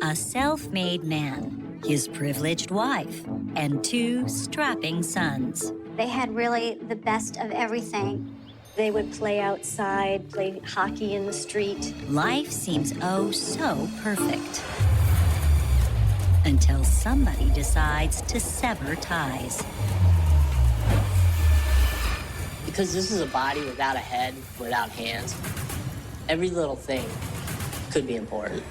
A self-made man, his privileged wife, and two strapping sons. They had really the best of everything. They would play outside, play hockey in the street. Life seems oh so perfect. Until somebody decides to sever ties. Because this is a body without a head, without hands, every little thing could be important.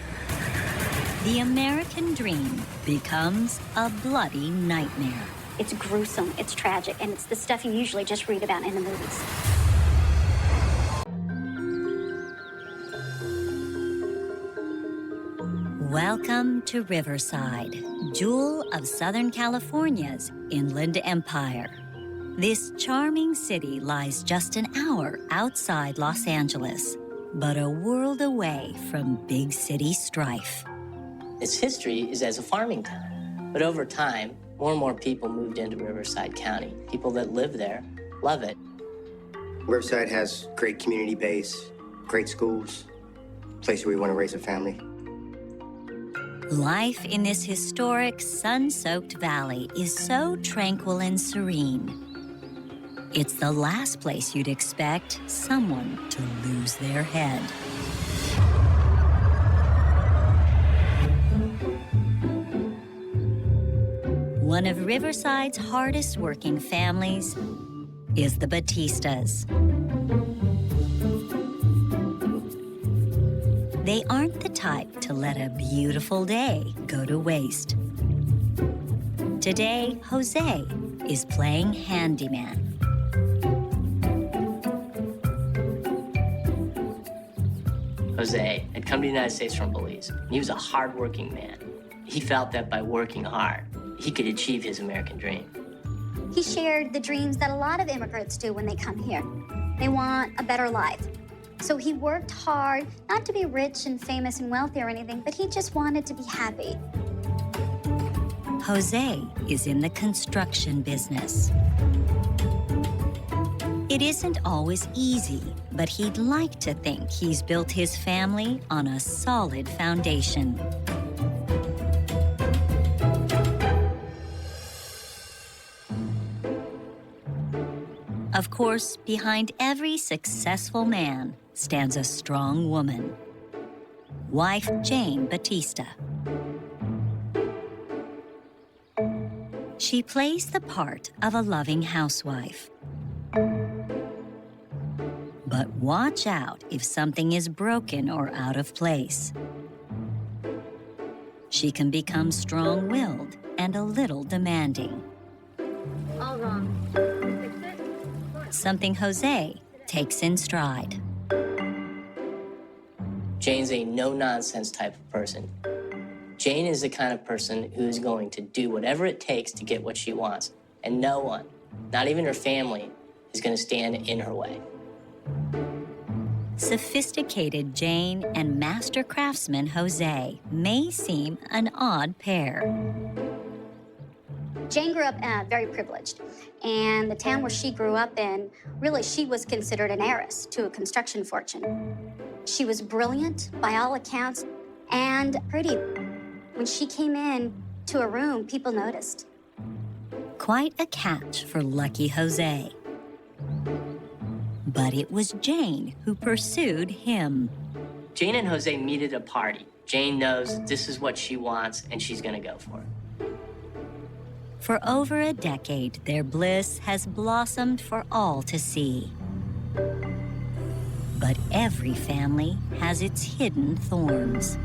The American dream becomes a bloody nightmare. It's gruesome, it's tragic, and it's the stuff you usually just read about in the movies. Welcome to Riverside, jewel of Southern California's Inland Empire. This charming city lies just an hour outside Los Angeles, but a world away from big city strife. Its history is as a farming town, but over time, more and more people moved into Riverside County. People that live there love it. Riverside has great community base, great schools, a place where we want to raise a family. Life in this historic, sun-soaked valley is so tranquil and serene. It's the last place you'd expect someone to lose their head. One of Riverside's hardest working families is the Batistas. They aren't the type to let a beautiful day go to waste. Today, Jose is playing handyman. Jose had come to the United States from Belize, and he was a hard-working man. He felt that by working hard, he could achieve his American dream. He shared the dreams that a lot of immigrants do when they come here. They want a better life. So he worked hard, not to be rich and famous and wealthy or anything, but he just wanted to be happy. Jose is in the construction business. It isn't always easy, but he'd like to think he's built his family on a solid foundation. Of course, behind every successful man stands a strong woman. Wife Jane Batista. She plays the part of a loving housewife. But watch out if something is broken or out of place. She can become strong-willed and a little demanding. All wrong. Something Jose takes in stride. Jane's a no-nonsense type of person. Jane is the kind of person who is going to do whatever it takes to get what she wants, and no one, not even her family, is going to stand in her way. Sophisticated Jane and master craftsman Jose may seem an odd pair. Jane grew up very privileged, and the town where she grew up in, really, she was considered an heiress to a construction fortune. She was brilliant, by all accounts, and pretty. When she came in to a room, people noticed. Quite a catch for lucky Jose. But it was Jane who pursued him. Jane and Jose meet at a party. Jane knows this is what she wants, and she's going to go for it. For over a decade, their bliss has blossomed for all to see. But every family has its hidden thorns.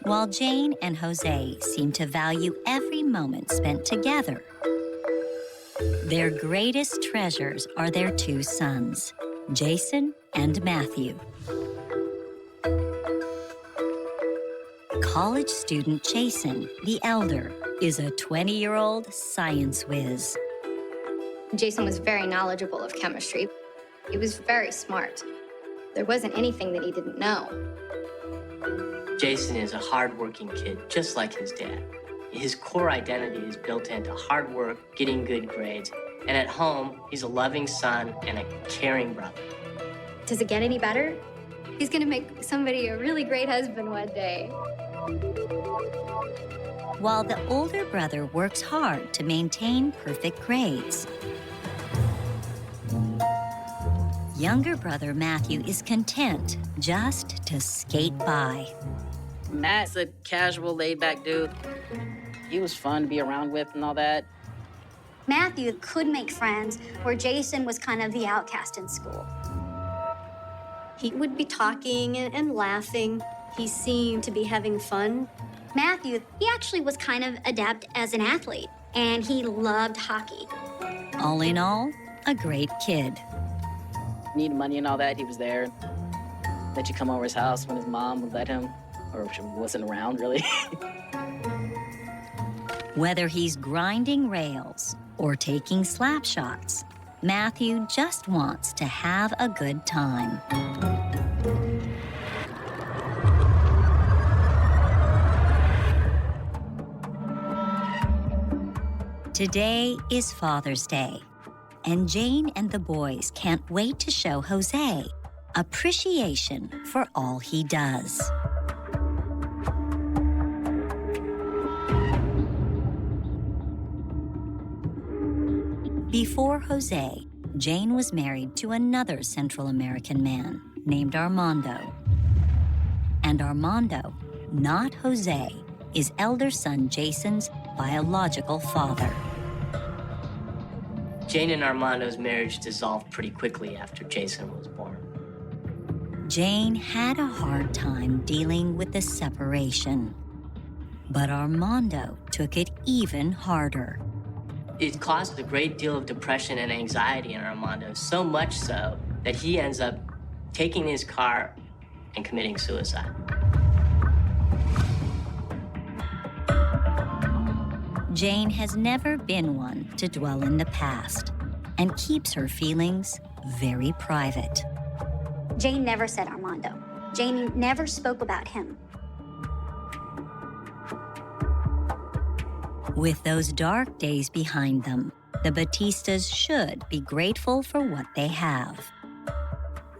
While Jane and Jose seem to value every moment spent together, their greatest treasures are their two sons, Jason and Matthew. College student Jason, the elder, is a 20-year-old science whiz. Jason was very knowledgeable of chemistry. He was very smart. There wasn't anything that he didn't know. Jason is a hard-working kid, just like his dad. His core identity is built into hard work, getting good grades, and at home, he's a loving son and a caring brother. Does it get any better? He's gonna make somebody a really great husband one day. While the older brother works hard to maintain perfect grades, younger brother Matthew is content just to skate by. Matt's a casual, laid-back dude. He was fun to be around with and all that. Matthew could make friends where Jason was kind of the outcast in school. He would be talking and laughing. He seemed to be having fun. Matthew, he actually was kind of adept as an athlete, and he loved hockey. All in all, a great kid. Needed money and all that, he was there. Let you come over his house when his mom would let him, or she wasn't around, really. Whether he's grinding rails or taking slap shots, Matthew just wants to have a good time. Today is Father's Day, and Jane and the boys can't wait to show Jose appreciation for all he does. Before Jose, Jane was married to another Central American man named Armando. And Armando, not Jose, is elder son Jason's biological father. Jane and Armando's marriage dissolved pretty quickly after Jason was born. Jane had a hard time dealing with the separation, but Armando took it even harder. It caused a great deal of depression and anxiety in Armando, so much so that he ends up taking his car and committing suicide. Jane has never been one to dwell in the past and keeps her feelings very private. Jane never said Armando. Jane never spoke about him. With those dark days behind them, the Batistas should be grateful for what they have.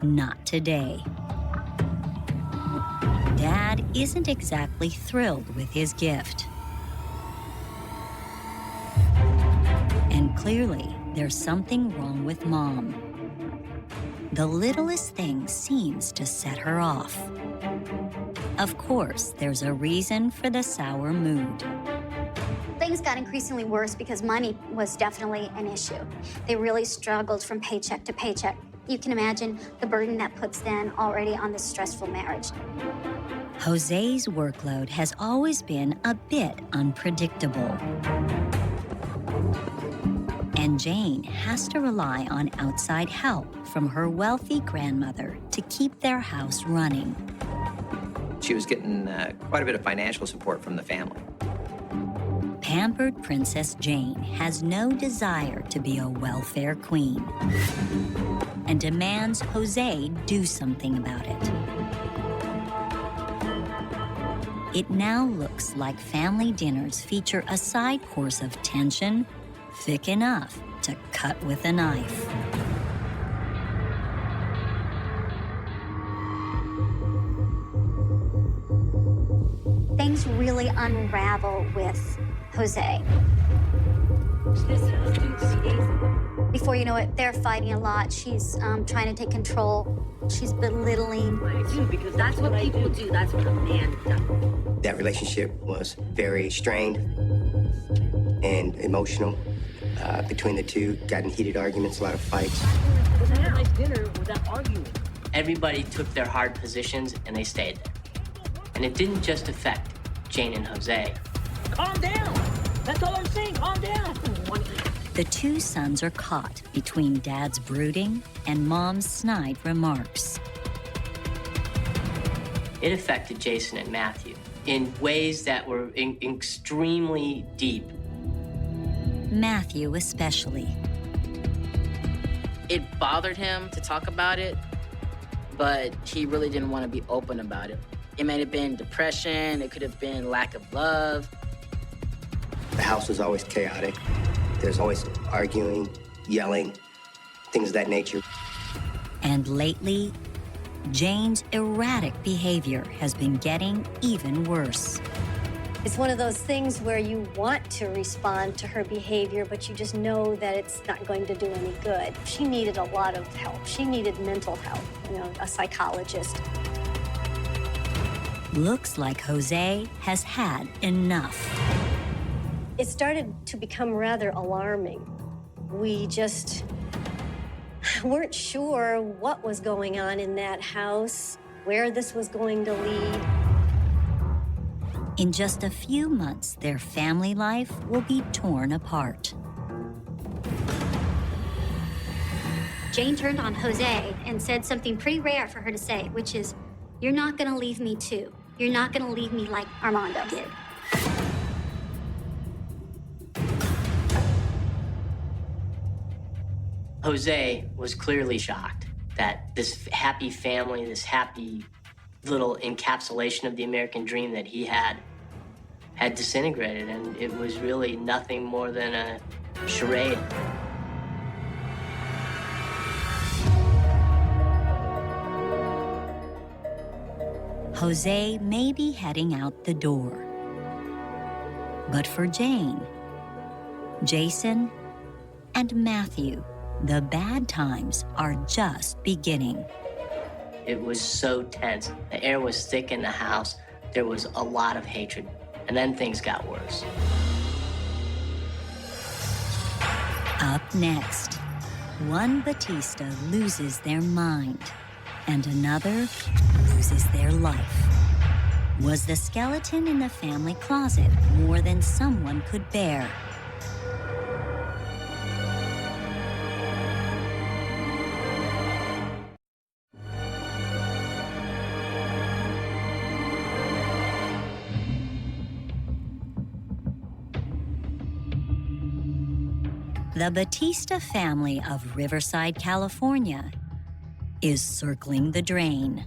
Not today. Dad isn't exactly thrilled with his gift. And clearly, there's something wrong with Mom. The littlest thing seems to set her off. Of course, there's a reason for the sour mood. Things got increasingly worse because money was definitely an issue. They really struggled from paycheck to paycheck. You can imagine the burden that puts then already on this stressful marriage. Jose's workload has always been a bit unpredictable. And Jane has to rely on outside help from her wealthy grandmother to keep their house running. She was getting quite a bit of financial support from the family. Pampered Princess Jane has no desire to be a welfare queen and demands Jose do something about it. It now looks like family dinners feature a side course of tension thick enough to cut with a knife. Things really unravel with Jose. Before you know it, they're fighting a lot. She's trying to take control. She's belittling. Because that's what people do. That's what a man does. That relationship was very strained and emotional between the two. Got in heated arguments, a lot of fights. It was a nice dinner without arguing. Everybody took their hard positions and they stayed there. And it didn't just affect Jane and Jose. Calm down. That's all I'm saying. Calm down. The two sons are caught between Dad's brooding and Mom's snide remarks. It affected Jason and Matthew in ways that were extremely deep. Matthew especially. It bothered him to talk about it, but he really didn't want to be open about it. It may have been depression, it could have been lack of love. house was always chaotic. There's always arguing, yelling, things of that nature. And lately, Jane's erratic behavior has been getting even worse. It's one of those things where you want to respond to her behavior, but you just know that it's not going to do any good. She needed a lot of help. She needed mental help, a psychologist. Looks like Jose has had enough. It started to become rather alarming. We just weren't sure what was going on in that house, where this was going to lead. In just a few months, their family life will be torn apart. Jane turned on Jose and said something pretty rare for her to say, which is, "You're not gonna leave me too. You're not gonna leave me like Armando did." Jose was clearly shocked that this happy family, this happy little encapsulation of the American dream that he had disintegrated, and it was really nothing more than a charade. Jose may be heading out the door. But for Jane, Jason, and Matthew, the bad times are just beginning. It was so tense. The air was thick in the house. There was a lot of hatred. And then things got worse. Up next, one Batista loses their mind, and another loses their life. Was the skeleton in the family closet more than someone could bear? The Batista family of Riverside, California, is circling the drain.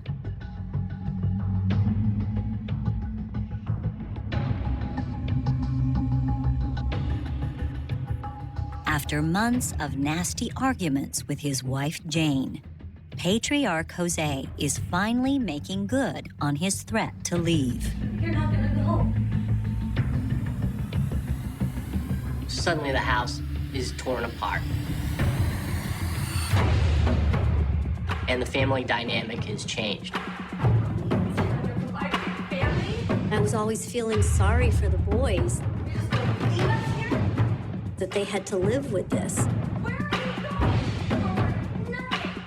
After months of nasty arguments with his wife, Jane, Patriarch Jose is finally making good on his threat to leave. You're not gonna go. Suddenly the house is torn apart. And the family dynamic has changed. I was always feeling sorry for the boys, that they had to live with this.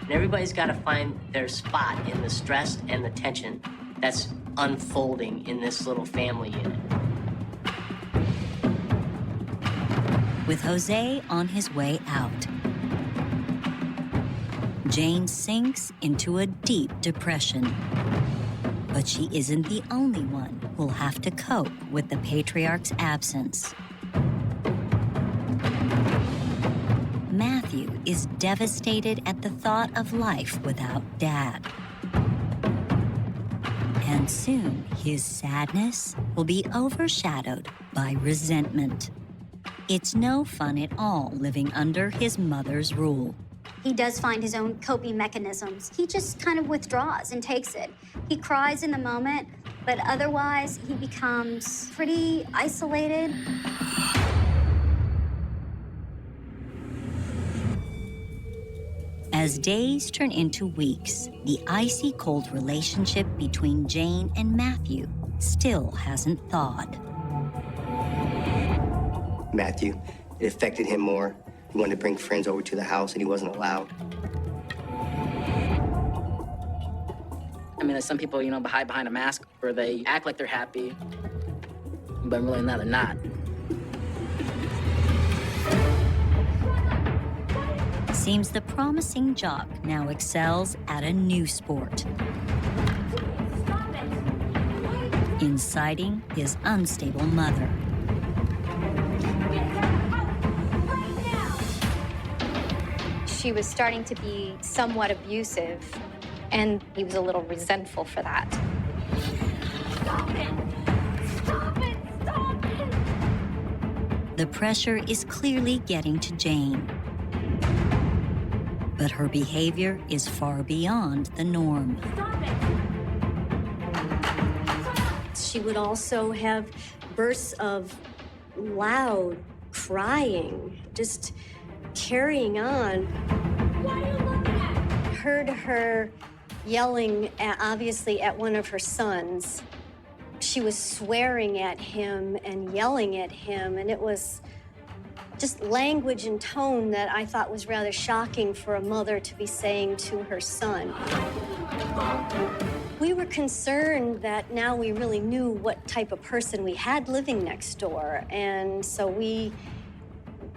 And everybody's got to find their spot in the stress and the tension that's unfolding in this little family unit. With Jose on his way out, Jane sinks into a deep depression. But she isn't the only one who'll have to cope with the patriarch's absence. Matthew is devastated at the thought of life without Dad. And soon, his sadness will be overshadowed by resentment. It's no fun at all living under his mother's rule. He does find his own coping mechanisms. He just kind of withdraws and takes it. He cries in the moment, but otherwise he becomes pretty isolated. As days turn into weeks, the icy cold relationship between Jane and Matthew still hasn't thawed. Matthew, it affected him more. He wanted to bring friends over to the house, and he wasn't allowed. I mean, there's some people, hide behind a mask where they act like they're happy, but really they're not. Seems the promising jock now excels at a new sport, inciting his unstable mother. She was starting to be somewhat abusive, and he was a little resentful for that. Stop it! Stop it! Stop it! The pressure is clearly getting to Jane. But her behavior is far beyond the norm. She would also have bursts of loud crying, just carrying on. Why are you looking at me? Heard her yelling, obviously, at one of her sons. She was swearing at him and yelling at him, and it was just language and tone that I thought was rather shocking for a mother to be saying to her son. We were concerned that now we really knew what type of person we had living next door, and so we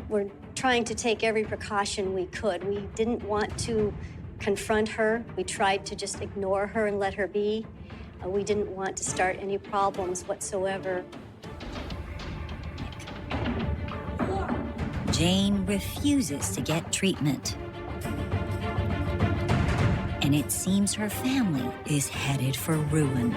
were trying to take every precaution we could. We didn't want to confront her. We tried to just ignore her and let her be. We didn't want to start any problems whatsoever. Jane refuses to get treatment. And it seems her family is headed for ruin.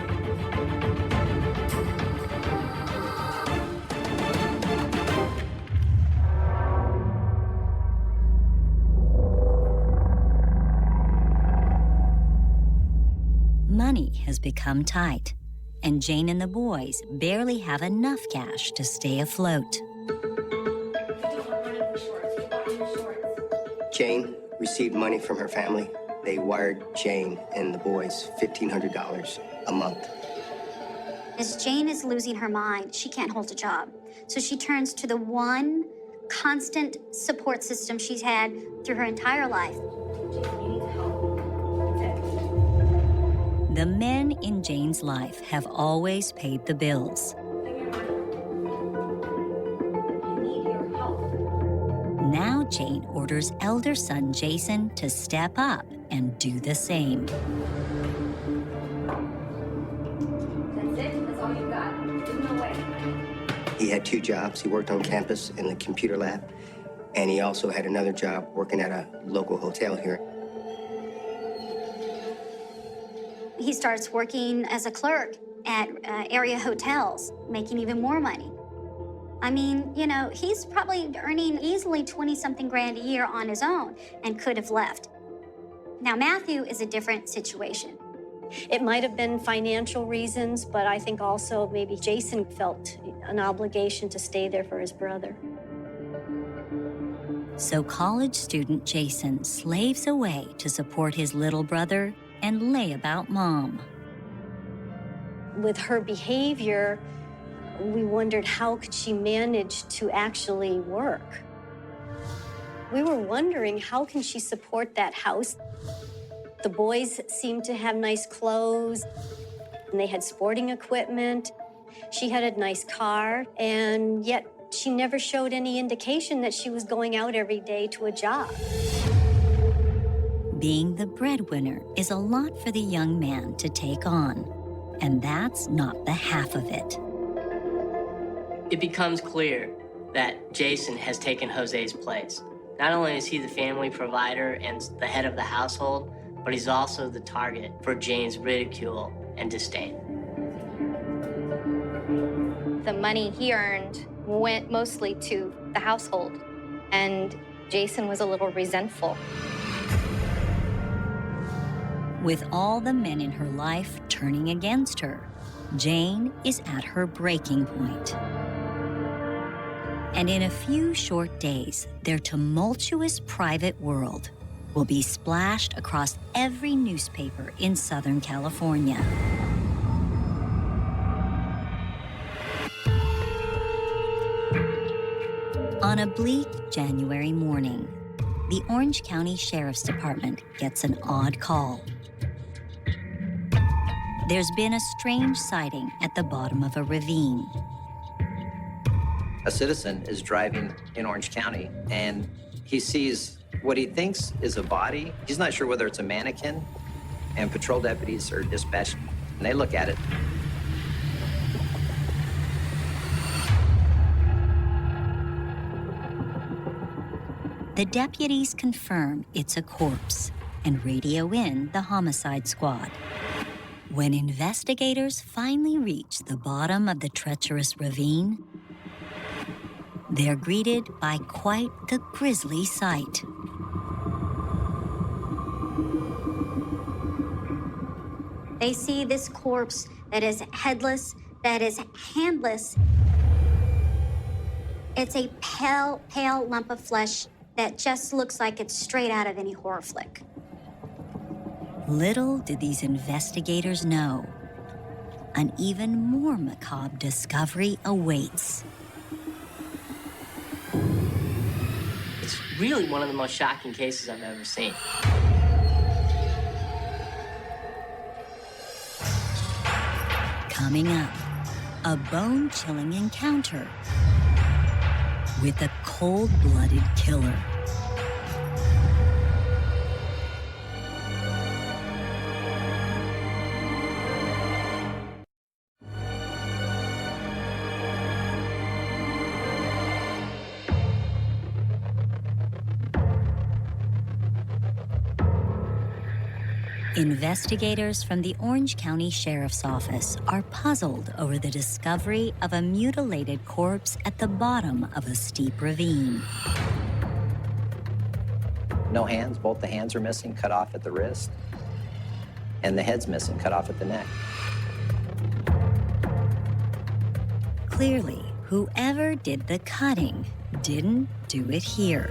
Money has become tight, and Jane and the boys barely have enough cash to stay afloat. Jane received money from her family. They wired Jane and the boys $1,500 a month. As Jane is losing her mind, she can't hold a job. So she turns to the one constant support system she's had through her entire life. The men in Jane's life have always paid the bills. Now Jane orders elder son Jason to step up and do the same. That's it? That's all you got? Give them away. He had 2 jobs. He worked on campus in the computer lab, and he also had another job working at a local hotel here. He starts working as a clerk at area hotels, making even more money. I mean, you know, he's probably earning easily 20-something grand a year on his own and could have left. Now, Matthew is a different situation. It might have been financial reasons, but I think also maybe Jason felt an obligation to stay there for his brother. So college student Jason slaves away to support his little brother and lay about Mom. With her behavior, we wondered how could she manage to actually work. We were wondering how can she support that house. The boys seemed to have nice clothes, and they had sporting equipment. She had a nice car, and yet she never showed any indication that she was going out every day to a job. Being the breadwinner is a lot for the young man to take on, and that's not the half of it. It becomes clear that Jason has taken Jose's place. Not only is he the family provider and the head of the household, but he's also the target for Jane's ridicule and disdain. The money he earned went mostly to the household, and Jason was a little resentful. With all the men in her life turning against her, Jane is at her breaking point. And in a few short days, their tumultuous private world will be splashed across every newspaper in Southern California. On a bleak January morning, the Orange County Sheriff's Department gets an odd call. There's been a strange sighting at the bottom of a ravine. A citizen is driving in Orange County, and he sees what he thinks is a body. He's not sure whether it's a mannequin, and patrol deputies are dispatched, and they look at it. The deputies confirm it's a corpse and radio in the homicide squad. When investigators finally reach the bottom of the treacherous ravine, They're greeted by quite the grisly sight. They see this corpse that is headless, that is handless. It's a pale, pale lump of flesh that just looks like it's straight out of any horror flick. Little did these investigators know, an even more macabre discovery awaits. It's really one of the most shocking cases I've ever seen. Coming up, a bone-chilling encounter with a cold-blooded killer. Investigators from the Orange County Sheriff's Office are puzzled over the discovery of a mutilated corpse at the bottom of a steep ravine. No hands, both the hands are missing, cut off at the wrist, and the head's missing, cut off at the neck. Clearly, whoever did the cutting didn't do it here.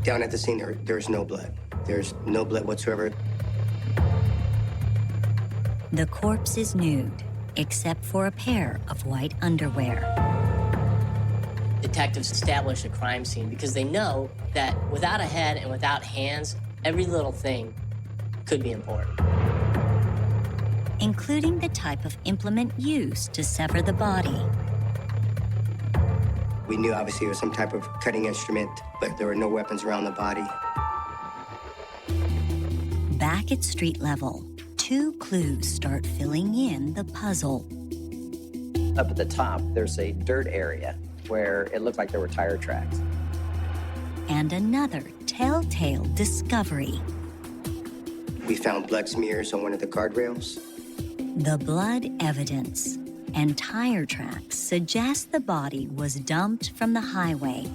Down at the scene, there's no blood. There's no blood whatsoever. The corpse is nude, except for a pair of white underwear. Detectives establish a crime scene because they know that without a head and without hands, every little thing could be important. Including the type of implement used to sever the body. We knew obviously it was some type of cutting instrument, but there were no weapons around the body. Back at street level, two clues start filling in the puzzle. Up at the top, there's a dirt area where it looked like there were tire tracks. And another telltale discovery. We found blood smears on one of the guardrails. The blood evidence and tire tracks suggest the body was dumped from the highway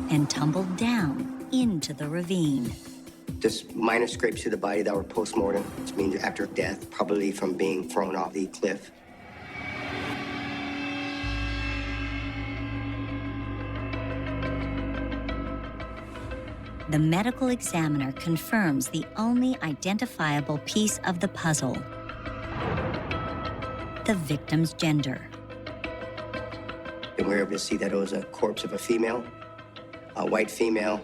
and tumbled down into the ravine. Just minor scrapes to the body that were post-mortem, which means after death, probably from being thrown off the cliff. The medical examiner confirms the only identifiable piece of the puzzle: the victim's gender. And we were able to see that it was a corpse of a female, a white female.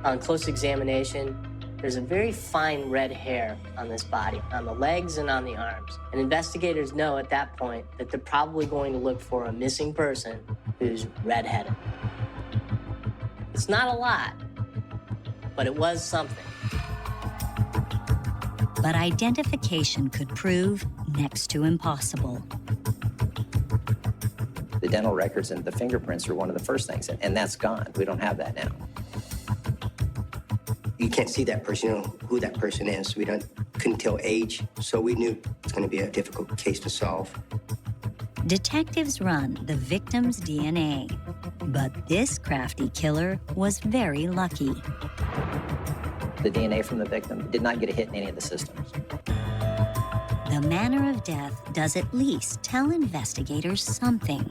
On close examination, there's a very fine red hair on this body, on the legs and on the arms. And investigators know at that point that they're probably going to look for a missing person who's redheaded. It's not a lot, but it was something. But identification could prove next to impossible. The dental records and the fingerprints are one of the first things, and that's gone. We don't have that now. You can't see that person, you know who that person is. We couldn't tell age, so we knew it's going to be a difficult case to solve. Detectives run the victim's DNA, but this crafty killer was very lucky. The DNA from the victim did not get a hit in any of the systems. The manner of death does at least tell investigators something.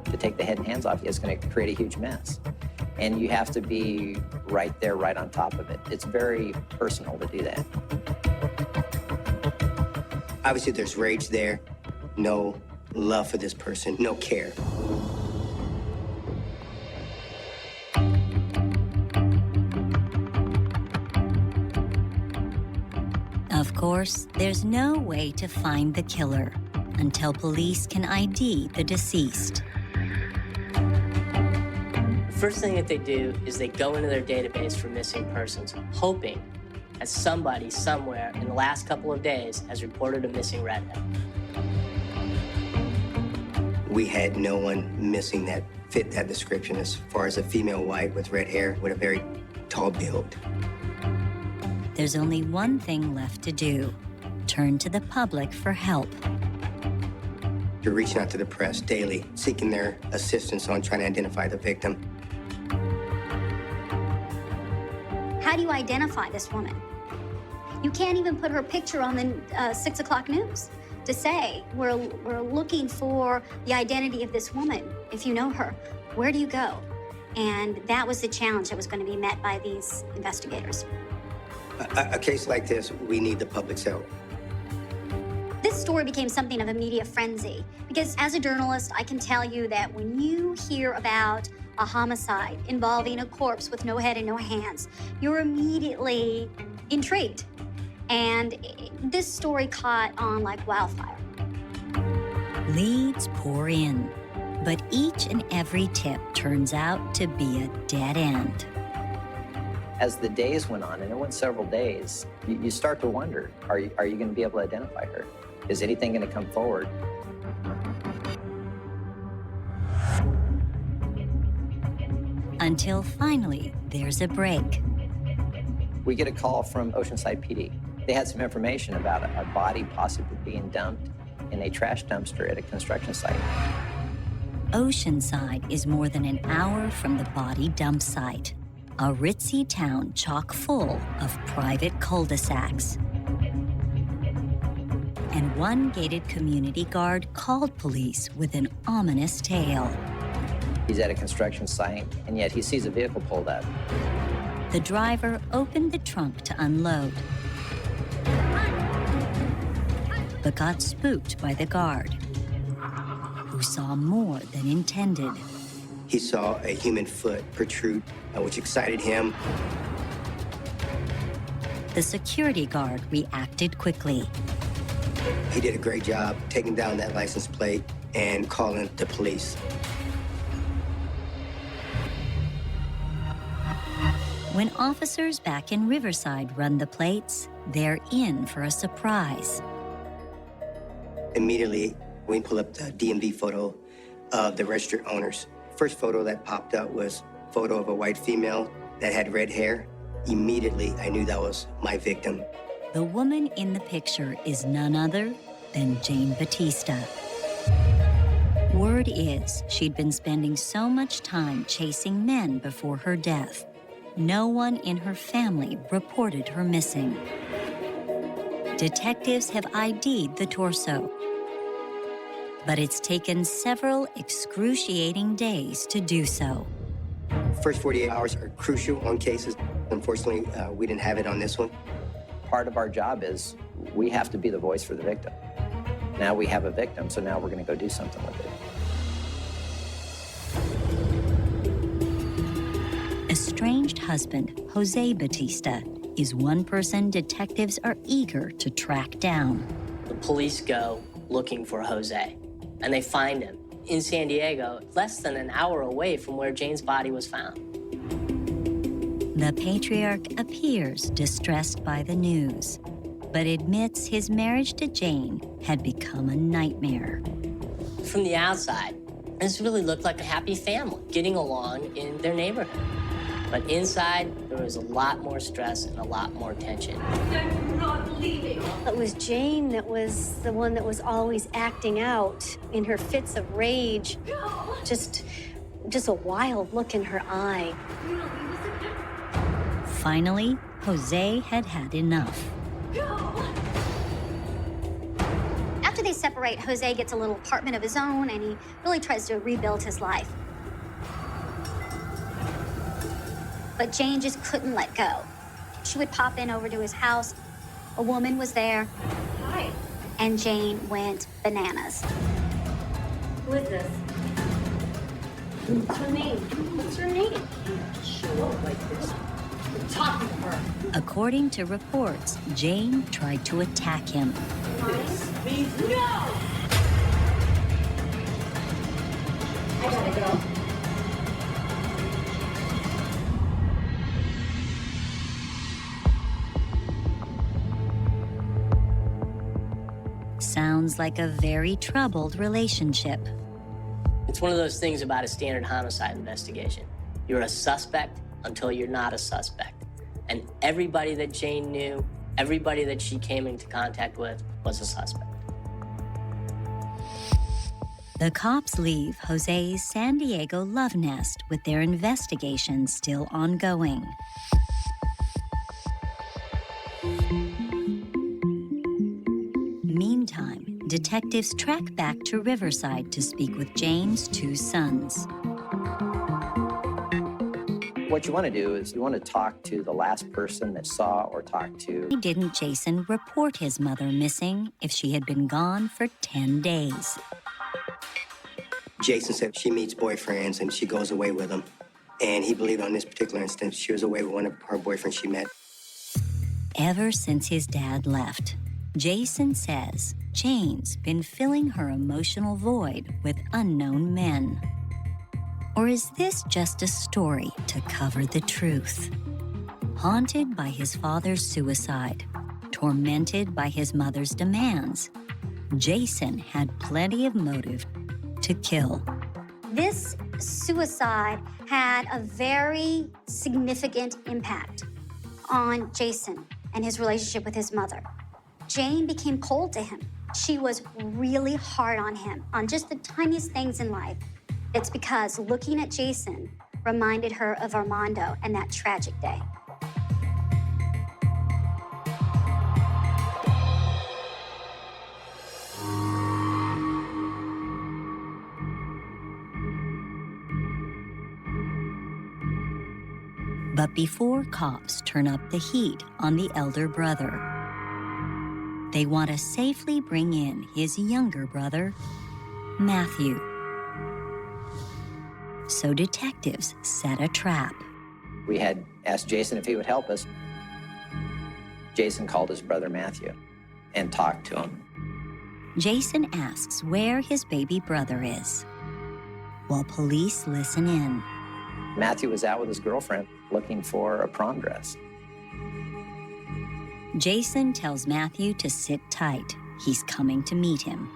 To take the head and hands off, it's going to create a huge mess. And you have to be right there, right on top of it. It's very personal to do that. Obviously, there's rage there, no love for this person, no care. Of course, there's no way to find the killer until police can ID the deceased. The first thing that they do is they go into their database for missing persons, hoping that somebody somewhere in the last couple of days has reported a missing redhead. We had no one missing that fit that description as far as a female white with red hair with a very tall build. There's only one thing left to do: turned to the public for help. You're reaching out to the press daily, seeking their assistance on trying to identify the victim. How do you identify this woman? You can't even put her picture on the 6 o'clock news to say, we're looking for the identity of this woman. If you know her, where do you go? And that was the challenge that was going to be met by these investigators. A case like this, we need the public's help. This story became something of a media frenzy because as a journalist, I can tell you that when you hear about a homicide involving a corpse with no head and no hands, you're immediately intrigued. And this story caught on like wildfire. Leads pour in, but each and every tip turns out to be a dead end. As the days went on, and it went several days, you start to wonder, are you going to be able to identify her? Is anything going to come forward? Until finally, there's a break. We get a call from Oceanside PD. They had some information about a body possibly being dumped in a trash dumpster at a construction site. Oceanside is more than an hour from the body dump site, a ritzy town chock full of private cul-de-sacs. And one gated community guard called police with an ominous tale. He's at a construction site, and yet he sees a vehicle pulled up. The driver opened the trunk to unload, but got spooked by the guard, who saw more than intended. He saw a human foot protrude, which excited him. The security guard reacted quickly. He did a great job taking down that license plate and calling the police. When officers back in Riverside run the plates, they're in for a surprise. Immediately, we pull up the DMV photo of the registered owners. First photo that popped up was a photo of a white female that had red hair. Immediately, I knew that was my victim. The woman in the picture is none other than Jane Batista. Word is she'd been spending so much time chasing men before her death. No one in her family reported her missing. Detectives have ID'd the torso, but it's taken several excruciating days to do so. First 48 hours are crucial on cases. Unfortunately, we didn't have it on this one. Part of our job is we have to be the voice for the victim. Now we have a victim, so now we're going to go do something with it. Estranged husband Jose Batista is one person detectives are eager to track down. The police go looking for Jose, and they find him in San Diego, less than an hour away from where Jane's body was found. The patriarch appears distressed by the news, but admits his marriage to Jane had become a nightmare. From the outside, this really looked like a happy family getting along in their neighborhood. But inside, there was a lot more stress and a lot more tension. I'm not leaving. It was Jane that was the one that was always acting out in her fits of rage. Just a wild look in her eye. Finally, Jose had had enough. After they separate, Jose gets a little apartment of his own and he really tries to rebuild his life. But Jane just couldn't let go. She would pop in over to his house. A woman was there. Hi. And Jane went bananas. Who is this? What's her name? What's her name? Show up like this. I'm talking to her. According to reports, Jane tried to attack him. Please, no! I gotta go. Sounds like a very troubled relationship. It's one of those things about a standard homicide investigation. You're a suspect until you're not a suspect. And everybody that Jane knew, Everybody that she came into contact with was a suspect. The cops leave Jose's San Diego love nest with their investigation still ongoing. Meantime, detectives trek back to Riverside to speak with Jane's two sons. What you want to do is you want to talk to the last person that saw or talked to. Why didn't Jason report his mother missing if she had been gone for 10 days? Jason said she meets boyfriends and she goes away with them. And he believed on this particular instance, she was away with one of her boyfriends she met. Ever since his dad left, Jason says Jane's been filling her emotional void with unknown men. Or is this just a story to cover the truth? Haunted by his father's suicide, tormented by his mother's demands, Jason had plenty of motive to kill. This suicide had a very significant impact on Jason and his relationship with his mother. Jane became cold to him. She was really hard on him, on just the tiniest things in life. It's because looking at Jason reminded her of Armando and that tragic day. But before cops turn up the heat on the elder brother, they want to safely bring in his younger brother, Matthew. So detectives set a trap. We had asked Jason if he would help us. Jason called his brother Matthew and talked to him. Jason asks where his baby brother is, while police listen in. Matthew was out with his girlfriend looking for a prom dress. Jason tells Matthew to sit tight. He's coming to meet him.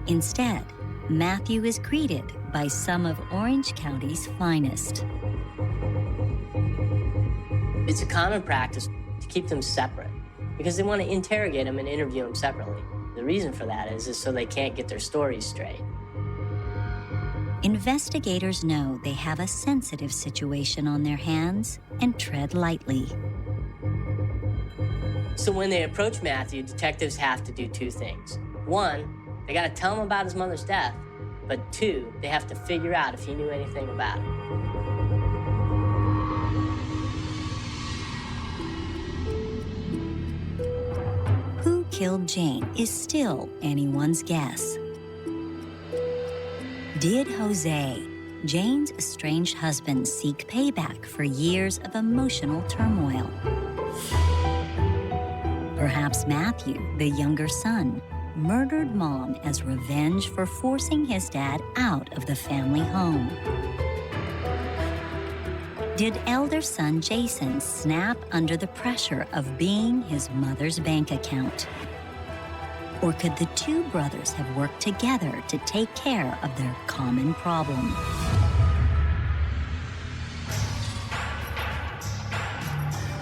Instead, Matthew is greeted by some of Orange County's finest. It's a common practice to keep them separate because they want to interrogate them and interview them separately. The reason for that is so they can't get their stories straight. Investigators know they have a sensitive situation on their hands and tread lightly. So when they approach Matthew, detectives have to do two things. One, they got to tell him about his mother's death. But two, they have to figure out if he knew anything about it. Who killed Jane is still anyone's guess. Did Jose, Jane's estranged husband, seek payback for years of emotional turmoil? Perhaps Matthew, the younger son, murdered Mom as revenge for forcing his dad out of the family home. Did elder son Jason snap under the pressure of being his mother's bank account? Or could the two brothers have worked together to take care of their common problem?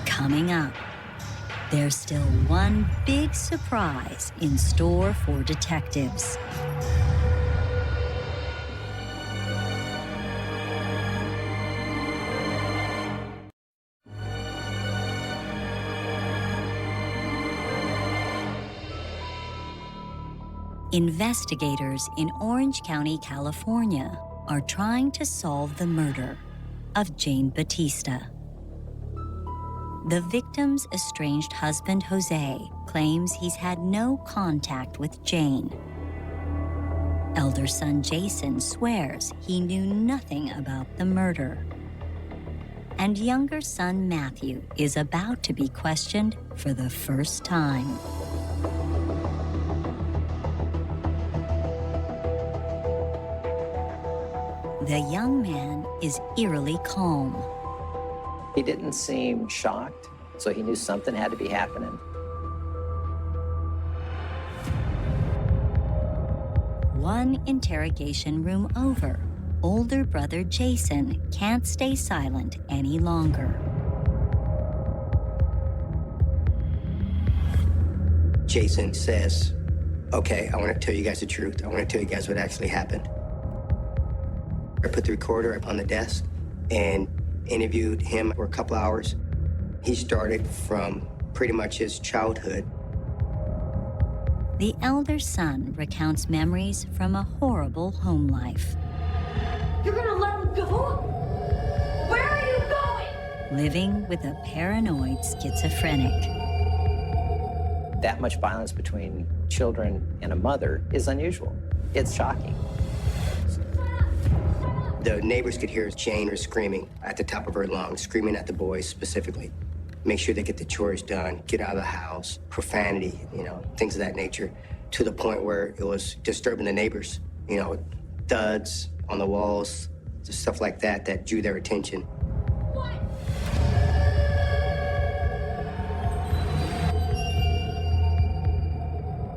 Coming up, there's still one big surprise in store for detectives. Investigators in Orange County, California, are trying to solve the murder of Jane Batista. The victim's estranged husband, Jose, claims he's had no contact with Jane. Elder son Jason swears he knew nothing about the murder. And younger son Matthew is about to be questioned for the first time. The young man is eerily calm. He didn't seem shocked, so he knew something had to be happening. One interrogation room over, older brother Jason can't stay silent any longer. Jason says, okay, I want to tell you guys the truth. I want to tell you guys what actually happened. I put the recorder up on the desk and interviewed him for a couple hours. He started from pretty much his childhood. The elder son recounts memories from a horrible home life. You're gonna let him go? Where are you going? Living with a paranoid schizophrenic. That much violence between children and a mother is unusual. It's shocking. The neighbors could hear Jane screaming at the top of her lungs, screaming at the boys specifically. Make sure they get the chores done, get out of the house, profanity, things of that nature, to the point where it was disturbing the neighbors. Thuds on the walls, just stuff like that that drew their attention. What?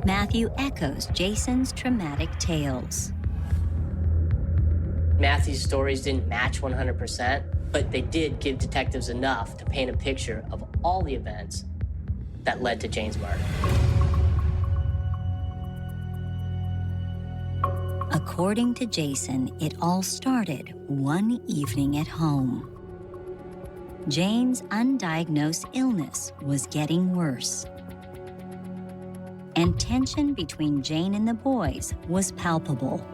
Matthew echoes Jason's traumatic tales. Matthew's stories didn't match 100%, but they did give detectives enough to paint a picture of all the events that led to Jane's murder. According to Jason, it all started one evening at home. Jane's undiagnosed illness was getting worse, and tension between Jane and the boys was palpable.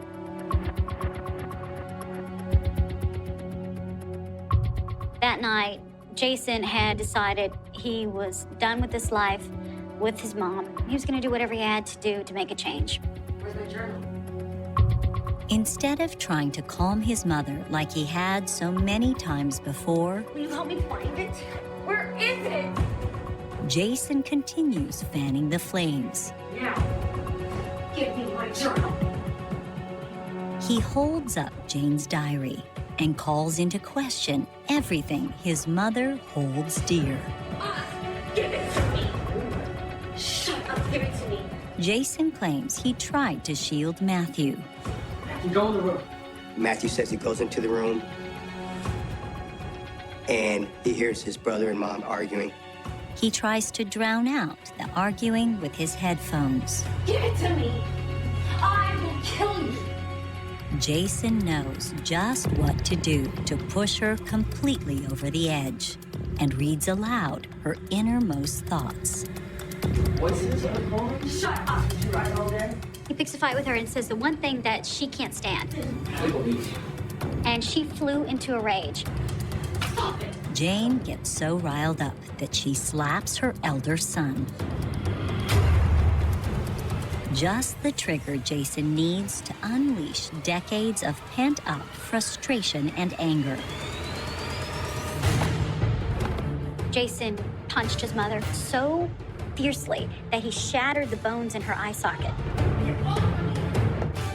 That night, Jason had decided he was done with this life with his mom. He was going to do whatever he had to do to make a change. Where's my journal? Instead of trying to calm his mother like he had so many times before, Will you help me find it? Where is it? Jason continues fanning the flames. Now, give me my journal. He holds up Jane's diary and calls into question everything his mother holds dear. Give it to me. Shut up, give it to me. Jason claims he tried to shield Matthew. You go in the room. Matthew says he goes into the room and he hears his brother and mom arguing. He tries to drown out the arguing with his headphones. Give it to me. I will kill you. Jason knows just what to do to push her completely over the edge and reads aloud her innermost thoughts. What's this other phone? Shut up. Did you write all day? He picks a fight with her and says the one thing that she can't stand. And she flew into a rage. Stop it. Jane gets so riled up that she slaps her elder son. Just the trigger Jason needs to unleash decades of pent-up frustration and anger. Jason punched his mother so fiercely that he shattered the bones in her eye socket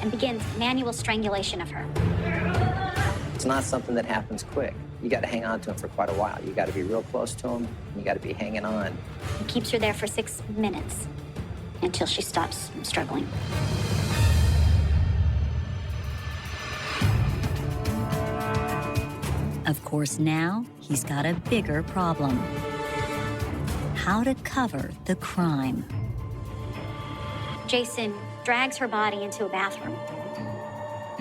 and begins manual strangulation of her. It's not something that happens quick. You got to hang on to him for quite a while. You got to be real close to him. You got to be hanging on. He keeps her there for 6 minutes until she stops struggling. Of course, now he's got a bigger problem. How to cover the crime. Jason drags her body into a bathroom.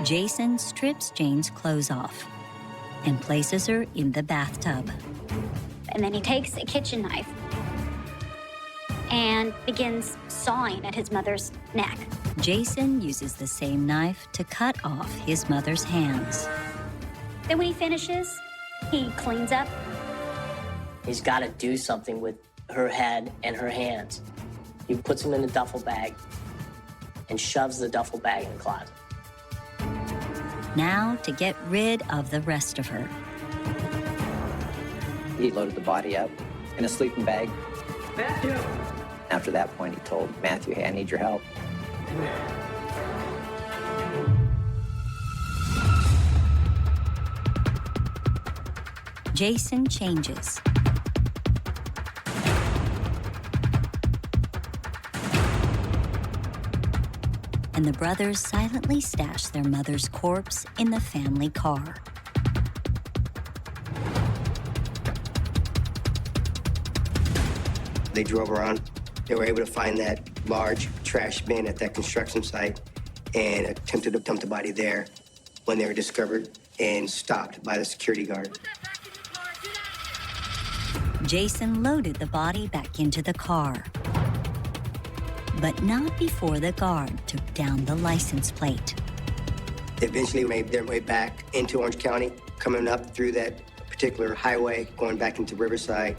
Jason strips Jane's clothes off and places her in the bathtub. And then he takes a kitchen knife and begins sawing at his mother's neck. Jason uses the same knife to cut off his mother's hands. Then when he finishes, he cleans up. He's got to do something with her head and her hands. He puts them in a duffel bag and shoves the duffel bag in the closet. Now to get rid of the rest of her. He loaded the body up in a sleeping bag. Matthew! After that point, he told Matthew, hey, I need your help. Jason changes. and the brothers silently stashed their mother's corpse in the family car. They drove around. They were able to find that large trash bin at that construction site and attempted to dump the body there when they were discovered and stopped by the security guard. Jason loaded the body back into the car, but not before the guard took down the license plate. They eventually made their way back into Orange County, coming up through that particular highway, going back into Riverside.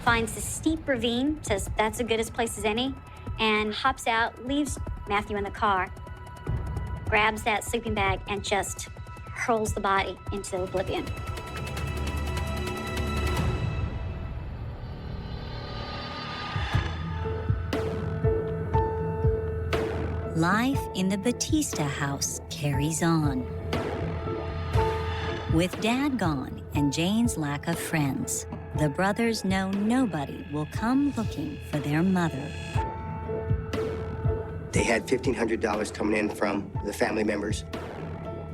Finds a steep ravine, says that's as good a place as any, and hops out, leaves Matthew in the car, grabs that sleeping bag, and just hurls the body into oblivion. Life in the Batista house carries on. With Dad gone and Jane's lack of friends, the brothers know nobody will come looking for their mother. They had $1,500 coming in from the family members.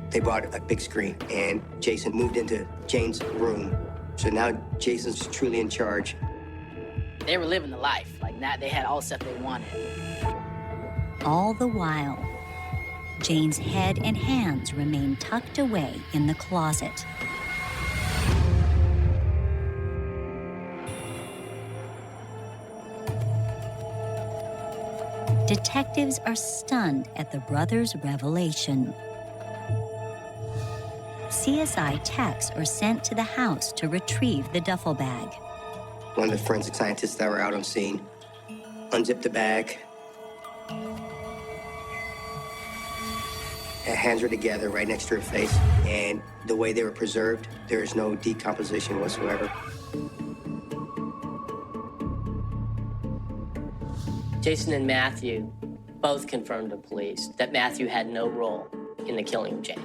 They bought a big screen, and Jason moved into Jane's room. So now Jason's truly in charge. They were living the life. Like, now they had all the stuff they wanted. All the while, Jane's head and hands remain tucked away in the closet. Detectives are stunned at the brothers' revelation. CSI techs are sent to the house to retrieve the duffel bag. One of the forensic scientists that were out on scene unzipped the bag. Hands were together right next to her face, and the way they were preserved, there is no decomposition whatsoever. Jason and Matthew both confirmed to police that Matthew had no role in the killing of Jane.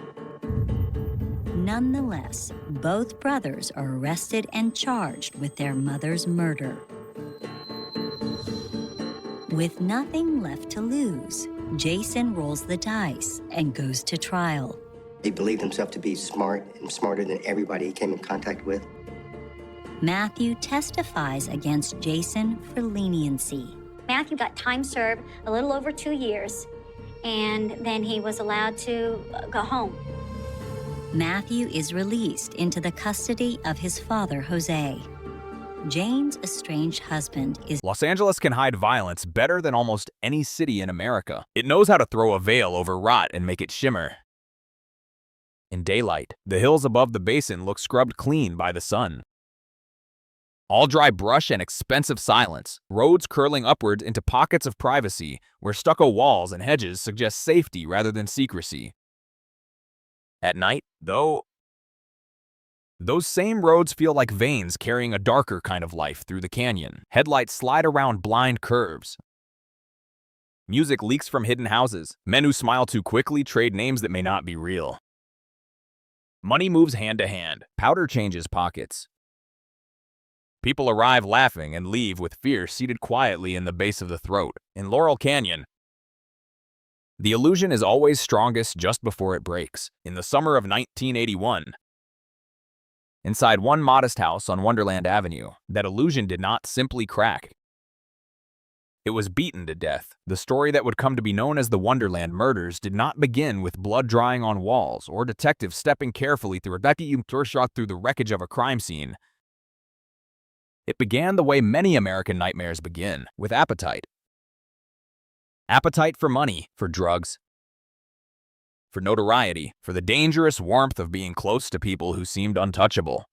Nonetheless, both brothers are arrested and charged with their mother's murder. With nothing left to lose, Jason rolls the dice and goes to trial. He believed himself to be smart and smarter than everybody he came in contact with. Matthew testifies against Jason for leniency. Matthew got time served, a little over 2 years, and then he was allowed to go home. Matthew is released into the custody of his father, Jose. Jane's estranged husband is... Los Angeles can hide violence better than almost any city in America. It knows how to throw a veil over rot and make it shimmer. In daylight, the hills above the basin look scrubbed clean by the sun. All dry brush and expensive silence, roads curling upwards into pockets of privacy where stucco walls and hedges suggest safety rather than secrecy. At night, though, those same roads feel like veins carrying a darker kind of life through the canyon. Headlights slide around blind curves. Music leaks from hidden houses. Men who smile too quickly trade names that may not be real. Money moves hand to hand. Powder changes pockets. People arrive laughing and leave with fear seated quietly in the base of the throat. In Laurel Canyon, the illusion is always strongest just before it breaks. In the summer of 1981, inside one modest house on Wonderland Avenue, that illusion did not simply crack. It was beaten to death. The story that would come to be known as the Wonderland murders did not begin with blood drying on walls or detectives stepping carefully through the wreckage of a crime scene. It began the way many American nightmares begin, with appetite. Appetite for money, for drugs, for notoriety, for the dangerous warmth of being close to people who seemed untouchable.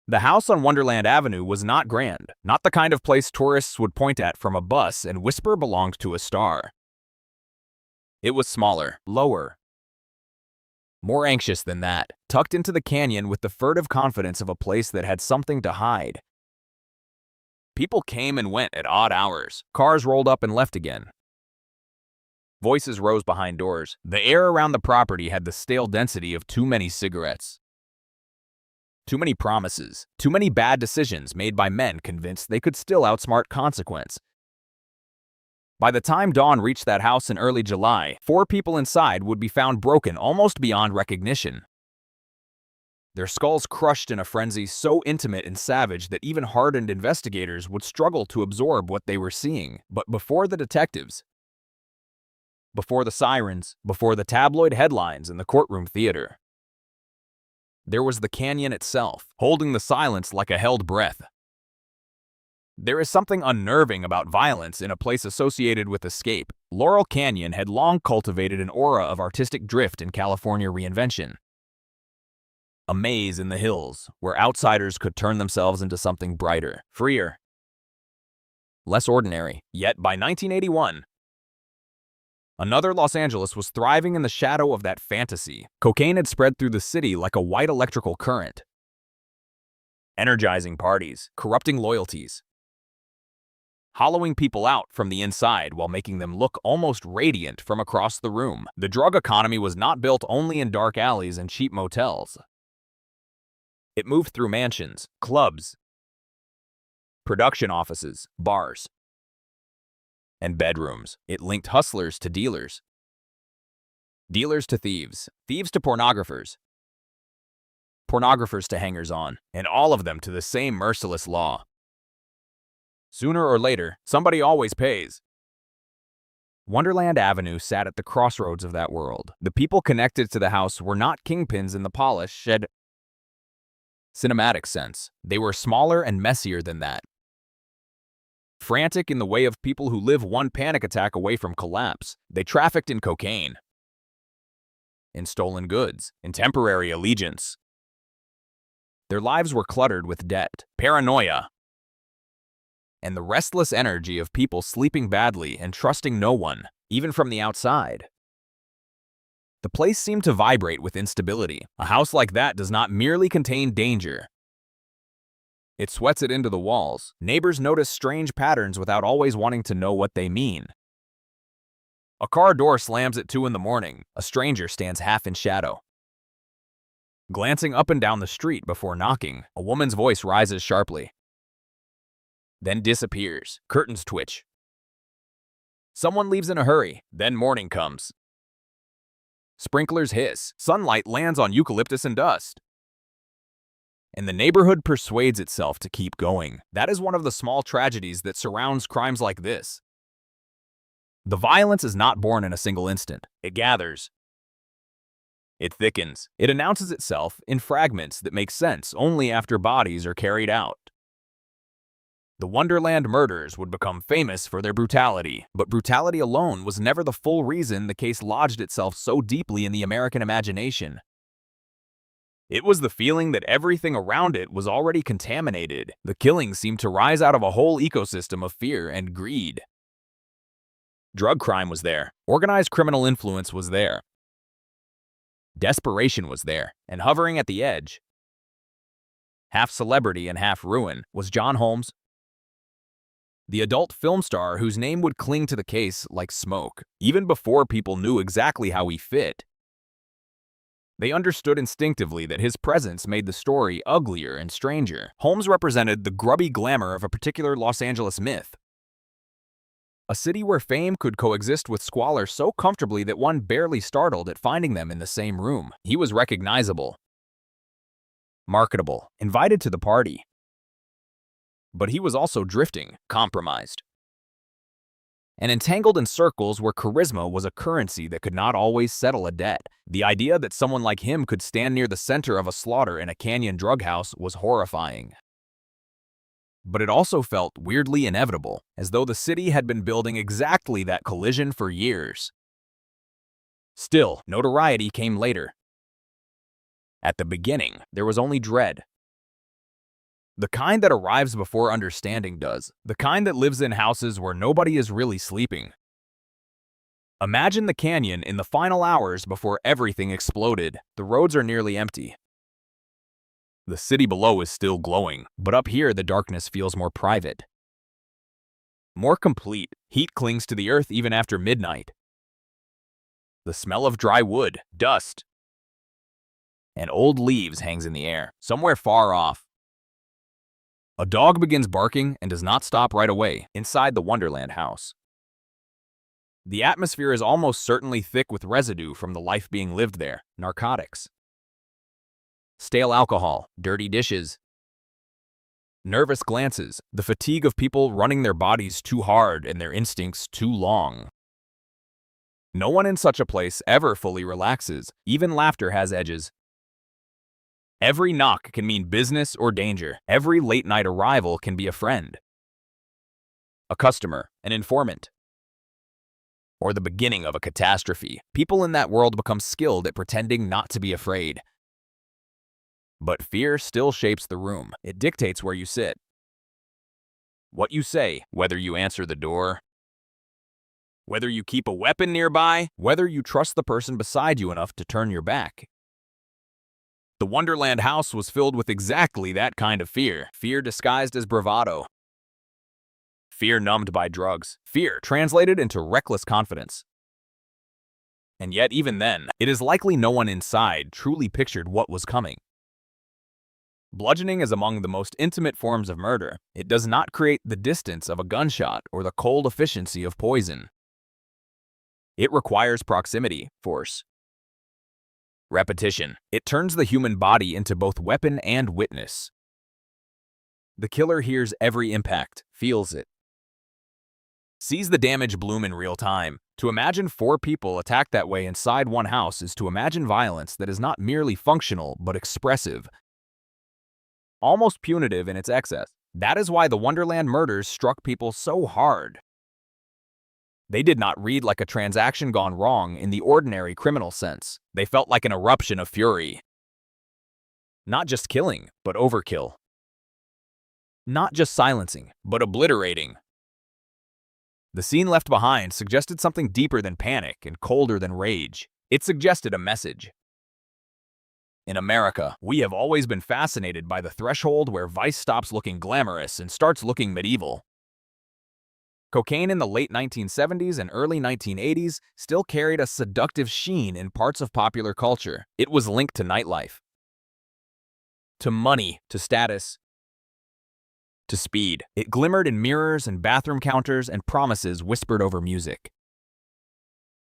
The house on Wonderland Avenue was not grand, not the kind of place tourists would point at from a bus and whisper belonged to a star. It was smaller, lower, more anxious than that, tucked into the canyon with the furtive confidence of a place that had something to hide. People came and went at odd hours. Cars rolled up and left again. Voices rose behind doors. The air around the property had the stale density of too many cigarettes. Too many promises. Too many bad decisions made by men convinced they could still outsmart consequence. By the time dawn reached that house in early July, 4 people inside would be found broken almost beyond recognition. Their skulls crushed in a frenzy so intimate and savage that even hardened investigators would struggle to absorb what they were seeing. But before the detectives, before the sirens, before the tabloid headlines and the courtroom theater, there was the canyon itself, holding the silence like a held breath. There is something unnerving about violence in a place associated with escape. Laurel Canyon had long cultivated an aura of artistic drift and California reinvention. A maze in the hills where outsiders could turn themselves into something brighter, freer, less ordinary. Yet by 1981, another Los Angeles was thriving in the shadow of that fantasy. Cocaine had spread through the city like a white electrical current, energizing parties, corrupting loyalties, hollowing people out from the inside while making them look almost radiant from across the room. The drug economy was not built only in dark alleys and cheap motels. It moved through mansions, clubs, production offices, bars, and bedrooms. It linked hustlers to dealers, dealers to thieves, thieves to pornographers, pornographers to hangers-on, and all of them to the same merciless law. Sooner or later, somebody always pays. Wonderland Avenue sat at the crossroads of that world. The people connected to the house were not kingpins in the polished, cinematic sense. They were smaller and messier than that. Frantic in the way of people who live one panic attack away from collapse, they trafficked in cocaine, in stolen goods, in temporary allegiance. Their lives were cluttered with debt, paranoia, and the restless energy of people sleeping badly and trusting no one, even from the outside. The place seemed to vibrate with instability. A house like that does not merely contain danger. It sweats it into the walls. Neighbors notice strange patterns without always wanting to know what they mean. A car door slams at 2 in the morning. A stranger stands half in shadow, glancing up and down the street before knocking. A woman's voice rises sharply, then disappears. Curtains twitch. Someone leaves in a hurry. Then morning comes. Sprinklers hiss. Sunlight lands on eucalyptus and dust. And the neighborhood persuades itself to keep going. That is one of the small tragedies that surrounds crimes like this. The violence is not born in a single instant. It gathers. It thickens. It announces itself in fragments that make sense only after bodies are carried out. The Wonderland murders would become famous for their brutality, but brutality alone was never the full reason the case lodged itself so deeply in the American imagination. It was the feeling that everything around it was already contaminated. The killings seemed to rise out of a whole ecosystem of fear and greed. Drug crime was there. Organized criminal influence was there. Desperation was there, and hovering at the edge, half celebrity and half ruin, was John Holmes, the adult film star whose name would cling to the case like smoke. Even before people knew exactly how he fit, they understood instinctively that his presence made the story uglier and stranger. Holmes represented the grubby glamour of a particular Los Angeles myth, a city where fame could coexist with squalor so comfortably that one barely startled at finding them in the same room. He was recognizable, marketable, invited to the party. But he was also drifting, compromised, and entangled in circles where charisma was a currency that could not always settle a debt. The idea that someone like him could stand near the center of a slaughter in a canyon drug house was horrifying. But it also felt weirdly inevitable, as though the city had been building exactly that collision for years. Still, notoriety came later. At the beginning, there was only dread. The kind that arrives before understanding does. The kind that lives in houses where nobody is really sleeping. Imagine the canyon in the final hours before everything exploded. The roads are nearly empty. The city below is still glowing, but up here the darkness feels more private, more complete. Heat clings to the earth even after midnight. The smell of dry wood, dust, and old leaves hangs in the air. Somewhere far off, a dog begins barking and does not stop right away inside the Wonderland house. The atmosphere is almost certainly thick with residue from the life being lived there. Narcotics, stale alcohol, dirty dishes, nervous glances, the fatigue of people running their bodies too hard and their instincts too long. No one in such a place ever fully relaxes. Even laughter has edges. Every knock can mean business or danger. Every late-night arrival can be a friend, a customer, an informant, or the beginning of a catastrophe. People in that world become skilled at pretending not to be afraid. But fear still shapes the room. It dictates where you sit, what you say, whether you answer the door, whether you keep a weapon nearby, whether you trust the person beside you enough to turn your back. The Wonderland house was filled with exactly that kind of fear. Fear disguised as bravado. Fear numbed by drugs. Fear translated into reckless confidence. And yet, even then, it is likely no one inside truly pictured what was coming. Bludgeoning is among the most intimate forms of murder. It does not create the distance of a gunshot or the cold efficiency of poison. It requires proximity, force, repetition. It turns the human body into both weapon and witness. The killer hears every impact, feels it, sees the damage bloom in real time. To imagine 4 people attacked that way inside one house is to imagine violence that is not merely functional but expressive, almost punitive in its excess. That is why the Wonderland murders struck people so hard. They did not read like a transaction gone wrong in the ordinary criminal sense. They felt like an eruption of fury. Not just killing, but overkill. Not just silencing, but obliterating. The scene left behind suggested something deeper than panic and colder than rage. It suggested a message. In America, we have always been fascinated by the threshold where vice stops looking glamorous and starts looking medieval. Cocaine in the late 1970s and early 1980s still carried a seductive sheen in parts of popular culture. It was linked to nightlife, to money, to status, to speed. It glimmered in mirrors and bathroom counters and promises whispered over music.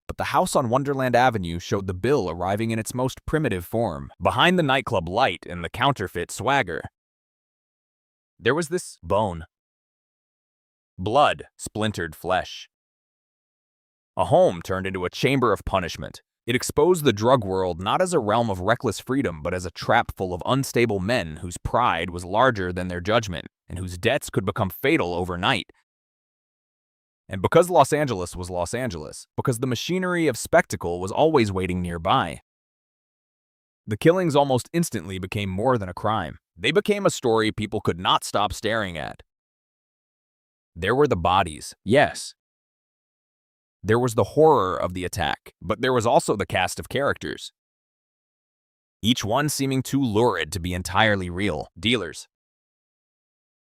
But the house on Wonderland Avenue showed the bill arriving in its most primitive form. Behind the nightclub light and the counterfeit swagger, there was this bone. Blood, splintered flesh. A home turned into a chamber of punishment. It exposed the drug world not as a realm of reckless freedom, but as a trap full of unstable men whose pride was larger than their judgment, and whose debts could become fatal overnight. And because Los Angeles was Los Angeles, because the machinery of spectacle was always waiting nearby, the killings almost instantly became more than a crime. They became a story people could not stop staring at. There were the bodies, yes. There was the horror of the attack, but there was also the cast of characters, each one seeming too lurid to be entirely real. Dealers,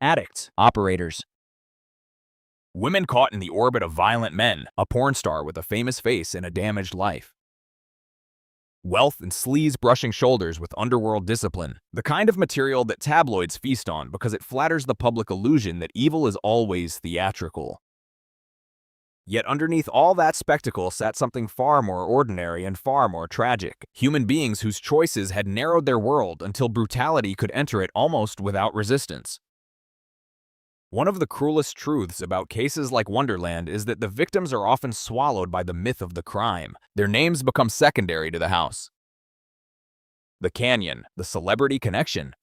addicts, operators, women caught in the orbit of violent men, a porn star with a famous face and a damaged life. Wealth and sleaze brushing shoulders with underworld discipline, the kind of material that tabloids feast on because it flatters the public illusion that evil is always theatrical. Yet underneath all that spectacle sat something far more ordinary and far more tragic. Human beings whose choices had narrowed their world until brutality could enter it almost without resistance. One of the cruelest truths about cases like Wonderland is that the victims are often swallowed by the myth of the crime. Their names become secondary to the house. The canyon, the celebrity connection,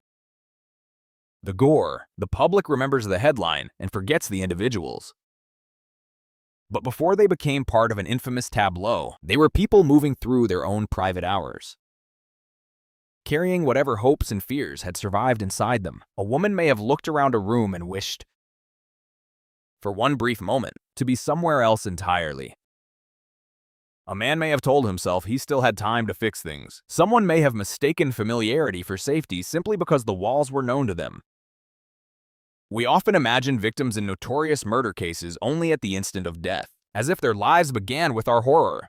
the gore. The public remembers the headline and forgets the individuals. But before they became part of an infamous tableau, they were people moving through their own private hours, carrying whatever hopes and fears had survived inside them. A woman may have looked around a room and wished, for one brief moment, to be somewhere else entirely. A man may have told himself he still had time to fix things. Someone may have mistaken familiarity for safety simply because the walls were known to them. We often imagine victims in notorious murder cases only at the instant of death, as if their lives began with our horror.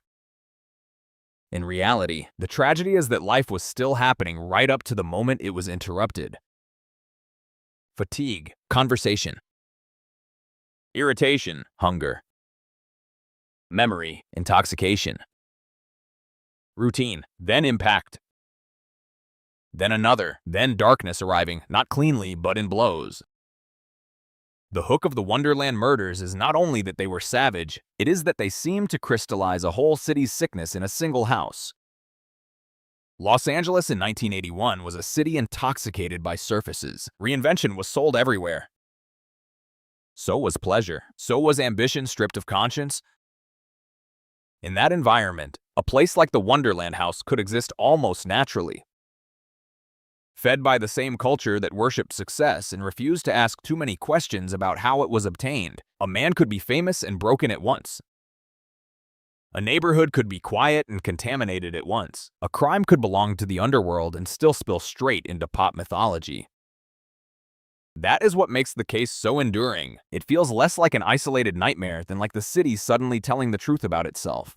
In reality, the tragedy is that life was still happening right up to the moment it was interrupted. Fatigue, conversation, irritation, hunger, memory, intoxication. Routine, then impact. Then another, then darkness arriving, not cleanly, but in blows. The hook of the Wonderland murders is not only that they were savage, it is that they seemed to crystallize a whole city's sickness in a single house. Los Angeles in 1981 was a city intoxicated by surfaces. Reinvention was sold everywhere. So was pleasure. So was ambition stripped of conscience. In that environment, a place like the Wonderland house could exist almost naturally. Fed by the same culture that worshipped success and refused to ask too many questions about how it was obtained, a man could be famous and broken at once. A neighborhood could be quiet and contaminated at once. A crime could belong to the underworld and still spill straight into pop mythology. That is what makes the case so enduring. It feels less like an isolated nightmare than like the city suddenly telling the truth about itself.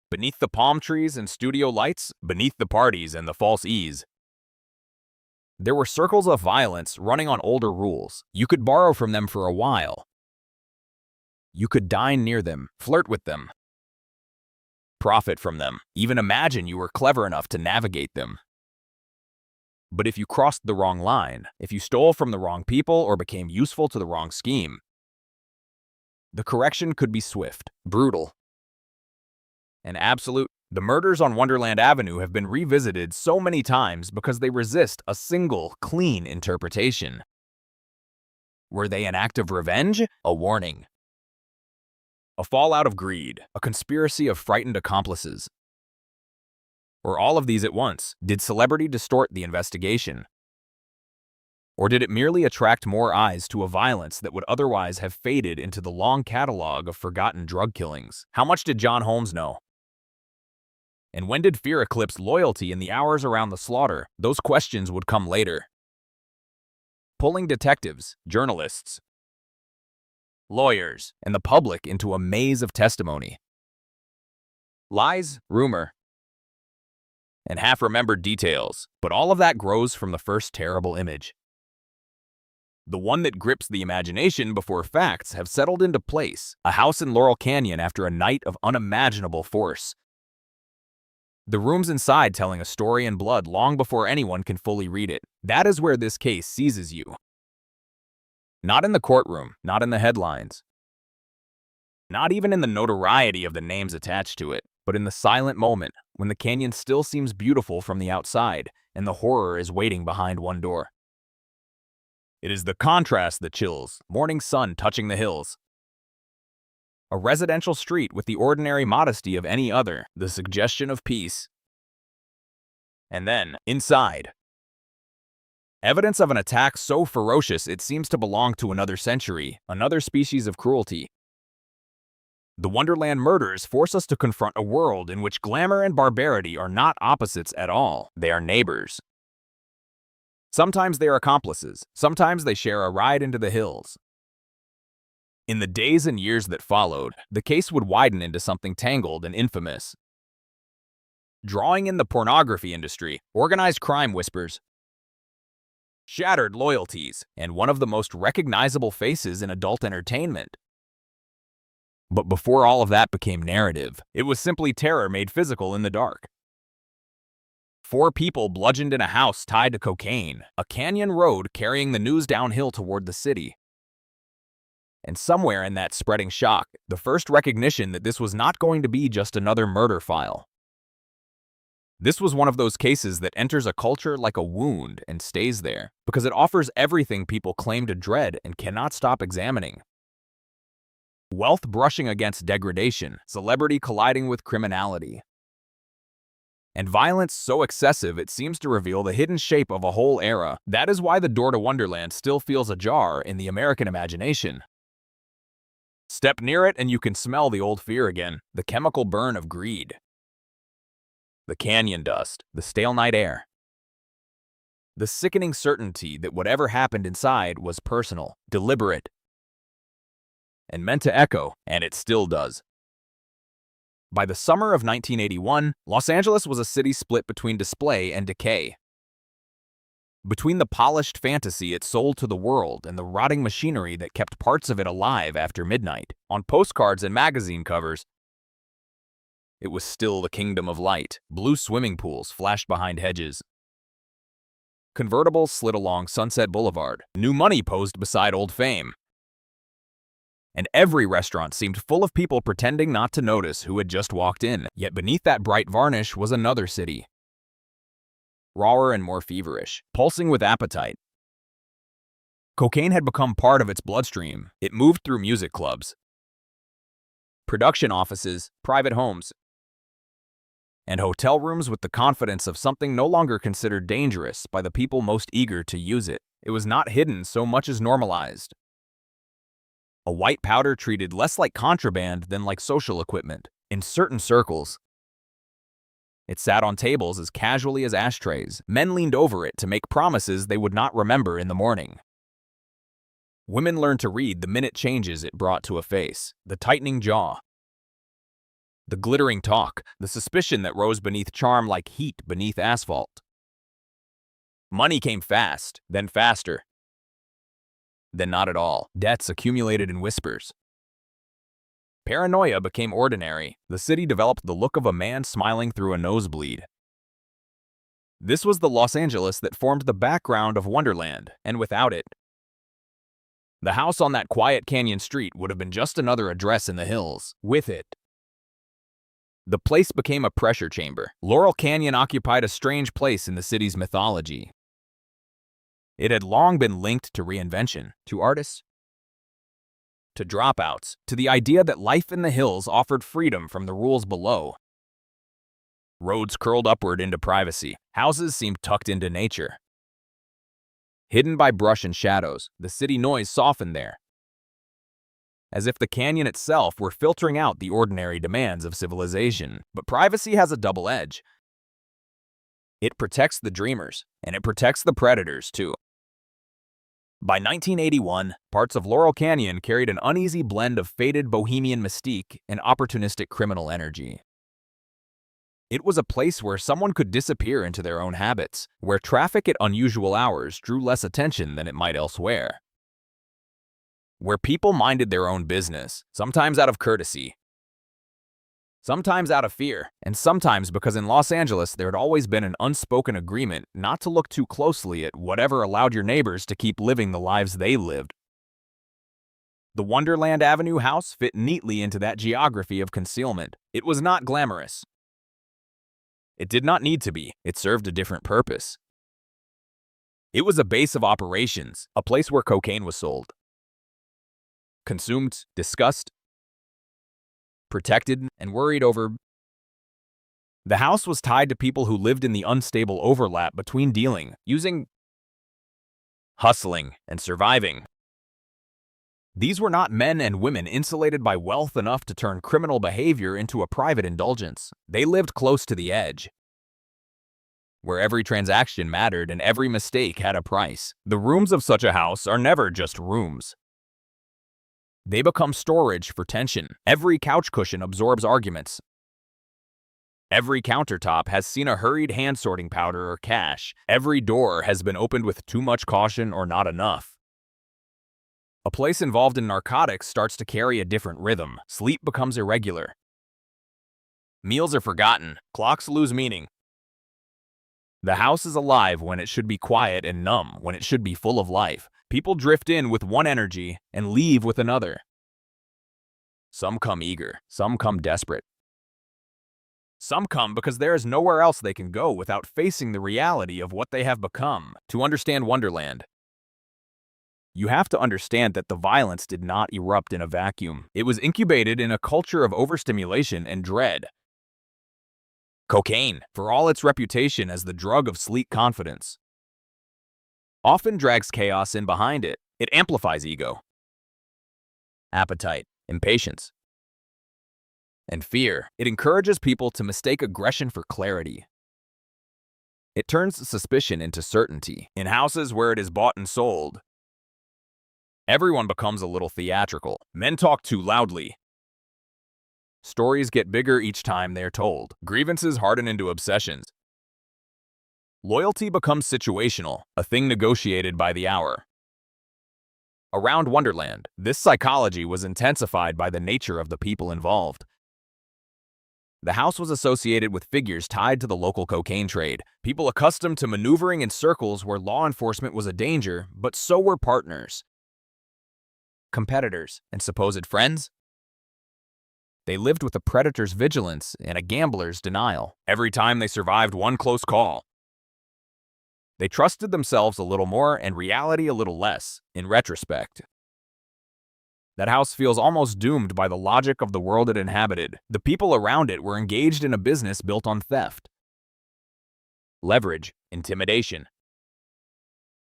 Beneath the palm trees and studio lights, beneath the parties and the false ease, there were circles of violence running on older rules. You could borrow from them for a while. You could dine near them, flirt with them, profit from them, even imagine you were clever enough to navigate them. But if you crossed the wrong line, if you stole from the wrong people or became useful to the wrong scheme, the correction could be swift, brutal, and absolute. The murders on Wonderland Avenue have been revisited so many times because they resist a single, clean interpretation. Were they an act of revenge? A warning. A fallout of greed, a conspiracy of frightened accomplices. Or all of these at once? Did celebrity distort the investigation? Or did it merely attract more eyes to a violence that would otherwise have faded into the long catalog of forgotten drug killings? How much did John Holmes know? And when did fear eclipse loyalty in the hours around the slaughter? Those questions would come later. Pulling detectives, journalists, lawyers, and the public into a maze of testimony. Lies, rumor, and half-remembered details, but all of that grows from the first terrible image. The one that grips the imagination before facts have settled into place, a house in Laurel Canyon after a night of unimaginable force. The rooms inside telling a story in blood long before anyone can fully read it. That is where this case seizes you. Not in the courtroom, not in the headlines, not even in the notoriety of the names attached to it, but in the silent moment when the canyon still seems beautiful from the outside and the horror is waiting behind one door. It is the contrast that chills, morning sun touching the hills. A residential street with the ordinary modesty of any other, the suggestion of peace. And then, inside, evidence of an attack so ferocious it seems to belong to another century, another species of cruelty. The Wonderland murders force us to confront a world in which glamour and barbarity are not opposites at all. They are neighbors. Sometimes they are accomplices. Sometimes they share a ride into the hills. In the days and years that followed, the case would widen into something tangled and infamous. Drawing in the pornography industry, organized crime whispers, shattered loyalties, and one of the most recognizable faces in adult entertainment. But before all of that became narrative, it was simply terror made physical in the dark. 4 people bludgeoned in a house tied to cocaine, a canyon road carrying the news downhill toward the city. And somewhere in that spreading shock, the first recognition that this was not going to be just another murder file. This was one of those cases that enters a culture like a wound and stays there, because it offers everything people claim to dread and cannot stop examining. Wealth brushing against degradation, celebrity colliding with criminality, and violence so excessive it seems to reveal the hidden shape of a whole era. That is why the door to Wonderland still feels ajar in the American imagination. Step near it and you can smell the old fear again, the chemical burn of greed. The canyon dust, the stale night air. The sickening certainty that whatever happened inside was personal, deliberate, and meant to echo, and it still does. By the summer of 1981, Los Angeles was a city split between display and decay. Between the polished fantasy it sold to the world and the rotting machinery that kept parts of it alive after midnight. on postcards and magazine covers. It was still the kingdom of light. Blue swimming pools flashed behind hedges. Convertibles slid along Sunset Boulevard. New money posed beside old fame. And every restaurant seemed full of people pretending not to notice who had just walked in. Yet beneath that bright varnish was another city. Rawer and more feverish, pulsing with appetite. Cocaine had become part of its bloodstream. It moved through music clubs, production offices, private homes, and hotel rooms with the confidence of something no longer considered dangerous by the people most eager to use it. It was not hidden so much as normalized. A white powder treated less like contraband than like social equipment. In certain circles, it sat on tables as casually as ashtrays. Men leaned over it to make promises they would not remember in the morning. Women learned to read the minute changes it brought to a face, the tightening jaw, the glittering talk, the suspicion that rose beneath charm like heat beneath asphalt. Money came fast, then faster, then not at all. Debts accumulated in whispers. Paranoia became ordinary. The city developed the look of a man smiling through a nosebleed. This was the Los Angeles that formed the background of Wonderland, and without it, the house on that quiet canyon street would have been just another address in the hills. With it, the place became a pressure chamber. Laurel Canyon occupied a strange place in the city's mythology. It had long been linked to reinvention, to artists, to dropouts, to the idea that life in the hills offered freedom from the rules below. Roads curled upward into privacy. Houses seemed tucked into nature. Hidden by brush and shadows, the city noise softened there, as if the canyon itself were filtering out the ordinary demands of civilization. But privacy has a double edge. It protects the dreamers, and it protects the predators, too. By 1981, parts of Laurel Canyon carried an uneasy blend of faded bohemian mystique and opportunistic criminal energy. It was a place where someone could disappear into their own habits, where traffic at unusual hours drew less attention than it might elsewhere, where people minded their own business, sometimes out of courtesy, sometimes out of fear, and sometimes because in Los Angeles there had always been an unspoken agreement not to look too closely at whatever allowed your neighbors to keep living the lives they lived. The Wonderland Avenue house fit neatly into that geography of concealment. It was not glamorous. It did not need to be. It served a different purpose. It was a base of operations, a place where cocaine was sold, consumed, discussed, protected, and worried over. The house was tied to people who lived in the unstable overlap between dealing, using, hustling, and surviving. These were not men and women insulated by wealth enough to turn criminal behavior into a private indulgence. They lived close to the edge, where every transaction mattered and every mistake had a price. The rooms of such a house are never just rooms. They become storage for tension. Every couch cushion absorbs arguments. Every countertop has seen a hurried hand-sorting powder or cash. Every door has been opened with too much caution or not enough. A place involved in narcotics starts to carry a different rhythm. Sleep becomes irregular. Meals are forgotten. Clocks lose meaning. The house is alive when it should be quiet and numb, when it should be full of life. People drift in with one energy and leave with another. Some come eager, some come desperate. Some come because there is nowhere else they can go without facing the reality of what they have become. To understand Wonderland, you have to understand that the violence did not erupt in a vacuum. It was incubated in a culture of overstimulation and dread. Cocaine, for all its reputation as the drug of sleek confidence, often drags chaos in behind it. It amplifies ego, appetite, impatience, and fear. It encourages people to mistake aggression for clarity. It turns suspicion into certainty. In houses where it is bought and sold, everyone becomes a little theatrical. Men talk too loudly. Stories get bigger each time they are told. Grievances harden into obsessions. Loyalty becomes situational, a thing negotiated by the hour. Around Wonderland, this psychology was intensified by the nature of the people involved. The house was associated with figures tied to the local cocaine trade, people accustomed to maneuvering in circles where law enforcement was a danger, but so were partners, competitors, and supposed friends. They lived with a predator's vigilance and a gambler's denial every time they survived one close call. They trusted themselves a little more and reality a little less, in retrospect. That house feels almost doomed by the logic of the world it inhabited. The people around it were engaged in a business built on theft, leverage, intimidation,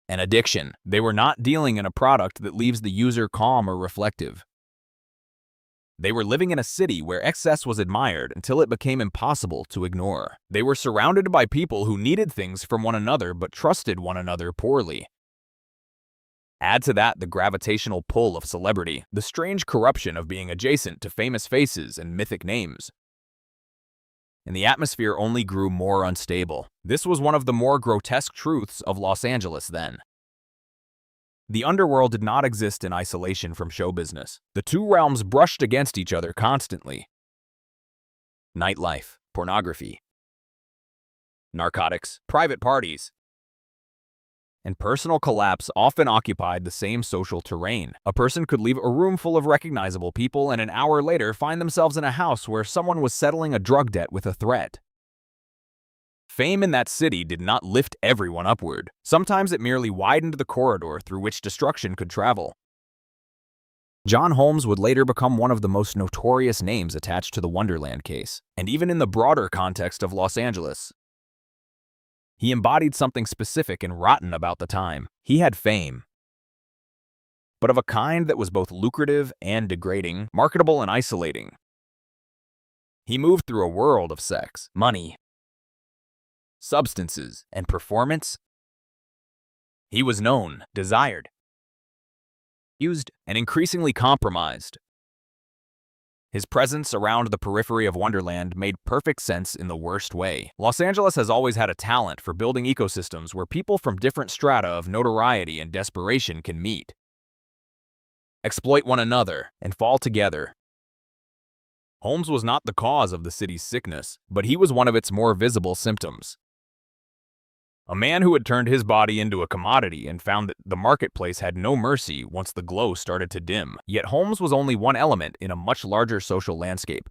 and addiction. They were not dealing in a product that leaves the user calm or reflective. They were living in a city where excess was admired until it became impossible to ignore. They were surrounded by people who needed things from one another but trusted one another poorly. Add to that the gravitational pull of celebrity, the strange corruption of being adjacent to famous faces and mythic names. And the atmosphere only grew more unstable. This was one of the more grotesque truths of Los Angeles then. The underworld did not exist in isolation from show business. The two realms brushed against each other constantly. Nightlife, pornography, narcotics, private parties, and personal collapse often occupied the same social terrain. A person could leave a room full of recognizable people and an hour later find themselves in a house where someone was settling a drug debt with a threat. Fame in that city did not lift everyone upward. Sometimes it merely widened the corridor through which destruction could travel. John Holmes would later become one of the most notorious names attached to the Wonderland case, and even in the broader context of Los Angeles. He embodied something specific and rotten about the time. He had fame, but of a kind that was both lucrative and degrading, marketable and isolating. He moved through a world of sex, money, substances, and performance. He was known, desired, used, and increasingly compromised. His presence around the periphery of Wonderland made perfect sense in the worst way. Los Angeles has always had a talent for building ecosystems where people from different strata of notoriety and desperation can meet, exploit one another, and fall together. Holmes was not the cause of the city's sickness, but he was one of its more visible symptoms. A man who had turned his body into a commodity and found that the marketplace had no mercy once the glow started to dim. Yet Holmes was only one element in a much larger social landscape.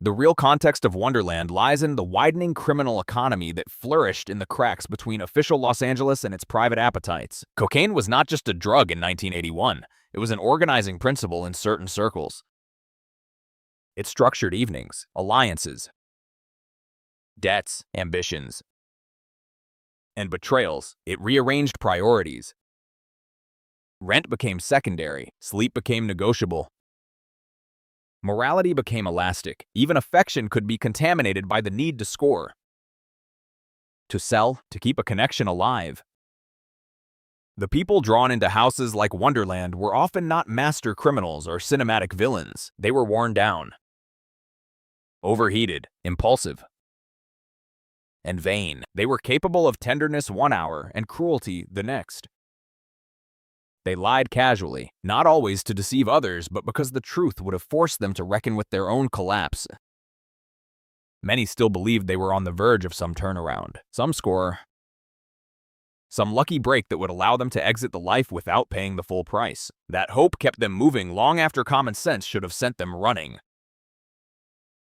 The real context of Wonderland lies in the widening criminal economy that flourished in the cracks between official Los Angeles and its private appetites. Cocaine was not just a drug in 1981. It was an organizing principle in certain circles. It structured evenings, alliances, debts, ambitions, and betrayals. It rearranged priorities. Rent became secondary, sleep became negotiable. Morality became elastic. Even affection could be contaminated by the need to score, to sell, to keep a connection alive. The people drawn into houses like Wonderland were often not master criminals or cinematic villains. They were worn down, overheated, impulsive, and vain. They were capable of tenderness one hour and cruelty the next. They lied casually, not always to deceive others, but because the truth would have forced them to reckon with their own collapse. Many still believed they were on the verge of some turnaround, some score, some lucky break that would allow them to exit the life without paying the full price. That hope kept them moving long after common sense should have sent them running.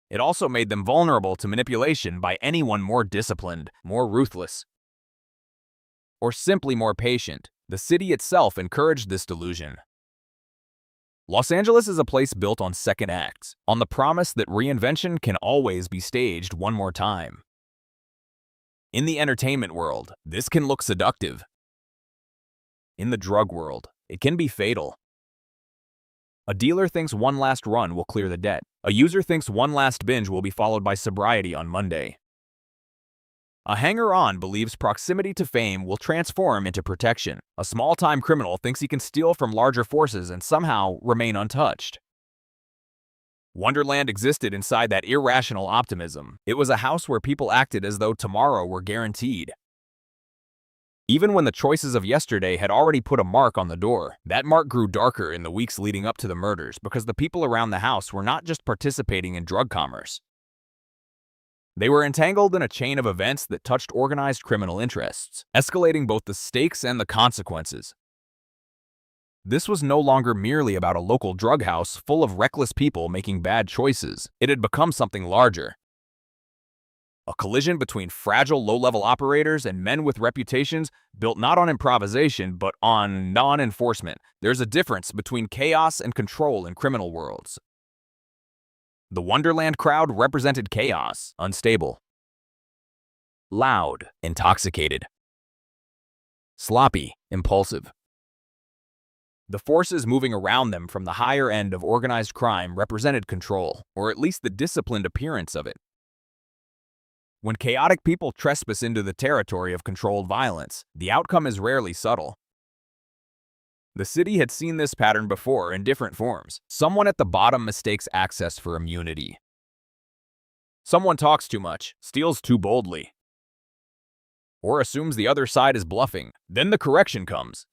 It also made them vulnerable to manipulation by anyone more disciplined, more ruthless, or simply more patient. The city itself encouraged this delusion. Los Angeles is a place built on second acts, on the promise that reinvention can always be staged one more time. In the entertainment world, this can look seductive. In the drug world, it can be fatal. A dealer thinks one last run will clear the debt. A user thinks one last binge will be followed by sobriety on Monday. A hanger-on believes proximity to fame will transform into protection. A small-time criminal thinks he can steal from larger forces and somehow remain untouched. Wonderland existed inside that irrational optimism. It was a house where people acted as though tomorrow were guaranteed. Even when the choices of yesterday had already put a mark on the door, that mark grew darker in the weeks leading up to the murders because the people around the house were not just participating in drug commerce. They were entangled in a chain of events that touched organized criminal interests, escalating both the stakes and the consequences. This was no longer merely about a local drug house full of reckless people making bad choices. It had become something larger. A collision between fragile low-level operators and men with reputations built not on improvisation, but on non-enforcement. There's a difference between chaos and control in criminal worlds. The Wonderland crowd represented chaos, unstable, loud, intoxicated, sloppy, impulsive. The forces moving around them from the higher end of organized crime represented control, or at least the disciplined appearance of it. When chaotic people trespass into the territory of controlled violence, the outcome is rarely subtle. The city had seen this pattern before in different forms. Someone at the bottom mistakes access for immunity. Someone talks too much, steals too boldly, or assumes the other side is bluffing. Then the correction comes.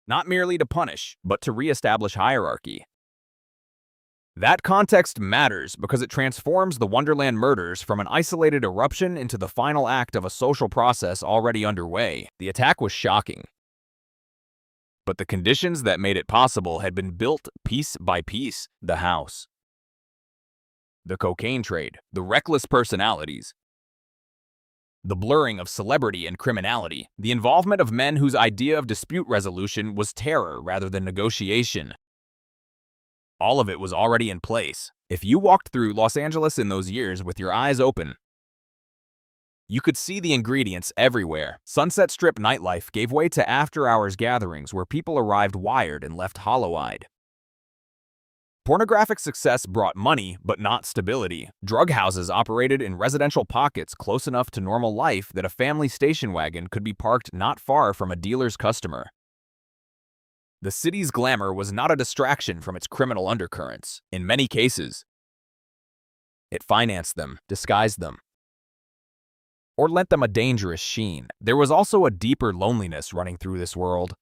Not merely to punish, but to reestablish hierarchy. That context matters because it transforms the Wonderland murders from an isolated eruption into the final act of a social process already underway. The attack was shocking, but the conditions that made it possible had been built piece by piece. The house, the cocaine trade, the reckless personalities, the blurring of celebrity and criminality, the involvement of men whose idea of dispute resolution was terror rather than negotiation. All of it was already in place. If you walked through Los Angeles in those years with your eyes open, you could see the ingredients everywhere. Sunset Strip nightlife gave way to after-hours gatherings where people arrived wired and left hollow-eyed. Pornographic success brought money, but not stability. Drug houses operated in residential pockets close enough to normal life that a family station wagon could be parked not far from a dealer's customer. The city's glamour was not a distraction from its criminal undercurrents. In many cases, it financed them, disguised them, or lent them a dangerous sheen. There was also a deeper loneliness running through this world.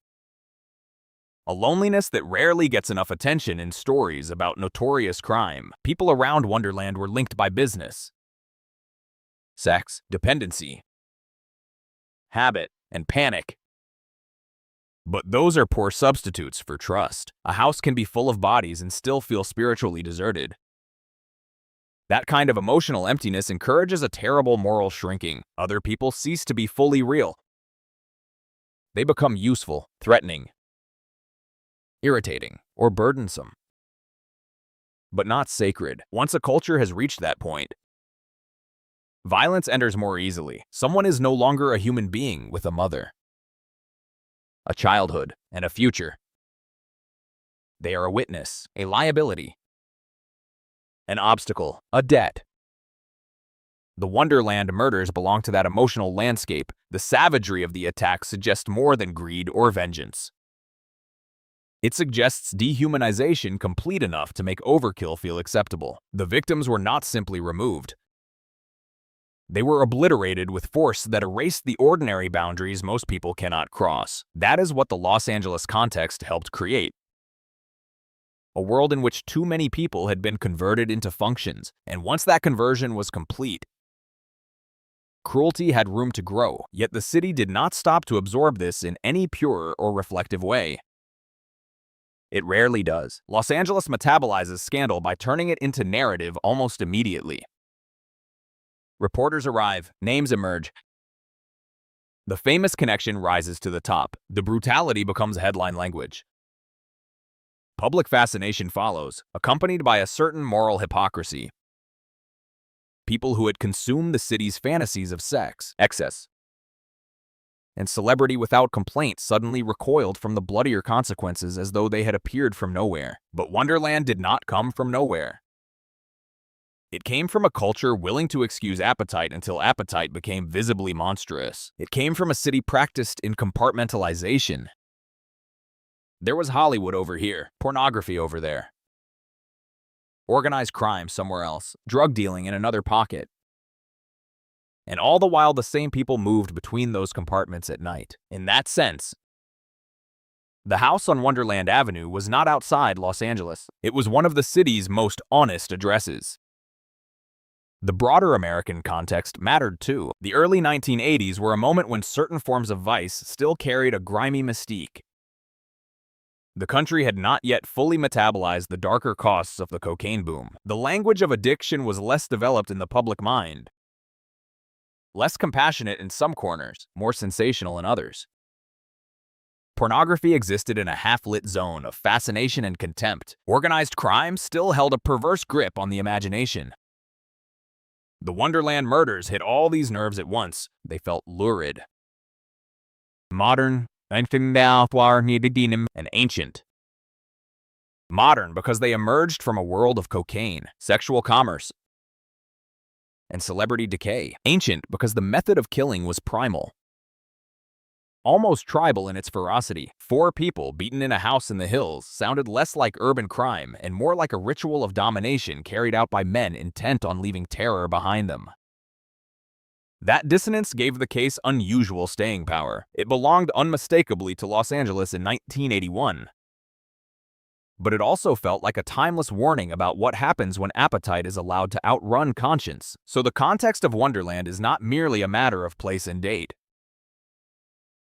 A loneliness that rarely gets enough attention in stories about notorious crime. People around Wonderland were linked by business, sex, dependency, habit, and panic. But those are poor substitutes for trust. A house can be full of bodies and still feel spiritually deserted. That kind of emotional emptiness encourages a terrible moral shrinking. Other people cease to be fully real. They become useful, threatening, irritating, or burdensome, but not sacred. Once a culture has reached that point, violence enters more easily. Someone is no longer a human being with a mother, a childhood, and a future. They are a witness, a liability, an obstacle, a debt. The Wonderland murders belong to that emotional landscape. The savagery of the attack suggests more than greed or vengeance. It suggests dehumanization complete enough to make overkill feel acceptable. The victims were not simply removed. They were obliterated with force that erased the ordinary boundaries most people cannot cross. That is what the Los Angeles context helped create. A world in which too many people had been converted into functions, and once that conversion was complete, cruelty had room to grow. Yet the city did not stop to absorb this in any pure or reflective way. It rarely does. Los Angeles metabolizes scandal by turning it into narrative almost immediately. Reporters arrive, names emerge. The famous connection rises to the top. The brutality becomes headline language. Public fascination follows, accompanied by a certain moral hypocrisy. People who had consumed the city's fantasies of sex, excess, and celebrity without complaint suddenly recoiled from the bloodier consequences as though they had appeared from nowhere. But Wonderland did not come from nowhere. It came from a culture willing to excuse appetite until appetite became visibly monstrous. It came from a city practiced in compartmentalization. There was Hollywood over here, pornography over there, organized crime somewhere else, drug dealing in another pocket. And all the while, the same people moved between those compartments at night. In that sense, the house on Wonderland Avenue was not outside Los Angeles. It was one of the city's most honest addresses. The broader American context mattered too. The early 1980s were a moment when certain forms of vice still carried a grimy mystique. The country had not yet fully metabolized the darker costs of the cocaine boom. The language of addiction was less developed in the public mind. Less compassionate in some corners, more sensational in others. Pornography existed in a half-lit zone of fascination and contempt. Organized crime still held a perverse grip on the imagination. The Wonderland murders hit all these nerves at once. They felt lurid. Modern, and ancient. Modern because they emerged from a world of cocaine, sexual commerce, and celebrity decay. Ancient because the method of killing was primal. Almost tribal in its ferocity. 4 people beaten in a house in the hills sounded less like urban crime and more like a ritual of domination carried out by men intent on leaving terror behind them. That dissonance gave the case unusual staying power. It belonged unmistakably to Los Angeles in 1981. But it also felt like a timeless warning about what happens when appetite is allowed to outrun conscience. So the context of Wonderland is not merely a matter of place and date.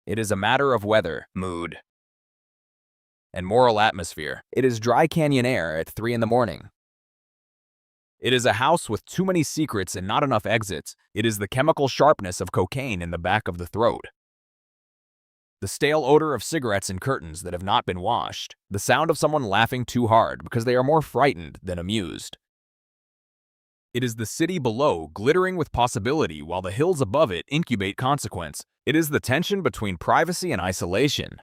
It is a matter of weather, mood, and moral atmosphere. It is dry canyon air at 3 in the morning. It is a house with too many secrets and not enough exits. It is the chemical sharpness of cocaine in the back of the throat. The stale odor of cigarettes in curtains that have not been washed. The sound of someone laughing too hard because they are more frightened than amused. It is the city below glittering with possibility while the hills above it incubate consequence. It is the tension between privacy and isolation,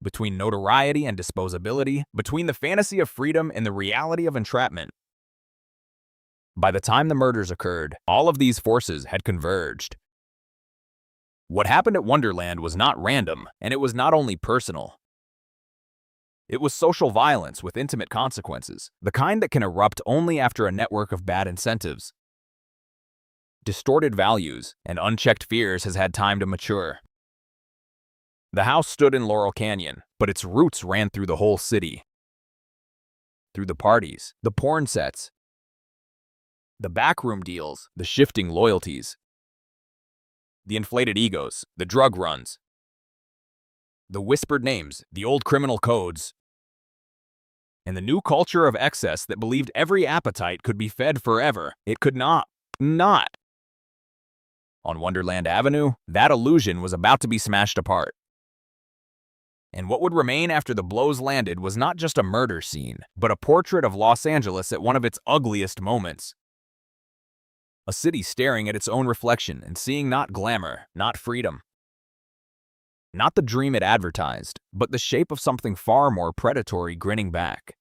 between notoriety and disposability, between the fantasy of freedom and the reality of entrapment. By the time the murders occurred, all of these forces had converged. What happened at Wonderland was not random, and it was not only personal. It was social violence with intimate consequences, the kind that can erupt only after a network of bad incentives. Distorted values and unchecked fears has had time to mature. The house stood in Laurel Canyon, but its roots ran through the whole city. Through the parties, the porn sets, the backroom deals, the shifting loyalties, the inflated egos, the drug runs, the whispered names, the old criminal codes, and the new culture of excess that believed every appetite could be fed forever. It could not. On Wonderland Avenue, that illusion was about to be smashed apart. And what would remain after the blows landed was not just a murder scene, but a portrait of Los Angeles at one of its ugliest moments. A city staring at its own reflection and seeing not glamour, not freedom, not the dream it advertised, but the shape of something far more predatory grinning back.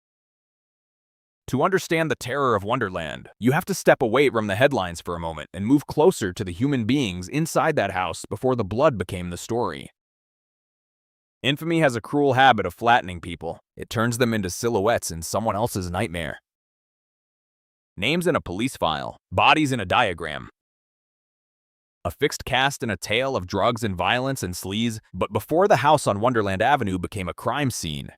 To understand the terror of Wonderland, you have to step away from the headlines for a moment and move closer to the human beings inside that house before the blood became the story. Infamy has a cruel habit of flattening people. It turns them into silhouettes in someone else's nightmare. Names in a police file, bodies in a diagram. A fixed cast in a tale of drugs and violence and sleaze, but before the house on Wonderland Avenue became a crime scene,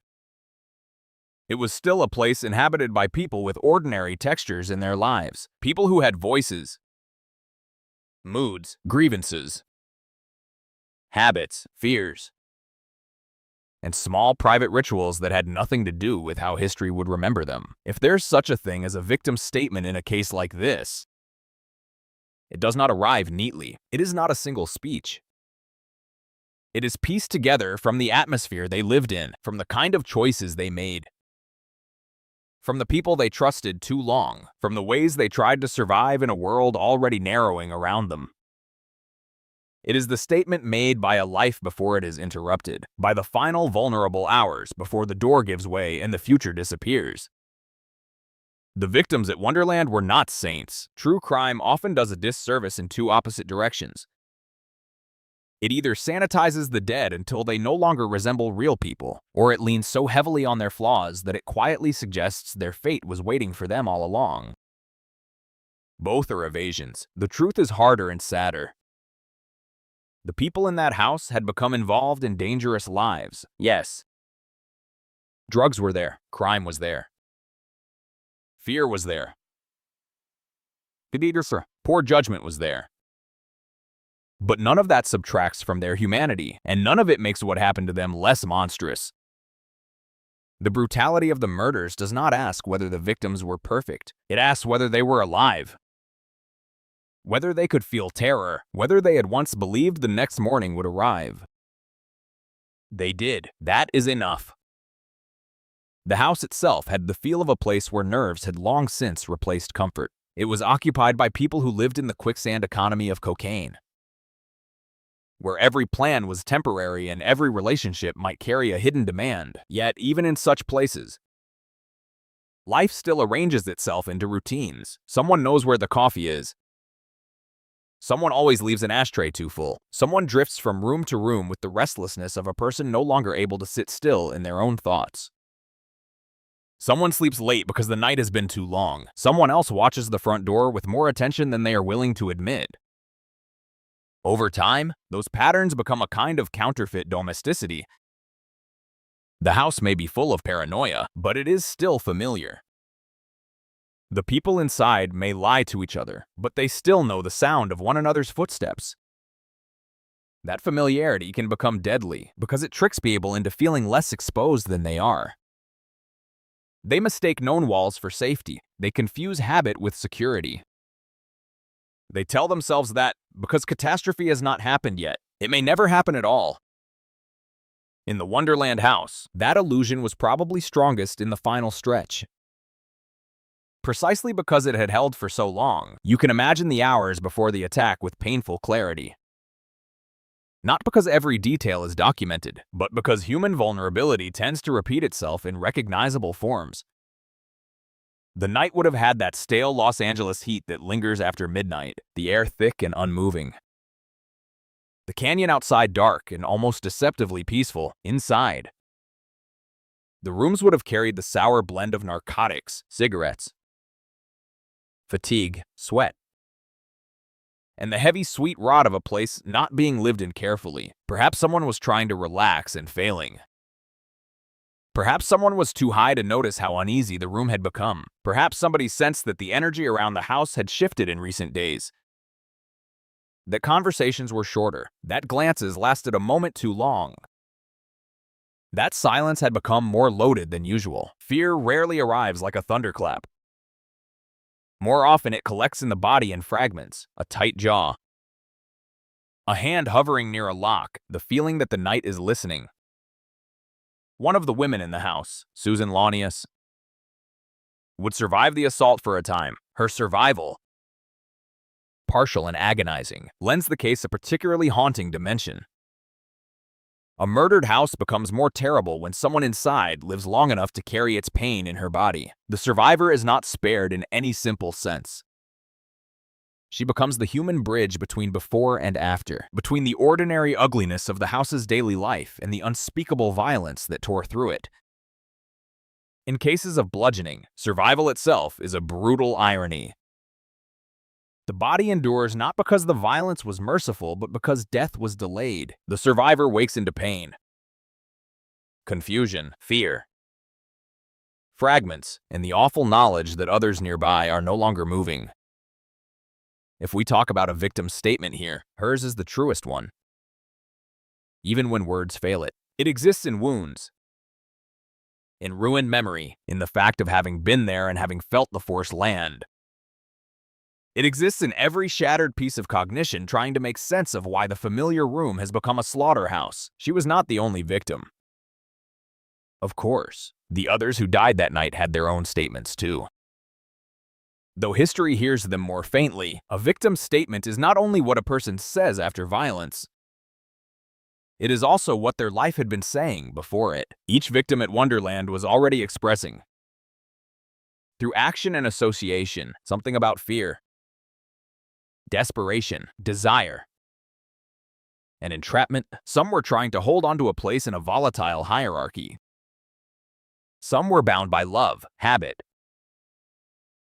it was still a place inhabited by people with ordinary textures in their lives. People who had voices, moods, grievances, habits, fears, and small private rituals that had nothing to do with how history would remember them. If there's such a thing as a victim statement in a case like this, it does not arrive neatly. It is not a single speech. It is pieced together from the atmosphere they lived in, from the kind of choices they made, from the people they trusted too long, from the ways they tried to survive in a world already narrowing around them. It is the statement made by a life before it is interrupted, by the final vulnerable hours before the door gives way and the future disappears. The victims at Wonderland were not saints. True crime often does a disservice in two opposite directions. It either sanitizes the dead until they no longer resemble real people, or it leans so heavily on their flaws that it quietly suggests their fate was waiting for them all along. Both are evasions. The truth is harder and sadder. The people in that house had become involved in dangerous lives. Yes. Drugs were there. Crime was there. Fear was there. Poor judgment was there. But none of that subtracts from their humanity, and none of it makes what happened to them less monstrous. The brutality of the murders does not ask whether the victims were perfect. It asks whether they were alive. Whether they could feel terror, whether they had once believed the next morning would arrive. They did. That is enough. The house itself had the feel of a place where nerves had long since replaced comfort. It was occupied by people who lived in the quicksand economy of cocaine, where every plan was temporary and every relationship might carry a hidden demand. Yet, even in such places, life still arranges itself into routines. Someone knows where the coffee is. Someone always leaves an ashtray too full. Someone drifts from room to room with the restlessness of a person no longer able to sit still in their own thoughts. Someone sleeps late because the night has been too long. Someone else watches the front door with more attention than they are willing to admit. Over time, those patterns become a kind of counterfeit domesticity. The house may be full of paranoia, but it is still familiar. The people inside may lie to each other, but they still know the sound of one another's footsteps. That familiarity can become deadly because it tricks people into feeling less exposed than they are. They mistake known walls for safety. They confuse habit with security. They tell themselves that, because catastrophe has not happened yet, it may never happen at all. In the Wonderland house, that illusion was probably strongest in the final stretch. Precisely because it had held for so long, you can imagine the hours before the attack with painful clarity. Not because every detail is documented, but because human vulnerability tends to repeat itself in recognizable forms. The night would have had that stale Los Angeles heat that lingers after midnight, the air thick and unmoving. The canyon outside dark and almost deceptively peaceful inside. The rooms would have carried the sour blend of narcotics, cigarettes, fatigue, sweat, and the heavy sweet rot of a place not being lived in carefully. Perhaps someone was trying to relax and failing. Perhaps someone was too high to notice how uneasy the room had become. Perhaps somebody sensed that the energy around the house had shifted in recent days. That conversations were shorter. That glances lasted a moment too long. That silence had become more loaded than usual. Fear rarely arrives like a thunderclap. More often it collects in the body in fragments, a tight jaw, a hand hovering near a lock, the feeling that the night is listening. One of the women in the house, Susan Launius, would survive the assault for a time. Her survival, partial and agonizing, lends the case a particularly haunting dimension. A murdered house becomes more terrible when someone inside lives long enough to carry its pain in her body. The survivor is not spared in any simple sense. She becomes the human bridge between before and after, between the ordinary ugliness of the house's daily life and the unspeakable violence that tore through it. In cases of bludgeoning, survival itself is a brutal irony. The body endures not because the violence was merciful, but because death was delayed. The survivor wakes into pain, confusion, fear, fragments, and the awful knowledge that others nearby are no longer moving. If we talk about a victim's statement here, hers is the truest one. Even when words fail it, it exists in wounds, in ruined memory, in the fact of having been there and having felt the force land. It exists in every shattered piece of cognition trying to make sense of why the familiar room has become a slaughterhouse. She was not the only victim. Of course, the others who died that night had their own statements too. Though history hears them more faintly, a victim's statement is not only what a person says after violence, it is also what their life had been saying before it. Each victim at Wonderland was already expressing, through action and association, something about fear, desperation, desire, and entrapment. Some were trying to hold onto a place in a volatile hierarchy. Some were bound by love, habit,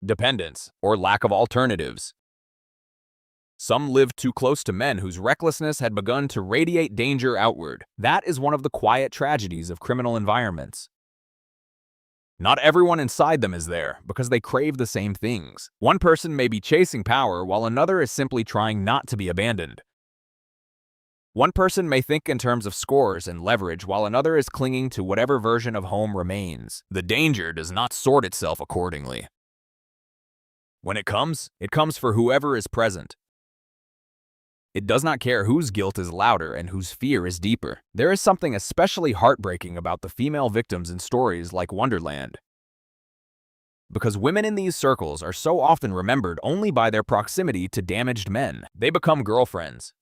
dependence, or lack of alternatives. Some lived too close to men whose recklessness had begun to radiate danger outward. That is one of the quiet tragedies of criminal environments. Not everyone inside them is there because they crave the same things. One person may be chasing power while another is simply trying not to be abandoned. One person may think in terms of scores and leverage while another is clinging to whatever version of home remains. The danger does not sort itself accordingly. When it comes for whoever is present. It does not care whose guilt is louder and whose fear is deeper. There is something especially heartbreaking about the female victims in stories like Wonderland. Because women in these circles are so often remembered only by their proximity to damaged men. They become girlfriends,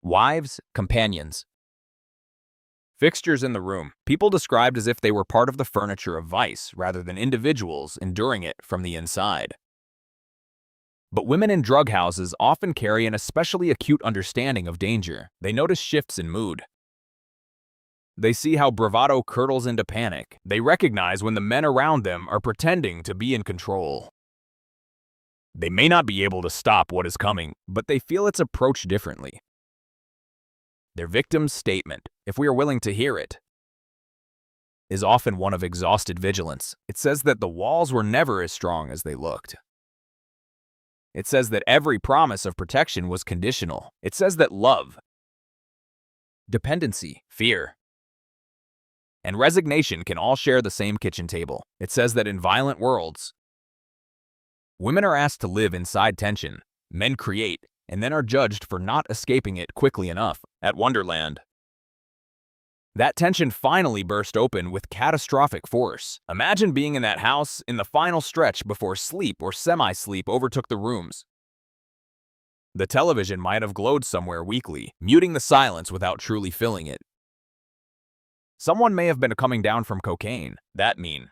wives, companions, fixtures in the room, people described as if they were part of the furniture of vice rather than individuals enduring it from the inside. But women in drug houses often carry an especially acute understanding of danger. They notice shifts in mood. They see how bravado curdles into panic. They recognize when the men around them are pretending to be in control. They may not be able to stop what is coming, but they feel its approach differently. Their victim's statement, if we are willing to hear it, is often one of exhausted vigilance. It says that the walls were never as strong as they looked. It says that every promise of protection was conditional. It says that love, dependency, fear, and resignation can all share the same kitchen table. It says that in violent worlds, women are asked to live inside tension. Men create, and then are judged for not escaping it quickly enough. At Wonderland, that tension finally burst open with catastrophic force. Imagine being in that house in the final stretch before sleep or semi-sleep overtook the rooms. The television might have glowed somewhere weakly, muting the silence without truly filling it. Someone may have been coming down from cocaine, that mean.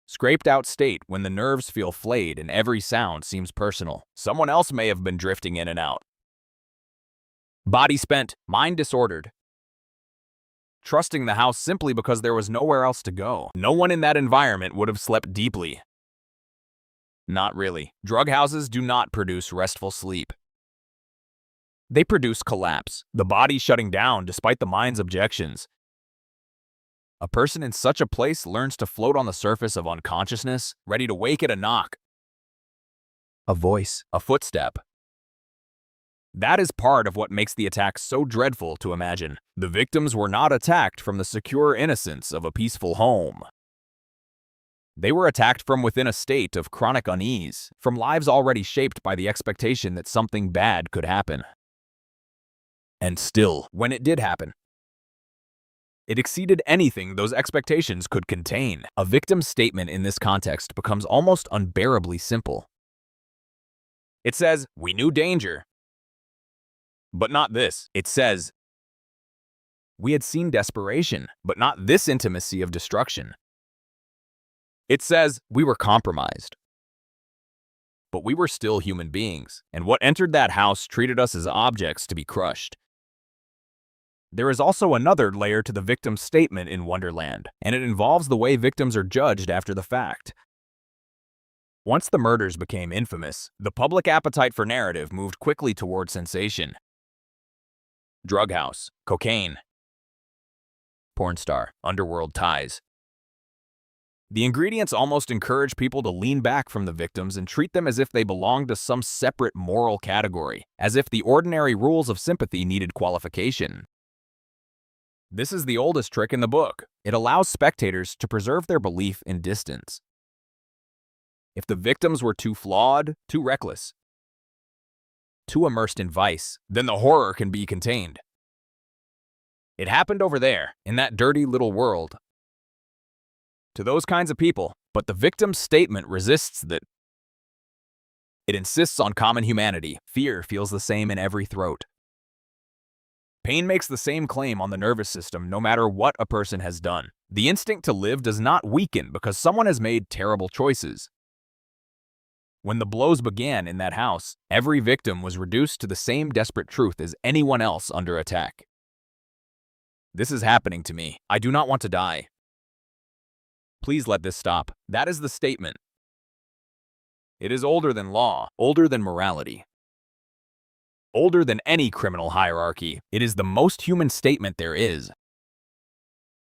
Scraped out state when the nerves feel flayed and every sound seems personal. Someone else may have been drifting in and out. Body spent, mind disordered. Trusting the house simply because there was nowhere else to go. No one in that environment would have slept deeply. Not really. Drug houses do not produce restful sleep. They produce collapse, the body shutting down despite the mind's objections. A person in such a place learns to float on the surface of unconsciousness, ready to wake at a knock, a voice, a footstep. That is part of what makes the attack so dreadful to imagine. The victims were not attacked from the secure innocence of a peaceful home. They were attacked from within a state of chronic unease, from lives already shaped by the expectation that something bad could happen. And still, when it did happen, it exceeded anything those expectations could contain. A victim's statement in this context becomes almost unbearably simple. It says, "We knew danger, but not this." It says, "We had seen desperation, but not this intimacy of destruction." It says, "We were compromised, but we were still human beings, and what entered that house treated us as objects to be crushed." There is also another layer to the victim's statement in Wonderland, and it involves the way victims are judged after the fact. Once the murders became infamous, the public appetite for narrative moved quickly toward sensation. Drug house, cocaine, porn star, underworld ties. The ingredients almost encourage people to lean back from the victims and treat them as if they belonged to some separate moral category, as if the ordinary rules of sympathy needed qualification. This is the oldest trick in the book. It allows spectators to preserve their belief in distance. If the victims were too flawed, too reckless, too immersed in vice, then the horror can be contained. It happened over there, in that dirty little world, to those kinds of people, but the victim's statement resists that. It insists on common humanity. Fear feels the same in every throat. Pain makes the same claim on the nervous system no matter what a person has done. The instinct to live does not weaken because someone has made terrible choices. When the blows began in that house, every victim was reduced to the same desperate truth as anyone else under attack. This is happening to me. I do not want to die. Please let this stop. That is the statement. It is older than law, older than morality, older than any criminal hierarchy. It is the most human statement there is.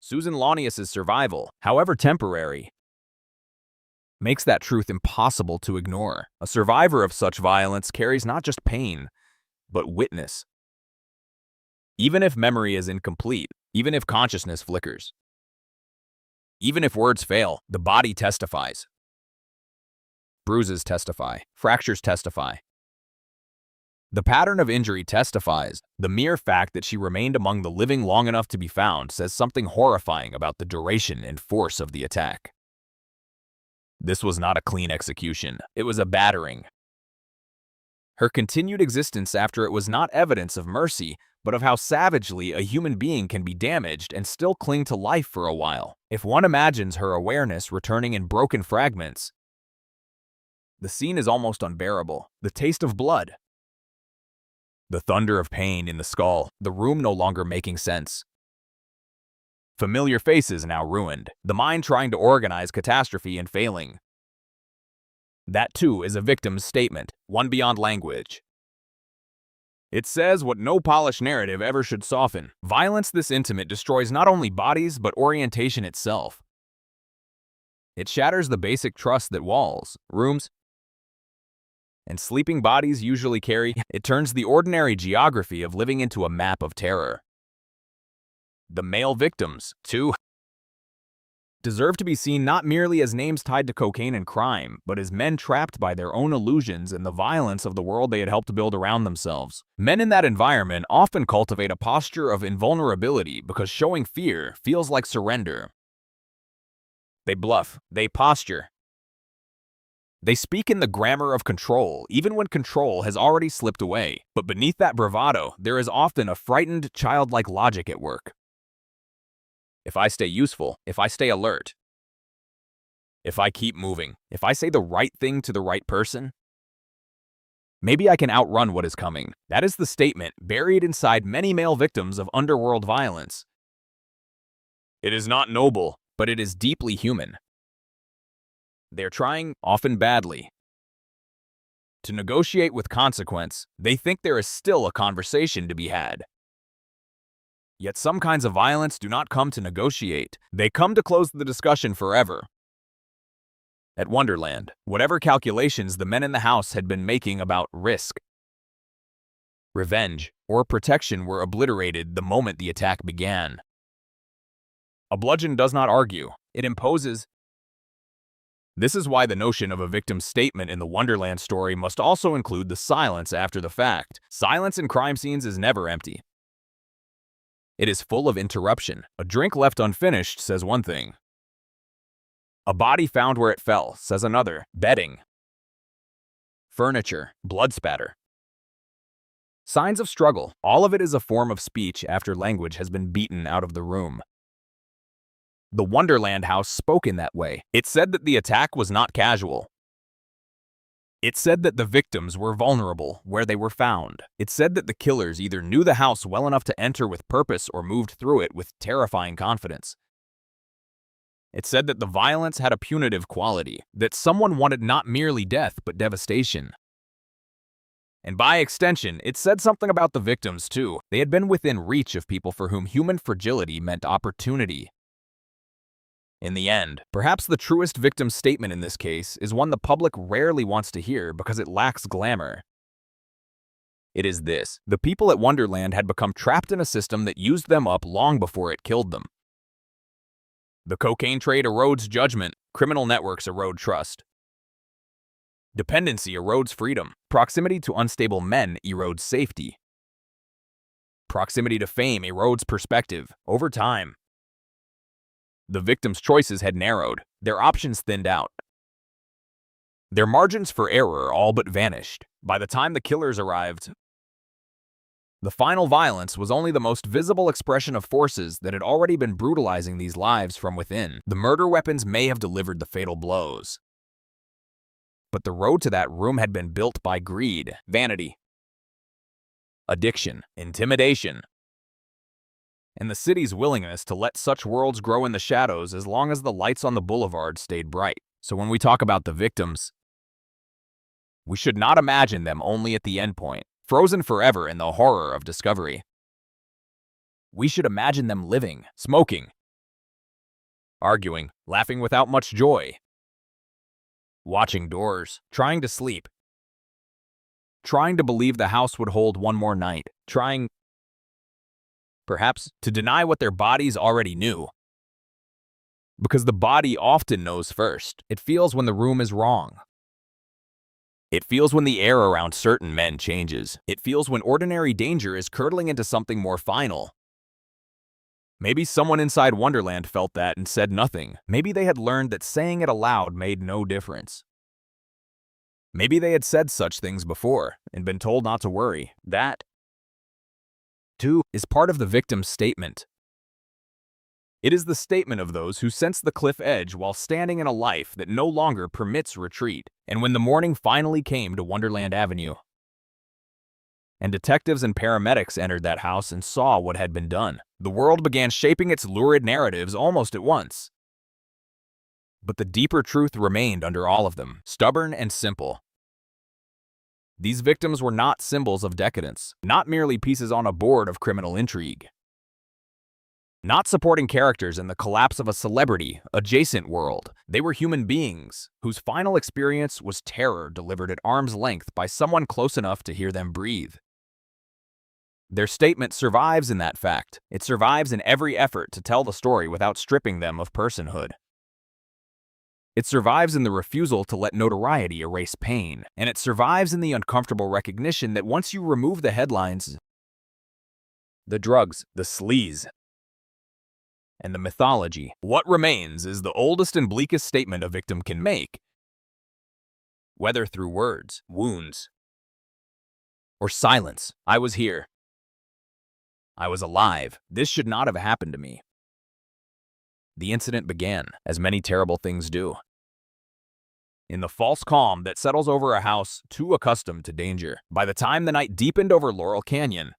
Susan Launius's survival, however temporary, makes that truth impossible to ignore. A survivor of such violence carries not just pain, but witness. Even if memory is incomplete, even if consciousness flickers, even if words fail, the body testifies. Bruises testify. Fractures testify. The pattern of injury testifies. The mere fact that she remained among the living long enough to be found says something horrifying about the duration and force of the attack. This was not a clean execution. It was a battering. Her continued existence after it was not evidence of mercy, but of how savagely a human being can be damaged and still cling to life for a while. If one imagines her awareness returning in broken fragments, the scene is almost unbearable. The taste of blood, the thunder of pain in the skull, the room no longer making sense. Familiar faces now ruined, the mind trying to organize catastrophe and failing. That too is a victim's statement, one beyond language. It says what no polished narrative ever should soften. Violence this intimate destroys not only bodies, but orientation itself. It shatters the basic trust that walls, rooms, and sleeping bodies usually carry. It turns the ordinary geography of living into a map of terror. The male victims, too, deserve to be seen not merely as names tied to cocaine and crime, but as men trapped by their own illusions and the violence of the world they had helped build around themselves. Men in that environment often cultivate a posture of invulnerability because showing fear feels like surrender. They bluff, they posture. They speak in the grammar of control, even when control has already slipped away. But beneath that bravado, there is often a frightened, childlike logic at work. If I stay useful, if I stay alert, if I keep moving, if I say the right thing to the right person, maybe I can outrun what is coming. That is the statement buried inside many male victims of underworld violence. It is not noble, but it is deeply human. They're trying, often badly, to negotiate with consequence. They think there is still a conversation to be had. Yet some kinds of violence do not come to negotiate. They come to close the discussion forever. At Wonderland, whatever calculations the men in the house had been making about risk, revenge, or protection were obliterated the moment the attack began. A bludgeon does not argue. It imposes. This is why the notion of a victim's statement in the Wonderland story must also include the silence after the fact. Silence in crime scenes is never empty. It is full of interruption. A drink left unfinished says one thing. A body found where it fell says another. Bedding, furniture, blood spatter, signs of struggle. All of it is a form of speech after language has been beaten out of the room. The Wonderland house spoke in that way. It said that the attack was not casual. It said that the victims were vulnerable where they were found. It said that the killers either knew the house well enough to enter with purpose or moved through it with terrifying confidence. It said that the violence had a punitive quality, that someone wanted not merely death but devastation. And by extension, it said something about the victims too. They had been within reach of people for whom human fragility meant opportunity. In the end, perhaps the truest victim statement in this case is one the public rarely wants to hear because it lacks glamour. It is this: the people at Wonderland had become trapped in a system that used them up long before it killed them. The cocaine trade erodes judgment, criminal networks erode trust. Dependency erodes freedom. Proximity to unstable men erodes safety. Proximity to fame erodes perspective. Over time, the victims' choices had narrowed, their options thinned out. Their margins for error all but vanished. By the time the killers arrived, the final violence was only the most visible expression of forces that had already been brutalizing these lives from within. The murder weapons may have delivered the fatal blows, but the road to that room had been built by greed, vanity, addiction, intimidation, and the city's willingness to let such worlds grow in the shadows as long as the lights on the boulevard stayed bright. So when we talk about the victims, we should not imagine them only at the endpoint, frozen forever in the horror of discovery. We should imagine them living, smoking, arguing, laughing without much joy, watching doors, trying to sleep, trying to believe the house would hold one more night, trying, perhaps, to deny what their bodies already knew. Because the body often knows first. It feels when the room is wrong. It feels when the air around certain men changes. It feels when ordinary danger is curdling into something more final. Maybe someone inside Wonderland felt that and said nothing. Maybe they had learned that saying it aloud made no difference. Maybe they had said such things before and been told not to worry. That, too, is part of the victim's statement. It is the statement of those who sense the cliff edge while standing in a life that no longer permits retreat. And when the morning finally came to Wonderland Avenue, and detectives and paramedics entered that house and saw what had been done, the world began shaping its lurid narratives almost at once. But the deeper truth remained under all of them, stubborn and simple. These victims were not symbols of decadence, not merely pieces on a board of criminal intrigue. Not supporting characters in the collapse of a celebrity, adjacent world. They were human beings whose final experience was terror delivered at arm's length by someone close enough to hear them breathe. Their statement survives in that fact. It survives in every effort to tell the story without stripping them of personhood. It survives in the refusal to let notoriety erase pain, and it survives in the uncomfortable recognition that once you remove the headlines, the drugs, the sleaze, and the mythology, what remains is the oldest and bleakest statement a victim can make. Whether through words, wounds, or silence, I was here. I was alive. This should not have happened to me. The incident began, as many terrible things do, in the false calm that settles over a house too accustomed to danger. By the time the night deepened over Laurel Canyon,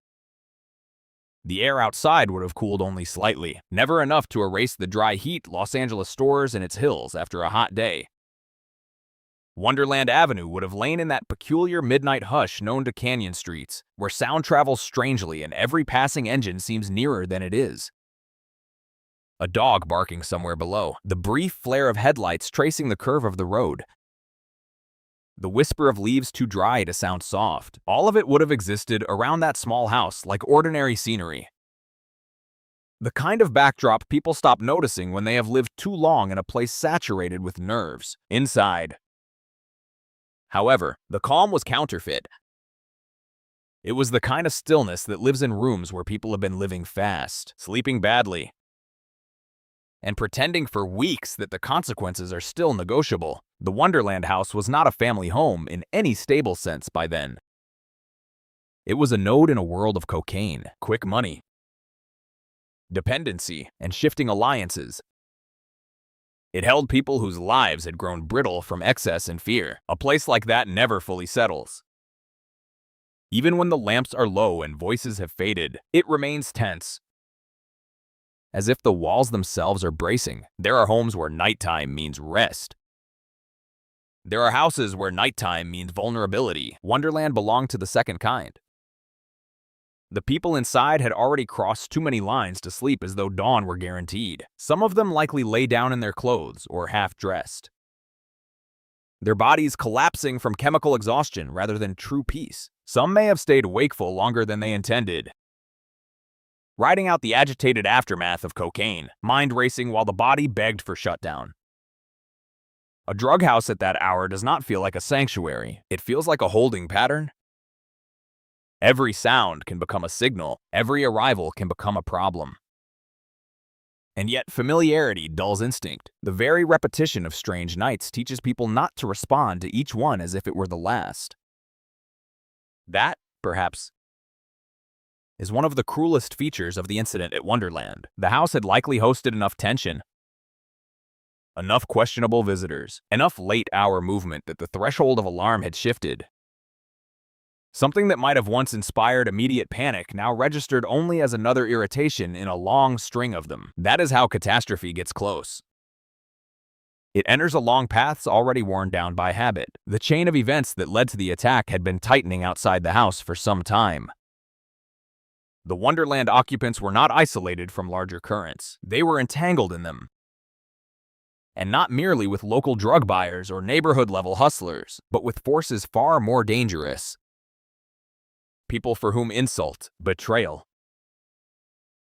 the air outside would have cooled only slightly, never enough to erase the dry heat Los Angeles stores in its hills after a hot day. Wonderland Avenue would have lain in that peculiar midnight hush known to canyon streets, where sound travels strangely and every passing engine seems nearer than it is. A dog barking somewhere below, the brief flare of headlights tracing the curve of the road, the whisper of leaves too dry to sound soft. All of it would have existed around that small house like ordinary scenery. The kind of backdrop people stop noticing when they have lived too long in a place saturated with nerves. Inside, however, the calm was counterfeit. It was the kind of stillness that lives in rooms where people have been living fast, sleeping badly, and pretending for weeks that the consequences are still negotiable. The Wonderland house was not a family home in any stable sense by then. It was a node in a world of cocaine, quick money, dependency, and shifting alliances. It held people whose lives had grown brittle from excess and fear. A place like that never fully settles. Even when the lamps are low and voices have faded, it remains tense, as if the walls themselves are bracing. There are homes where nighttime means rest. There are houses where nighttime means vulnerability. Wonderland belonged to the second kind. The people inside had already crossed too many lines to sleep as though dawn were guaranteed. Some of them likely lay down in their clothes or half-dressed, their bodies collapsing from chemical exhaustion rather than true peace. Some may have stayed wakeful longer than they intended, riding out the agitated aftermath of cocaine, mind racing while the body begged for shutdown. A drug house at that hour does not feel like a sanctuary. It feels like a holding pattern. Every sound can become a signal. Every arrival can become a problem. And yet familiarity dulls instinct. The very repetition of strange nights teaches people not to respond to each one as if it were the last. That, perhaps, is one of the cruelest features of the incident at Wonderland. The house had likely hosted enough tension, enough questionable visitors, enough late-hour movement that the threshold of alarm had shifted. Something that might have once inspired immediate panic now registered only as another irritation in a long string of them. That is how catastrophe gets close. It enters along paths already worn down by habit. The chain of events that led to the attack had been tightening outside the house for some time. The Wonderland occupants were not isolated from larger currents. They were entangled in them. And not merely with local drug buyers or neighborhood-level hustlers, but with forces far more dangerous. People for whom insult, betrayal,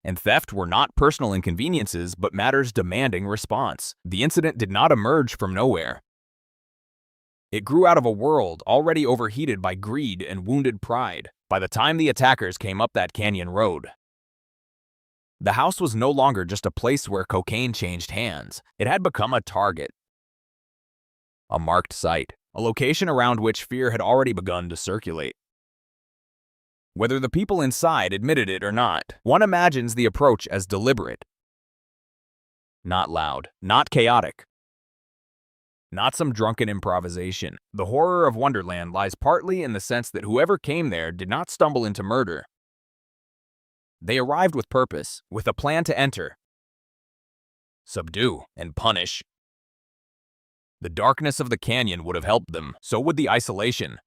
and theft were not personal inconveniences, but matters demanding response. The incident did not emerge from nowhere. It grew out of a world already overheated by greed and wounded pride. By the time the attackers came up that canyon road, the house was no longer just a place where cocaine changed hands. It had become a target, a marked site, a location around which fear had already begun to circulate. Whether the people inside admitted it or not, one imagines the approach as deliberate. Not loud, not chaotic, not some drunken improvisation. The horror of Wonderland lies partly in the sense that whoever came there did not stumble into murder. They arrived with purpose, with a plan to enter, subdue, and punish. The darkness of the canyon would have helped them, so would the isolation.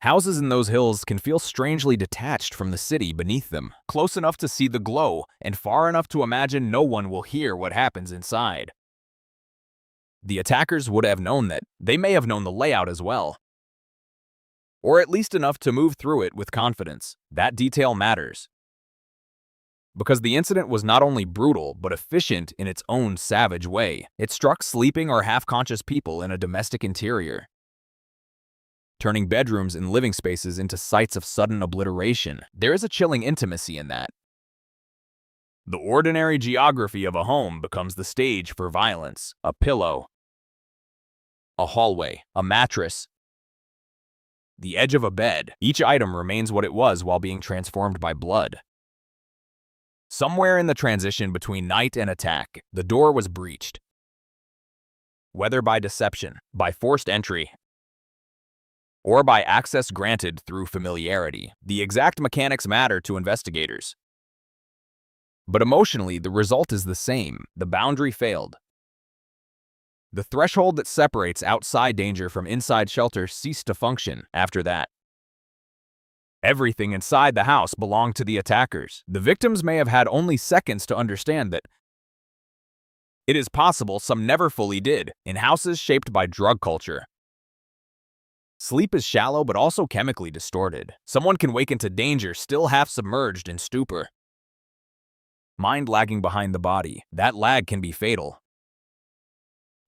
Houses in those hills can feel strangely detached from the city beneath them, close enough to see the glow and far enough to imagine no one will hear what happens inside. The attackers would have known that. They may have known the layout as well, or at least enough to move through it with confidence. That detail matters, because the incident was not only brutal, but efficient in its own savage way. It struck sleeping or half-conscious people in a domestic interior, turning bedrooms and living spaces into sites of sudden obliteration. There is a chilling intimacy in that. The ordinary geography of a home becomes the stage for violence. A pillow, a hallway, a mattress, the edge of a bed. Each item remains what it was while being transformed by blood. Somewhere in the transition between night and attack, the door was breached. Whether by deception, by forced entry, or by access granted through familiarity, the exact mechanics matter to investigators. But emotionally, the result is the same. The boundary failed. The threshold that separates outside danger from inside shelter ceased to function after that. Everything inside the house belonged to the attackers. The victims may have had only seconds to understand that. It is possible some never fully did, in houses shaped by drug culture. Sleep is shallow but also chemically distorted. Someone can wake into danger still half submerged in stupor. Mind lagging behind the body. That lag can be fatal.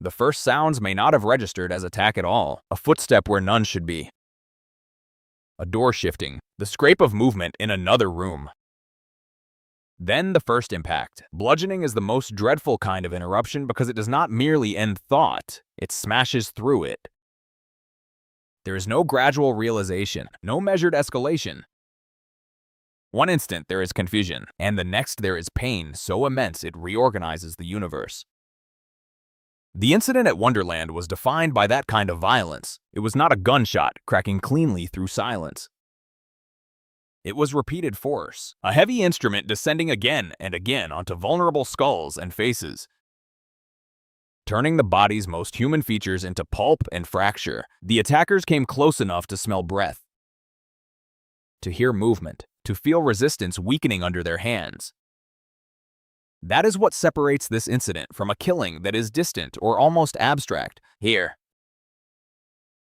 The first sounds may not have registered as attack at all. A footstep where none should be. A door shifting. The scrape of movement in another room. Then the first impact. Bludgeoning is the most dreadful kind of interruption because it does not merely end thought, it smashes through it. There is no gradual realization, no measured escalation. One instant there is confusion, and the next there is pain so immense it reorganizes the universe. The incident at Wonderland was defined by that kind of violence. It was not a gunshot cracking cleanly through silence. It was repeated force, a heavy instrument descending again and again onto vulnerable skulls and faces, turning the body's most human features into pulp and fracture. The attackers came close enough to smell breath, to hear movement, to feel resistance weakening under their hands. That is what separates this incident from a killing that is distant or almost abstract. Here,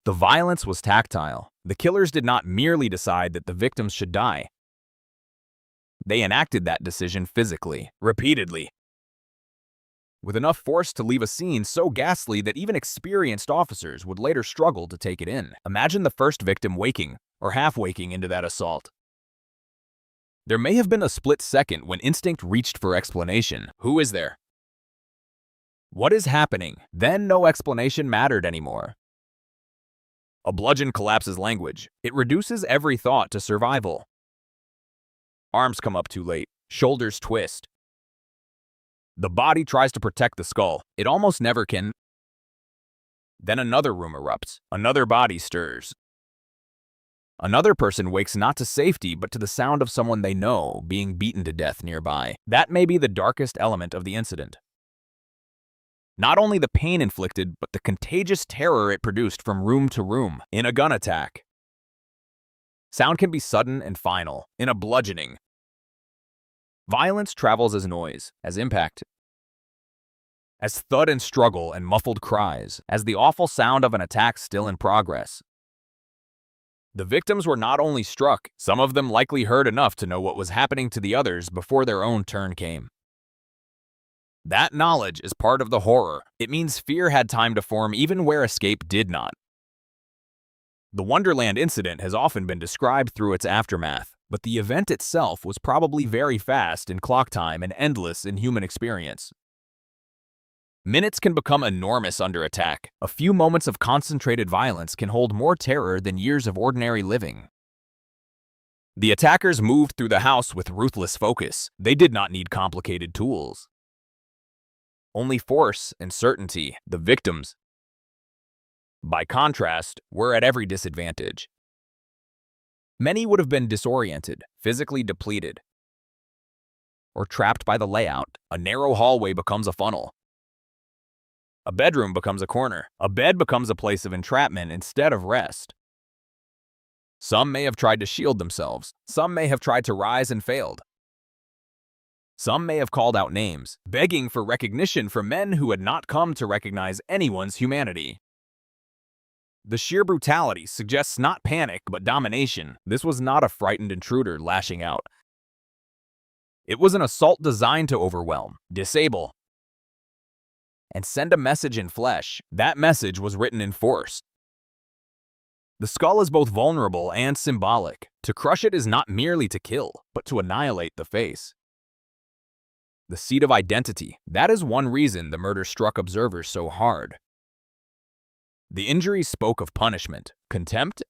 the violence was tactile. The killers did not merely decide that the victims should die. They enacted that decision physically, repeatedly, with enough force to leave a scene so ghastly that even experienced officers would later struggle to take it in. Imagine the first victim waking, or half-waking into that assault. There may have been a split second when instinct reached for explanation. Who is there? What is happening? Then no explanation mattered anymore. A bludgeon collapses language. It reduces every thought to survival. Arms come up too late. Shoulders twist. The body tries to protect the skull. It almost never can. Then another room erupts. Another body stirs. Another person wakes not to safety but to the sound of someone they know being beaten to death nearby. That may be the darkest element of the incident. Not only the pain inflicted, but the contagious terror it produced from room to room in a gun attack. Sound can be sudden and final, in a bludgeoning. Violence travels as noise, as impact, as thud and struggle and muffled cries, as the awful sound of an attack still in progress. The victims were not only struck, some of them likely heard enough to know what was happening to the others before their own turn came. That knowledge is part of the horror. It means fear had time to form even where escape did not. The Wonderland incident has often been described through its aftermath, but the event itself was probably very fast in clock time and endless in human experience. Minutes can become enormous under attack. A few moments of concentrated violence can hold more terror than years of ordinary living. The attackers moved through the house with ruthless focus. They did not need complicated tools. Only force and certainty. The victims, by contrast, were at every disadvantage. Many would have been disoriented, physically depleted, or trapped by the layout. A narrow hallway becomes a funnel. A bedroom becomes a corner. A bed becomes a place of entrapment instead of rest. Some may have tried to shield themselves. Some may have tried to rise and failed. Some may have called out names, begging for recognition from men who had not come to recognize anyone's humanity. The sheer brutality suggests not panic, but domination. This was not a frightened intruder lashing out. It was an assault designed to overwhelm, disable, and send a message in flesh. That message was written in force. The skull is both vulnerable and symbolic. To crush it is not merely to kill, but to annihilate the face. The seat of identity. That is one reason the murder struck observers so hard. The injuries spoke of punishment, contempt,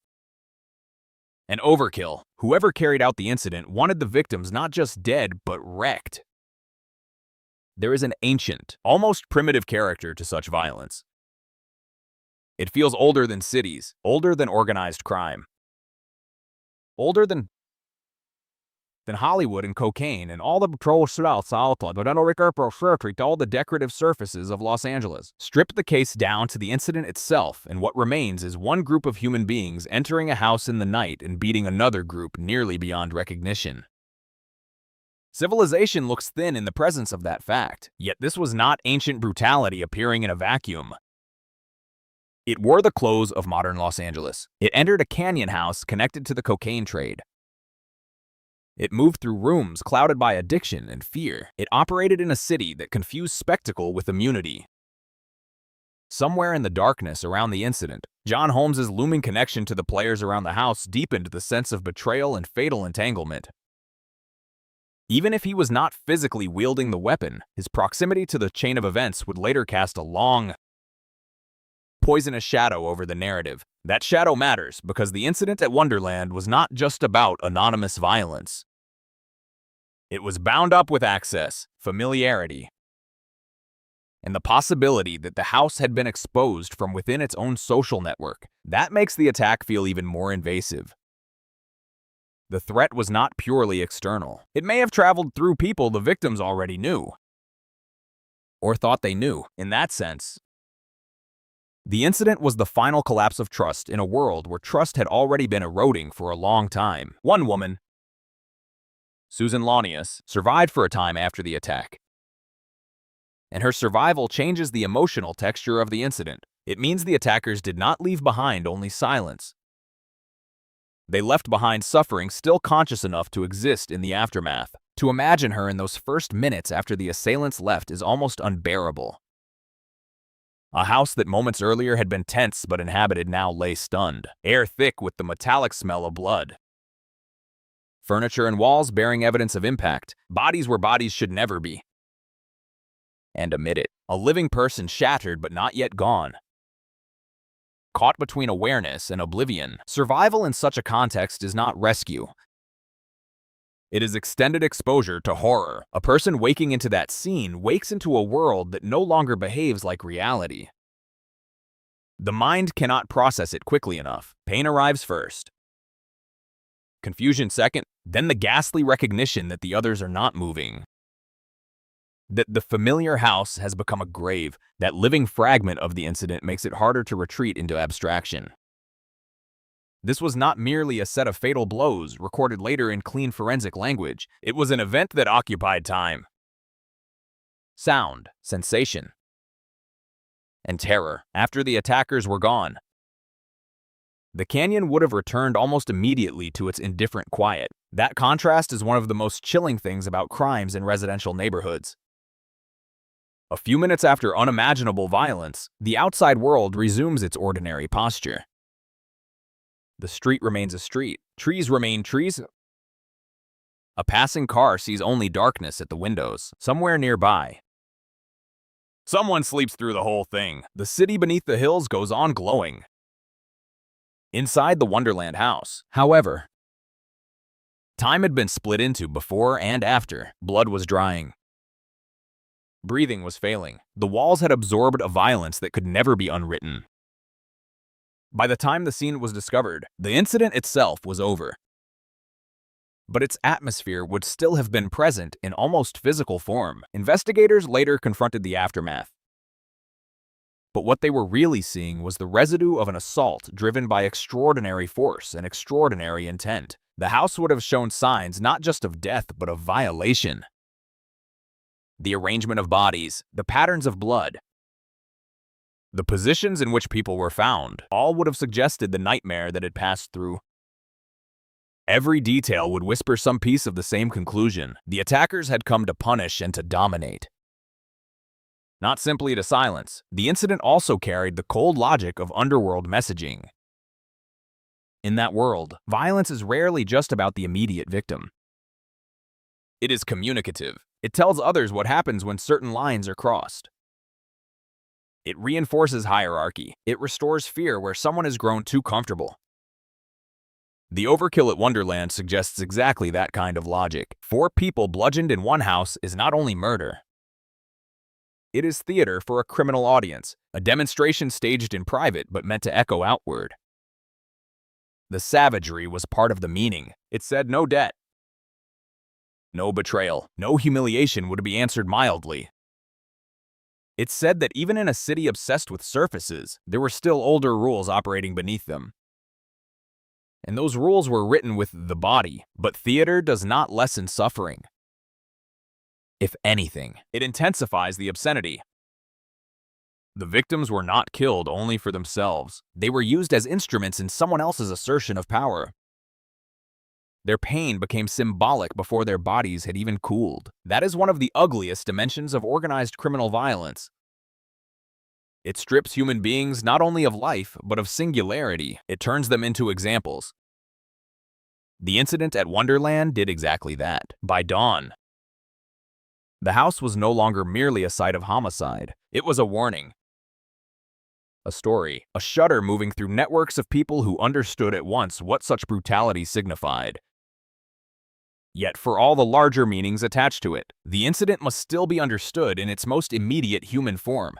and overkill. Whoever carried out the incident wanted the victims not just dead, but wrecked. There is an ancient, almost primitive character to such violence. It feels older than cities, older than organized crime, older than Hollywood and cocaine and all the all the decorative surfaces of Los Angeles. Strip the case down to the incident itself, and what remains is one group of human beings entering a house in the night and beating another group nearly beyond recognition. Civilization looks thin in the presence of that fact, yet this was not ancient brutality appearing in a vacuum. It wore the clothes of modern Los Angeles. It entered a canyon house connected to the cocaine trade. It moved through rooms clouded by addiction and fear. It operated in a city that confused spectacle with immunity. Somewhere in the darkness around the incident, John Holmes's looming connection to the players around the house deepened the sense of betrayal and fatal entanglement. Even if he was not physically wielding the weapon, his proximity to the chain of events would later cast a long, poisonous shadow over the narrative. That shadow matters because the incident at Wonderland was not just about anonymous violence. It was bound up with access, familiarity, and the possibility that the house had been exposed from within its own social network. That makes the attack feel even more invasive. The threat was not purely external. It may have traveled through people the victims already knew, or thought they knew. In that sense, the incident was the final collapse of trust in a world where trust had already been eroding for a long time. One woman, Susan Launius, survived for a time after the attack. And her survival changes the emotional texture of the incident. It means the attackers did not leave behind only silence. They left behind suffering still conscious enough to exist in the aftermath. To imagine her in those first minutes after the assailants left is almost unbearable. A house that moments earlier had been tense but inhabited now lay stunned, air thick with the metallic smell of blood. Furniture and walls bearing evidence of impact, bodies where bodies should never be. And amid it, a living person shattered but not yet gone. Caught between awareness and oblivion, survival in such a context is not rescue. It is extended exposure to horror. A person waking into that scene wakes into a world that no longer behaves like reality. The mind cannot process it quickly enough. Pain arrives first. confusion second, then the ghastly recognition that the others are not moving. That the familiar house has become a grave. That living fragment of the incident makes it harder to retreat into abstraction. This was not merely a set of fatal blows recorded later in clean forensic language. It was an event that occupied time, sound, sensation, and terror. After the attackers were gone, the canyon would have returned almost immediately to its indifferent quiet. That contrast is one of the most chilling things about crimes in residential neighborhoods. A few minutes after unimaginable violence, the outside world resumes its ordinary posture. The street remains a street. Trees remain trees. A passing car sees only darkness at the windows, somewhere nearby. Someone sleeps through the whole thing. The city beneath the hills goes on glowing. Inside the Wonderland house, however, time had been split into before and after. Blood was drying. Breathing was failing. The walls had absorbed a violence that could never be unwritten. By the time the scene was discovered, the incident itself was over. But its atmosphere would still have been present in almost physical form. Investigators later confronted the aftermath. But what they were really seeing was the residue of an assault driven by extraordinary force and extraordinary intent. The house would have shown signs not just of death, but of violation. The arrangement of bodies, the patterns of blood, the positions in which people were found, all would have suggested the nightmare that had passed through. Every detail would whisper some piece of the same conclusion. The attackers had come to punish and to dominate. Not simply to silence, the incident also carried the cold logic of underworld messaging. In that world, violence is rarely just about the immediate victim. It is communicative. It tells others what happens when certain lines are crossed. It reinforces hierarchy. It restores fear where someone has grown too comfortable. The overkill at Wonderland suggests exactly that kind of logic. 4 people bludgeoned in one house is not only murder. It is theater for a criminal audience, a demonstration staged in private but meant to echo outward. The savagery was part of the meaning. It said no debt, no betrayal, no humiliation would be answered mildly. It said that even in a city obsessed with surfaces, there were still older rules operating beneath them. And those rules were written with the body, but theater does not lessen suffering. If anything, it intensifies the obscenity. The victims were not killed only for themselves. They were used as instruments in someone else's assertion of power. Their pain became symbolic before their bodies had even cooled. That is one of the ugliest dimensions of organized criminal violence. It strips human beings not only of life, but of singularity. It turns them into examples. The incident at Wonderland did exactly that. By dawn, the house was no longer merely a site of homicide. It was a warning. A story, a shudder moving through networks of people who understood at once what such brutality signified. Yet for all the larger meanings attached to it, the incident must still be understood in its most immediate human form.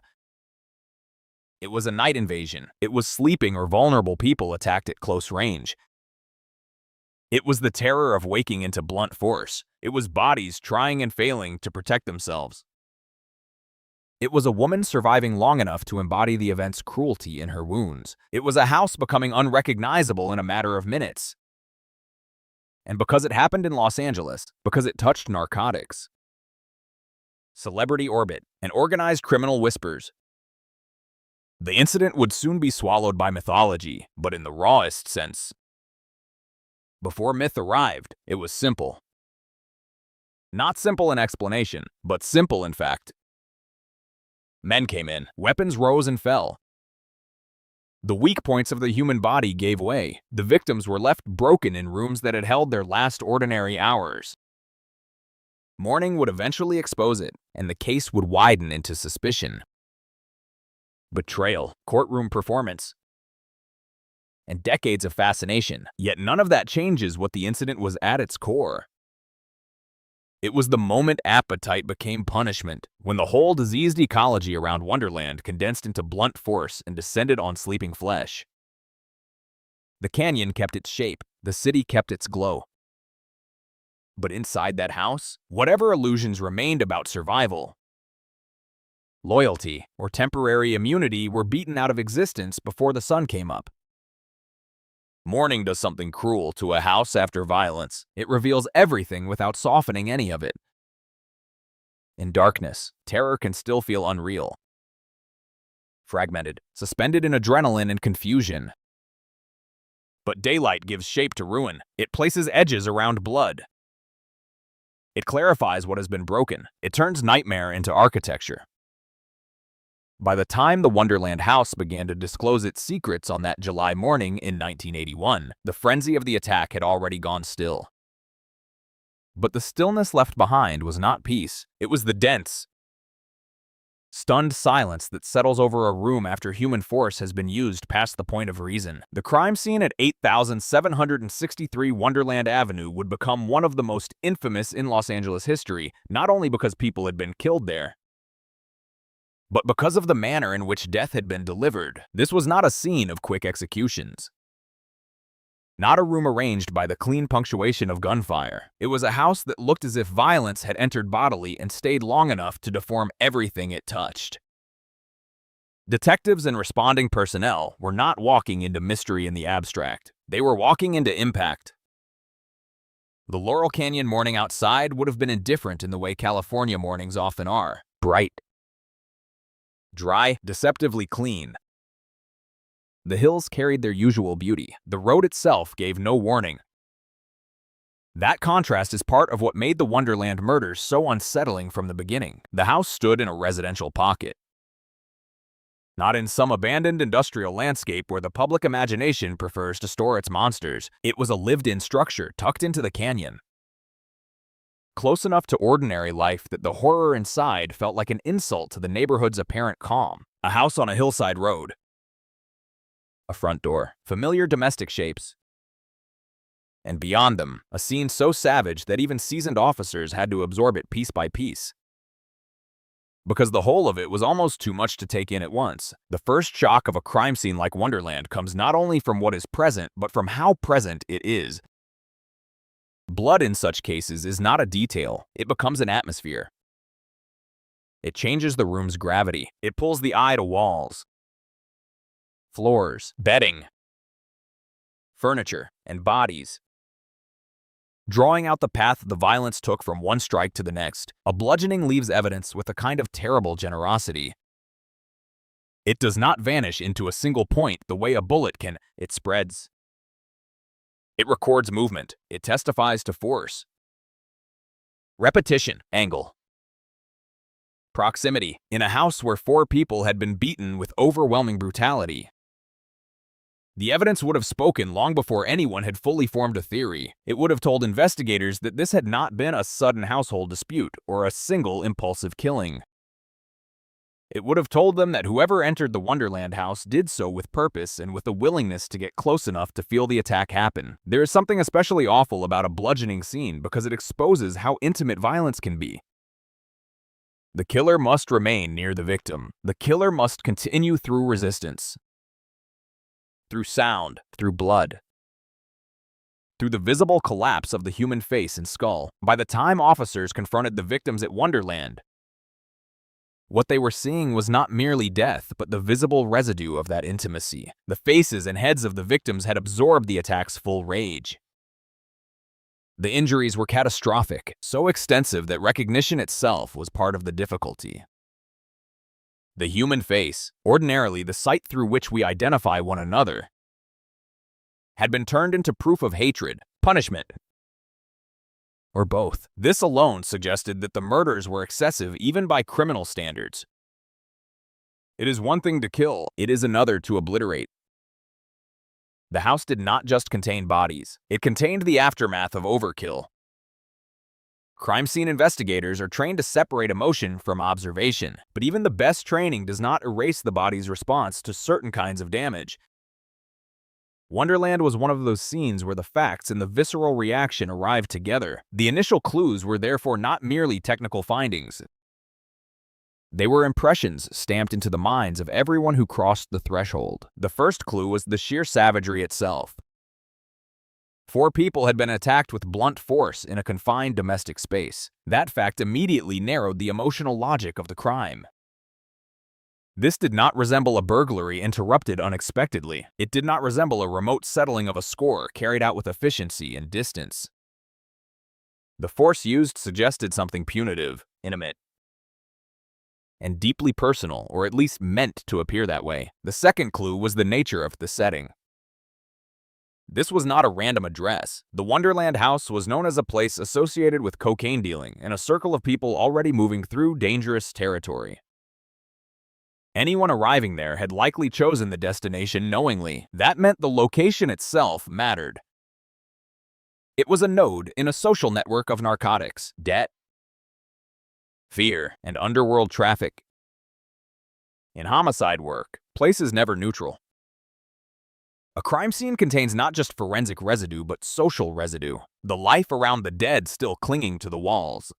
It was a night invasion. It was sleeping or vulnerable people attacked at close range. It was the terror of waking into blunt force. It was bodies trying and failing to protect themselves. It was a woman surviving long enough to embody the event's cruelty in her wounds. It was a house becoming unrecognizable in a matter of minutes. And because it happened in Los Angeles, because it touched narcotics, celebrity orbit, and organized criminal whispers, the incident would soon be swallowed by mythology, but in the rawest sense. Before myth arrived, it was simple. Not simple in explanation, but simple in fact. Men came in, weapons rose and fell. The weak points of the human body gave way. The victims were left broken in rooms that had held their last ordinary hours. Morning would eventually expose it, and the case would widen into suspicion, betrayal, courtroom performance, and decades of fascination. Yet none of that changes what the incident was at its core. It was the moment appetite became punishment, when the whole diseased ecology around Wonderland condensed into blunt force and descended on sleeping flesh. The canyon kept its shape. the city kept its glow. But inside that house, whatever illusions remained about survival, loyalty, or temporary immunity were beaten out of existence before the sun came up. Morning does something cruel to a house after violence. It reveals everything without softening any of it. In darkness, terror can still feel unreal. Fragmented, suspended in adrenaline and confusion. But daylight gives shape to ruin. It places edges around blood. It clarifies what has been broken. It turns nightmare into architecture. By the time the Wonderland house began to disclose its secrets on that July morning in 1981, the frenzy of the attack had already gone still. But the stillness left behind was not peace. It was the dense, stunned silence that settles over a room after human force has been used past the point of reason. The crime scene at 8763 Wonderland Avenue would become one of the most infamous in Los Angeles history, not only because people had been killed there, but because of the manner in which death had been delivered. This was not a scene of quick executions. Not a room arranged by the clean punctuation of gunfire. It was a house that looked as if violence had entered bodily and stayed long enough to deform everything it touched. Detectives and responding personnel were not walking into mystery in the abstract. They were walking into impact. The Laurel Canyon morning outside would have been indifferent in the way California mornings often are. Bright, dry, deceptively clean. The hills carried their usual beauty. The road itself gave no warning. That contrast is part of what made the Wonderland murders so unsettling from the beginning. The house stood in a residential pocket, not in some abandoned industrial landscape where the public imagination prefers to store its monsters. It was a lived-in structure tucked into the canyon, close enough to ordinary life that the horror inside felt like an insult to the neighborhood's apparent calm. A house on a hillside road. A front door, familiar domestic shapes. And beyond them, a scene so savage that even seasoned officers had to absorb it piece by piece, because the whole of it was almost too much to take in at once. The first shock of a crime scene like Wonderland comes not only from what is present, but from how present it is. Blood in such cases is not a detail. It becomes an atmosphere. It changes the room's gravity. It pulls the eye to walls, floors, bedding, furniture, and bodies, drawing out the path the violence took from one strike to the next. A bludgeoning leaves evidence with a kind of terrible generosity. It does not vanish into a single point the way a bullet can. It spreads. It records movement. It testifies to force, repetition, angle, proximity. In a house where 4 people had been beaten with overwhelming brutality, the evidence would have spoken long before anyone had fully formed a theory. It would have told investigators that this had not been a sudden household dispute or a single impulsive killing. It would have told them that whoever entered the Wonderland house did so with purpose and with a willingness to get close enough to feel the attack happen. There is something especially awful about a bludgeoning scene because it exposes how intimate violence can be. The killer must remain near the victim. The killer must continue through resistance, through sound, through blood, through the visible collapse of the human face and skull. By the time officers confronted the victims at Wonderland, what they were seeing was not merely death, but the visible residue of that intimacy. The faces and heads of the victims had absorbed the attack's full rage. The injuries were catastrophic, so extensive that recognition itself was part of the difficulty. The human face, ordinarily the sight through which we identify one another, had been turned into proof of hatred, punishment, or both. This alone suggested that the murders were excessive even by criminal standards. It is one thing to kill, it is another to obliterate. The house did not just contain bodies, it contained the aftermath of overkill. Crime scene investigators are trained to separate emotion from observation, but even the best training does not erase the body's response to certain kinds of damage. Wonderland was one of those scenes where the facts and the visceral reaction arrived together. The initial clues were therefore not merely technical findings. They were impressions stamped into the minds of everyone who crossed the threshold. The first clue was the sheer savagery itself. 4 people had been attacked with blunt force in a confined domestic space. That fact immediately narrowed the emotional logic of the crime. This did not resemble a burglary interrupted unexpectedly. It did not resemble a remote settling of a score carried out with efficiency and distance. The force used suggested something punitive, intimate, and deeply personal, or at least meant to appear that way. The second clue was the nature of the setting. This was not a random address. The Wonderland house was known as a place associated with cocaine dealing and a circle of people already moving through dangerous territory. Anyone arriving there had likely chosen the destination knowingly. That meant the location itself mattered. It was a node in a social network of narcotics, debt, fear, and underworld traffic. In homicide work, place is never neutral. A crime scene contains not just forensic residue, but social residue, the life around the dead still clinging to the walls.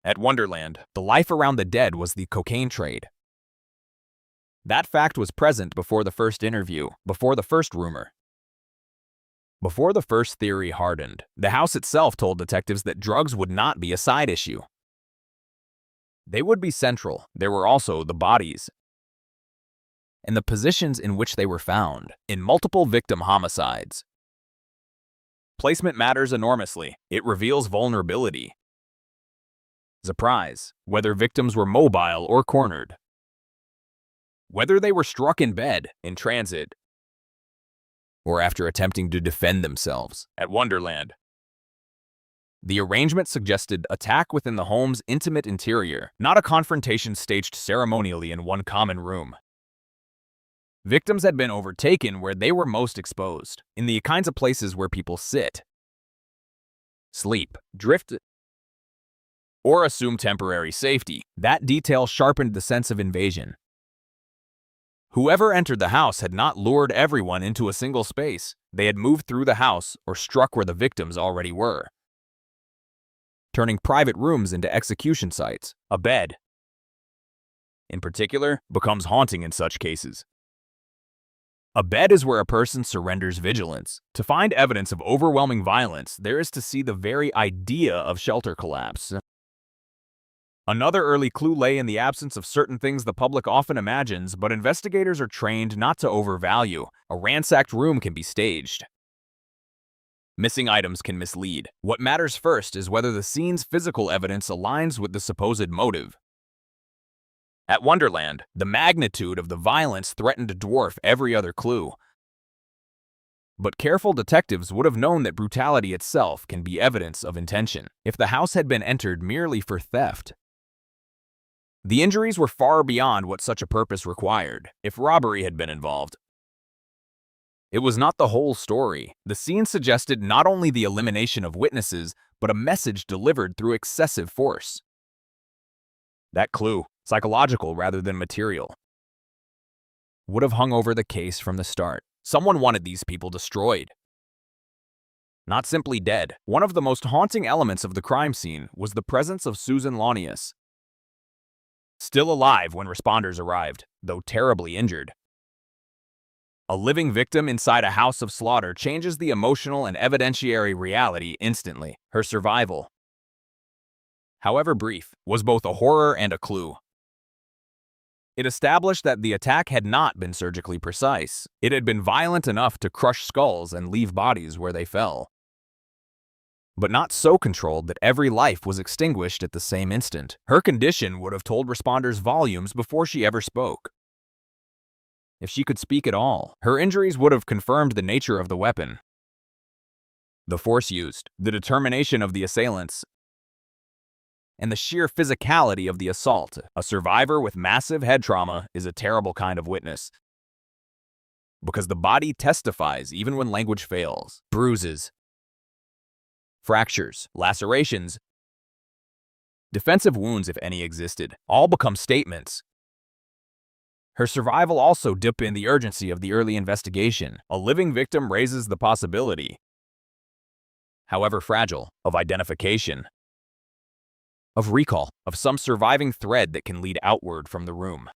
At Wonderland, the life around the dead was the cocaine trade. That fact was present before the first interview, before the first rumor. Before the first theory hardened, the house itself told detectives that drugs would not be a side issue. They would be central. There were also the bodies and the positions in which they were found, in multiple victim homicides. Placement matters enormously. It reveals vulnerability. Surprise, whether victims were mobile or cornered. Whether they were struck in bed, in transit, or after attempting to defend themselves. At Wonderland, the arrangement suggested attack within the home's intimate interior, not a confrontation staged ceremonially in one common room. Victims had been overtaken where they were most exposed, in the kinds of places where people sit, sleep, drift, or assume temporary safety. That detail sharpened the sense of invasion. Whoever entered the house had not lured everyone into a single space. They had moved through the house or struck where the victims already were, turning private rooms into execution sites. A bed, in particular, becomes haunting in such cases. A bed is where a person surrenders vigilance. To find evidence of overwhelming violence, there is to see the very idea of shelter collapse. Another early clue lay in the absence of certain things the public often imagines, but investigators are trained not to overvalue. A ransacked room can be staged. Missing items can mislead. What matters first is whether the scene's physical evidence aligns with the supposed motive. At Wonderland, the magnitude of the violence threatened to dwarf every other clue. But careful detectives would have known that brutality itself can be evidence of intention. If the house had been entered merely for theft, the injuries were far beyond what such a purpose required. If robbery had been involved, it was not the whole story. The scene suggested not only the elimination of witnesses, but a message delivered through excessive force. That clue, psychological rather than material, would have hung over the case from the start. Someone wanted these people destroyed, not simply dead. One of the most haunting elements of the crime scene was the presence of Susan Launius, still alive when responders arrived, though terribly injured. A living victim inside a house of slaughter changes the emotional and evidentiary reality instantly. Her survival, however brief, was both a horror and a clue. It established that the attack had not been surgically precise. It had been violent enough to crush skulls and leave bodies where they fell, but not so controlled that every life was extinguished at the same instant. Her condition would have told responders volumes before she ever spoke. If she could speak at all, her injuries would have confirmed the nature of the weapon, the force used, the determination of the assailants, and the sheer physicality of the assault. A survivor with massive head trauma is a terrible kind of witness, because the body testifies even when language fails. Bruises, fractures, lacerations, defensive wounds, if any existed, all become statements. Her survival also dipped in the urgency of the early investigation. A living victim raises the possibility, however fragile, of identification, of recall, of some surviving thread that can lead outward from the room.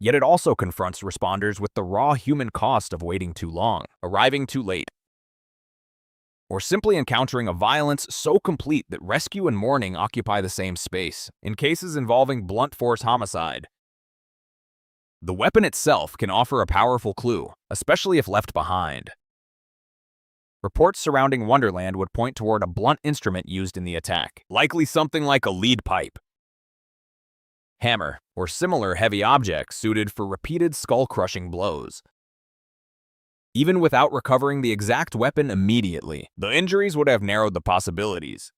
Yet it also confronts responders with the raw human cost of waiting too long, arriving too late, or simply encountering a violence so complete that rescue and mourning occupy the same space. In cases involving blunt force homicide, the weapon itself can offer a powerful clue, especially if left behind. Reports surrounding Wonderland would point toward a blunt instrument used in the attack, likely something like a lead pipe, hammer, or similar heavy object suited for repeated skull-crushing blows. Even without recovering the exact weapon immediately, the injuries would have narrowed the possibilities.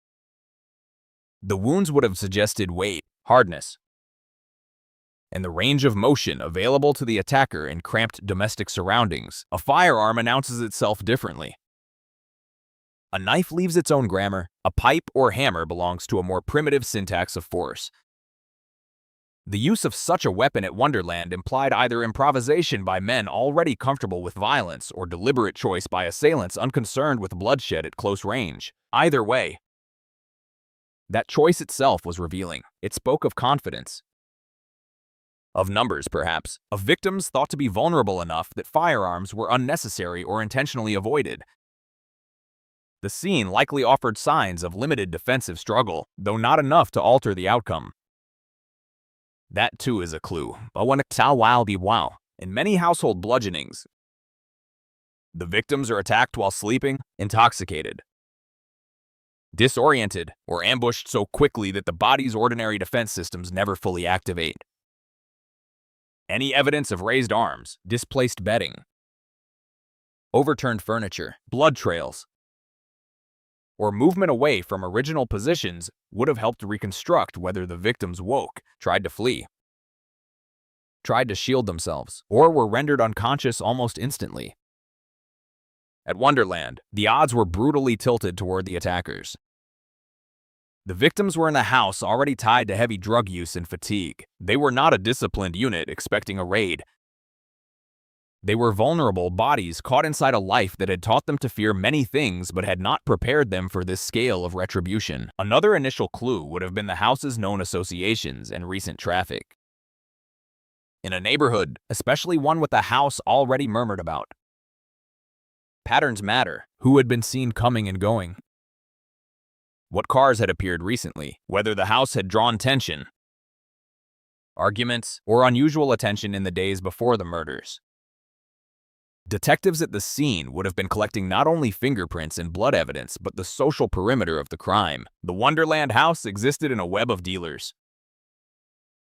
The wounds would have suggested weight, hardness, and the range of motion available to the attacker in cramped domestic surroundings. A firearm announces itself differently. A knife leaves its own grammar. A pipe or hammer belongs to a more primitive syntax of force. The use of such a weapon at Wonderland implied either improvisation by men already comfortable with violence or deliberate choice by assailants unconcerned with bloodshed at close range. Either way, that choice itself was revealing. It spoke of confidence, of numbers perhaps, of victims thought to be vulnerable enough that firearms were unnecessary or intentionally avoided. The scene likely offered signs of limited defensive struggle, though not enough to alter the outcome. That too is a clue. In many household bludgeonings, the victims are attacked while sleeping, intoxicated, disoriented, or ambushed so quickly that the body's ordinary defense systems never fully activate. Any evidence of raised arms, displaced bedding, overturned furniture, blood trails, or movement away from original positions would have helped reconstruct whether the victims woke, tried to flee, tried to shield themselves, or were rendered unconscious almost instantly. At Wonderland, the odds were brutally tilted toward the attackers. The victims were in a house already tied to heavy drug use and fatigue. They were not a disciplined unit expecting a raid. They were vulnerable bodies caught inside a life that had taught them to fear many things but had not prepared them for this scale of retribution. Another initial clue would have been the house's known associations and recent traffic. In a neighborhood, especially one with a house already murmured about, patterns matter. Who had been seen coming and going? What cars had appeared recently? Whether the house had drawn tension, arguments, or unusual attention in the days before the murders. Detectives at the scene would have been collecting not only fingerprints and blood evidence, but the social perimeter of the crime. The Wonderland house existed in a web of dealers,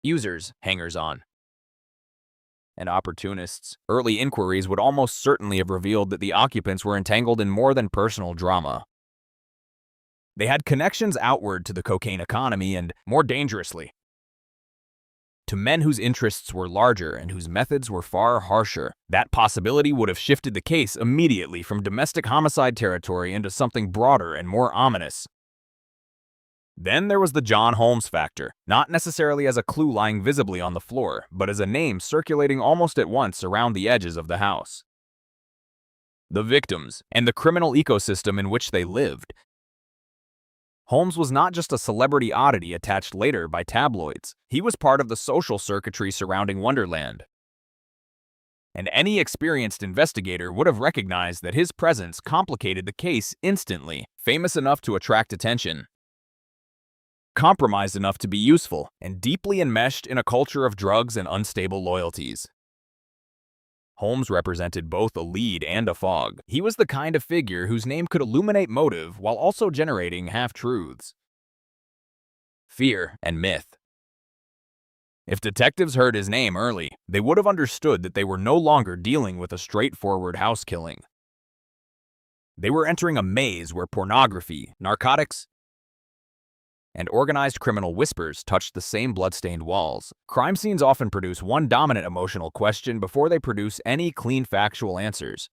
users, hangers-on, and opportunists. Early inquiries would almost certainly have revealed that the occupants were entangled in more than personal drama. They had connections outward to the cocaine economy and, more dangerously, to men whose interests were larger and whose methods were far harsher. That possibility would have shifted the case immediately from domestic homicide territory into something broader and more ominous. Then there was the John Holmes factor, not necessarily as a clue lying visibly on the floor, but as a name circulating almost at once around the edges of the house. The victims, and the criminal ecosystem in which they lived. Holmes was not just a celebrity oddity attached later by tabloids. He was part of the social circuitry surrounding Wonderland. And any experienced investigator would have recognized that his presence complicated the case instantly. Famous enough to attract attention, compromised enough to be useful, and deeply enmeshed in a culture of drugs and unstable loyalties. Holmes represented both a lead and a fog. He was the kind of figure whose name could illuminate motive while also generating half-truths, fear, and myth. If detectives heard his name early, they would have understood that they were no longer dealing with a straightforward house killing. They were entering a maze where pornography, narcotics, and organized criminal whispers touched the same bloodstained walls. Crime scenes often produce one dominant emotional question before they produce any clean factual answers.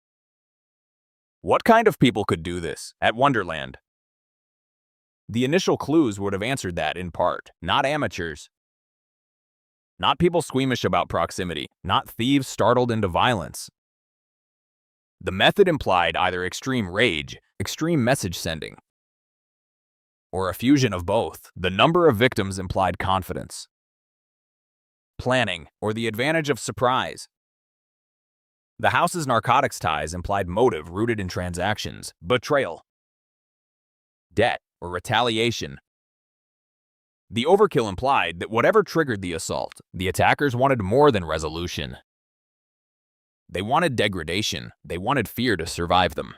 What kind of people could do this at Wonderland? The initial clues would have answered that in part. Not amateurs, not people squeamish about proximity, not thieves startled into violence. The method implied either extreme rage, extreme message sending, or a fusion of both. The number of victims implied confidence, planning, or the advantage of surprise. The house's narcotics ties implied motive rooted in transactions, betrayal, debt, or retaliation. The overkill implied that whatever triggered the assault, the attackers wanted more than resolution. They wanted degradation. They wanted fear to survive them.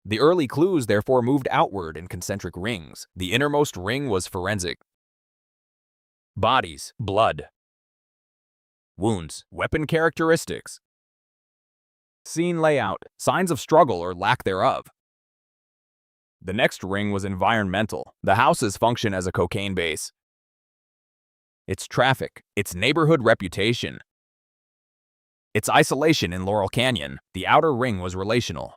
The early clues therefore moved outward in concentric rings. The innermost ring was forensic. Bodies, blood. Wounds, weapon characteristics. Scene layout, signs of struggle or lack thereof. The next ring was environmental, the house's function as a cocaine base. Its traffic, its neighborhood reputation. Its isolation in Laurel Canyon, the outer ring was relational.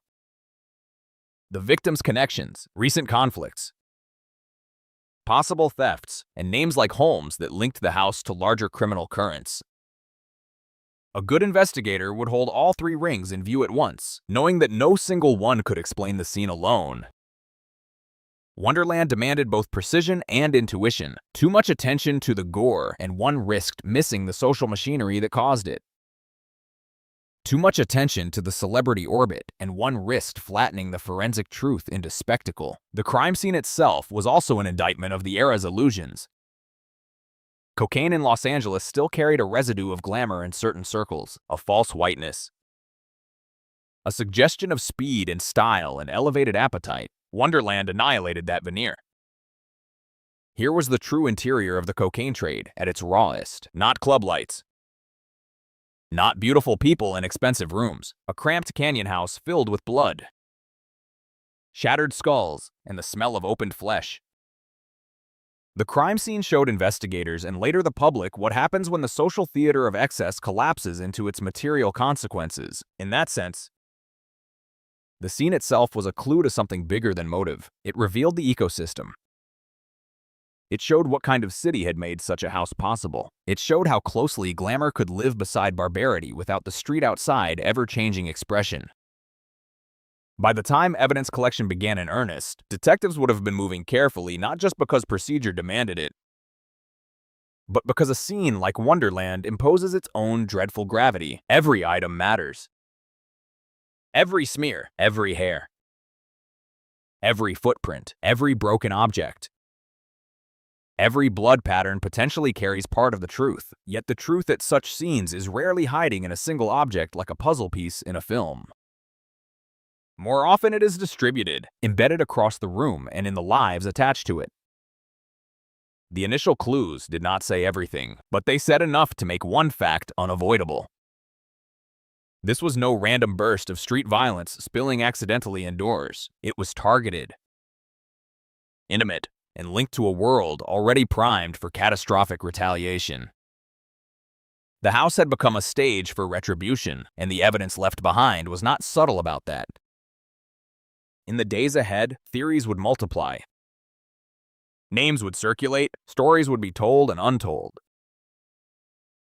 The victim's connections, recent conflicts. Possible thefts, and names like Holmes that linked the house to larger criminal currents. A good investigator would hold all three rings in view at once, knowing that no single one could explain the scene alone. Wonderland demanded both precision and intuition, too much attention to the gore, and one risked missing the social machinery that caused it. Too much attention to the celebrity orbit, and one risked flattening the forensic truth into spectacle. The crime scene itself was also an indictment of the era's illusions. Cocaine in Los Angeles still carried a residue of glamour in certain circles, a false whiteness. A suggestion of speed and style and elevated appetite. Wonderland annihilated that veneer. Here was the true interior of the cocaine trade at its rawest, not club lights. Not beautiful people in expensive rooms, a cramped canyon house filled with blood. Shattered skulls and the smell of opened flesh. The crime scene showed investigators and later the public what happens when the social theater of excess collapses into its material consequences. In that sense, the scene itself was a clue to something bigger than motive. It revealed the ecosystem. It showed what kind of city had made such a house possible. It showed how closely glamour could live beside barbarity without the street outside ever-changing expression. By the time evidence collection began in earnest, detectives would have been moving carefully not just because procedure demanded it, but because a scene like Wonderland imposes its own dreadful gravity. Every item matters. Every smear, every hair, every footprint, every broken object. Every blood pattern potentially carries part of the truth, yet the truth at such scenes is rarely hiding in a single object like a puzzle piece in a film. More often it is distributed, embedded across the room and in the lives attached to it. The initial clues did not say everything, but they said enough to make one fact unavoidable. This was no random burst of street violence spilling accidentally indoors. It was targeted, intimate, and linked to a world already primed for catastrophic retaliation. The house had become a stage for retribution, and the evidence left behind was not subtle about that. In the days ahead, theories would multiply. Names would circulate, stories would be told and untold.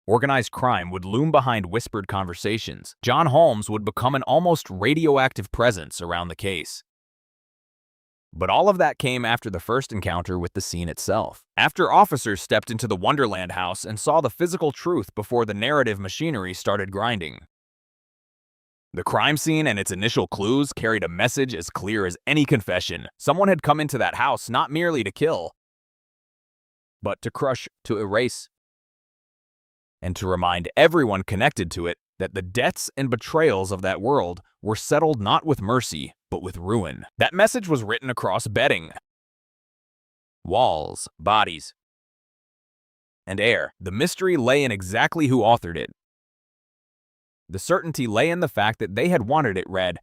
Organized crime would loom behind whispered conversations. John Holmes would become an almost radioactive presence around the case. But all of that came after the first encounter with the scene itself. After officers stepped into the Wonderland house and saw the physical truth before the narrative machinery started grinding. The crime scene and its initial clues carried a message as clear as any confession. Someone had come into that house not merely to kill, but to crush, to erase, and to remind everyone connected to it that the debts and betrayals of that world were settled not with mercy, but with ruin. That message was written across bedding, walls, bodies, and air. The mystery lay in exactly who authored it. The certainty lay in the fact that they had wanted it read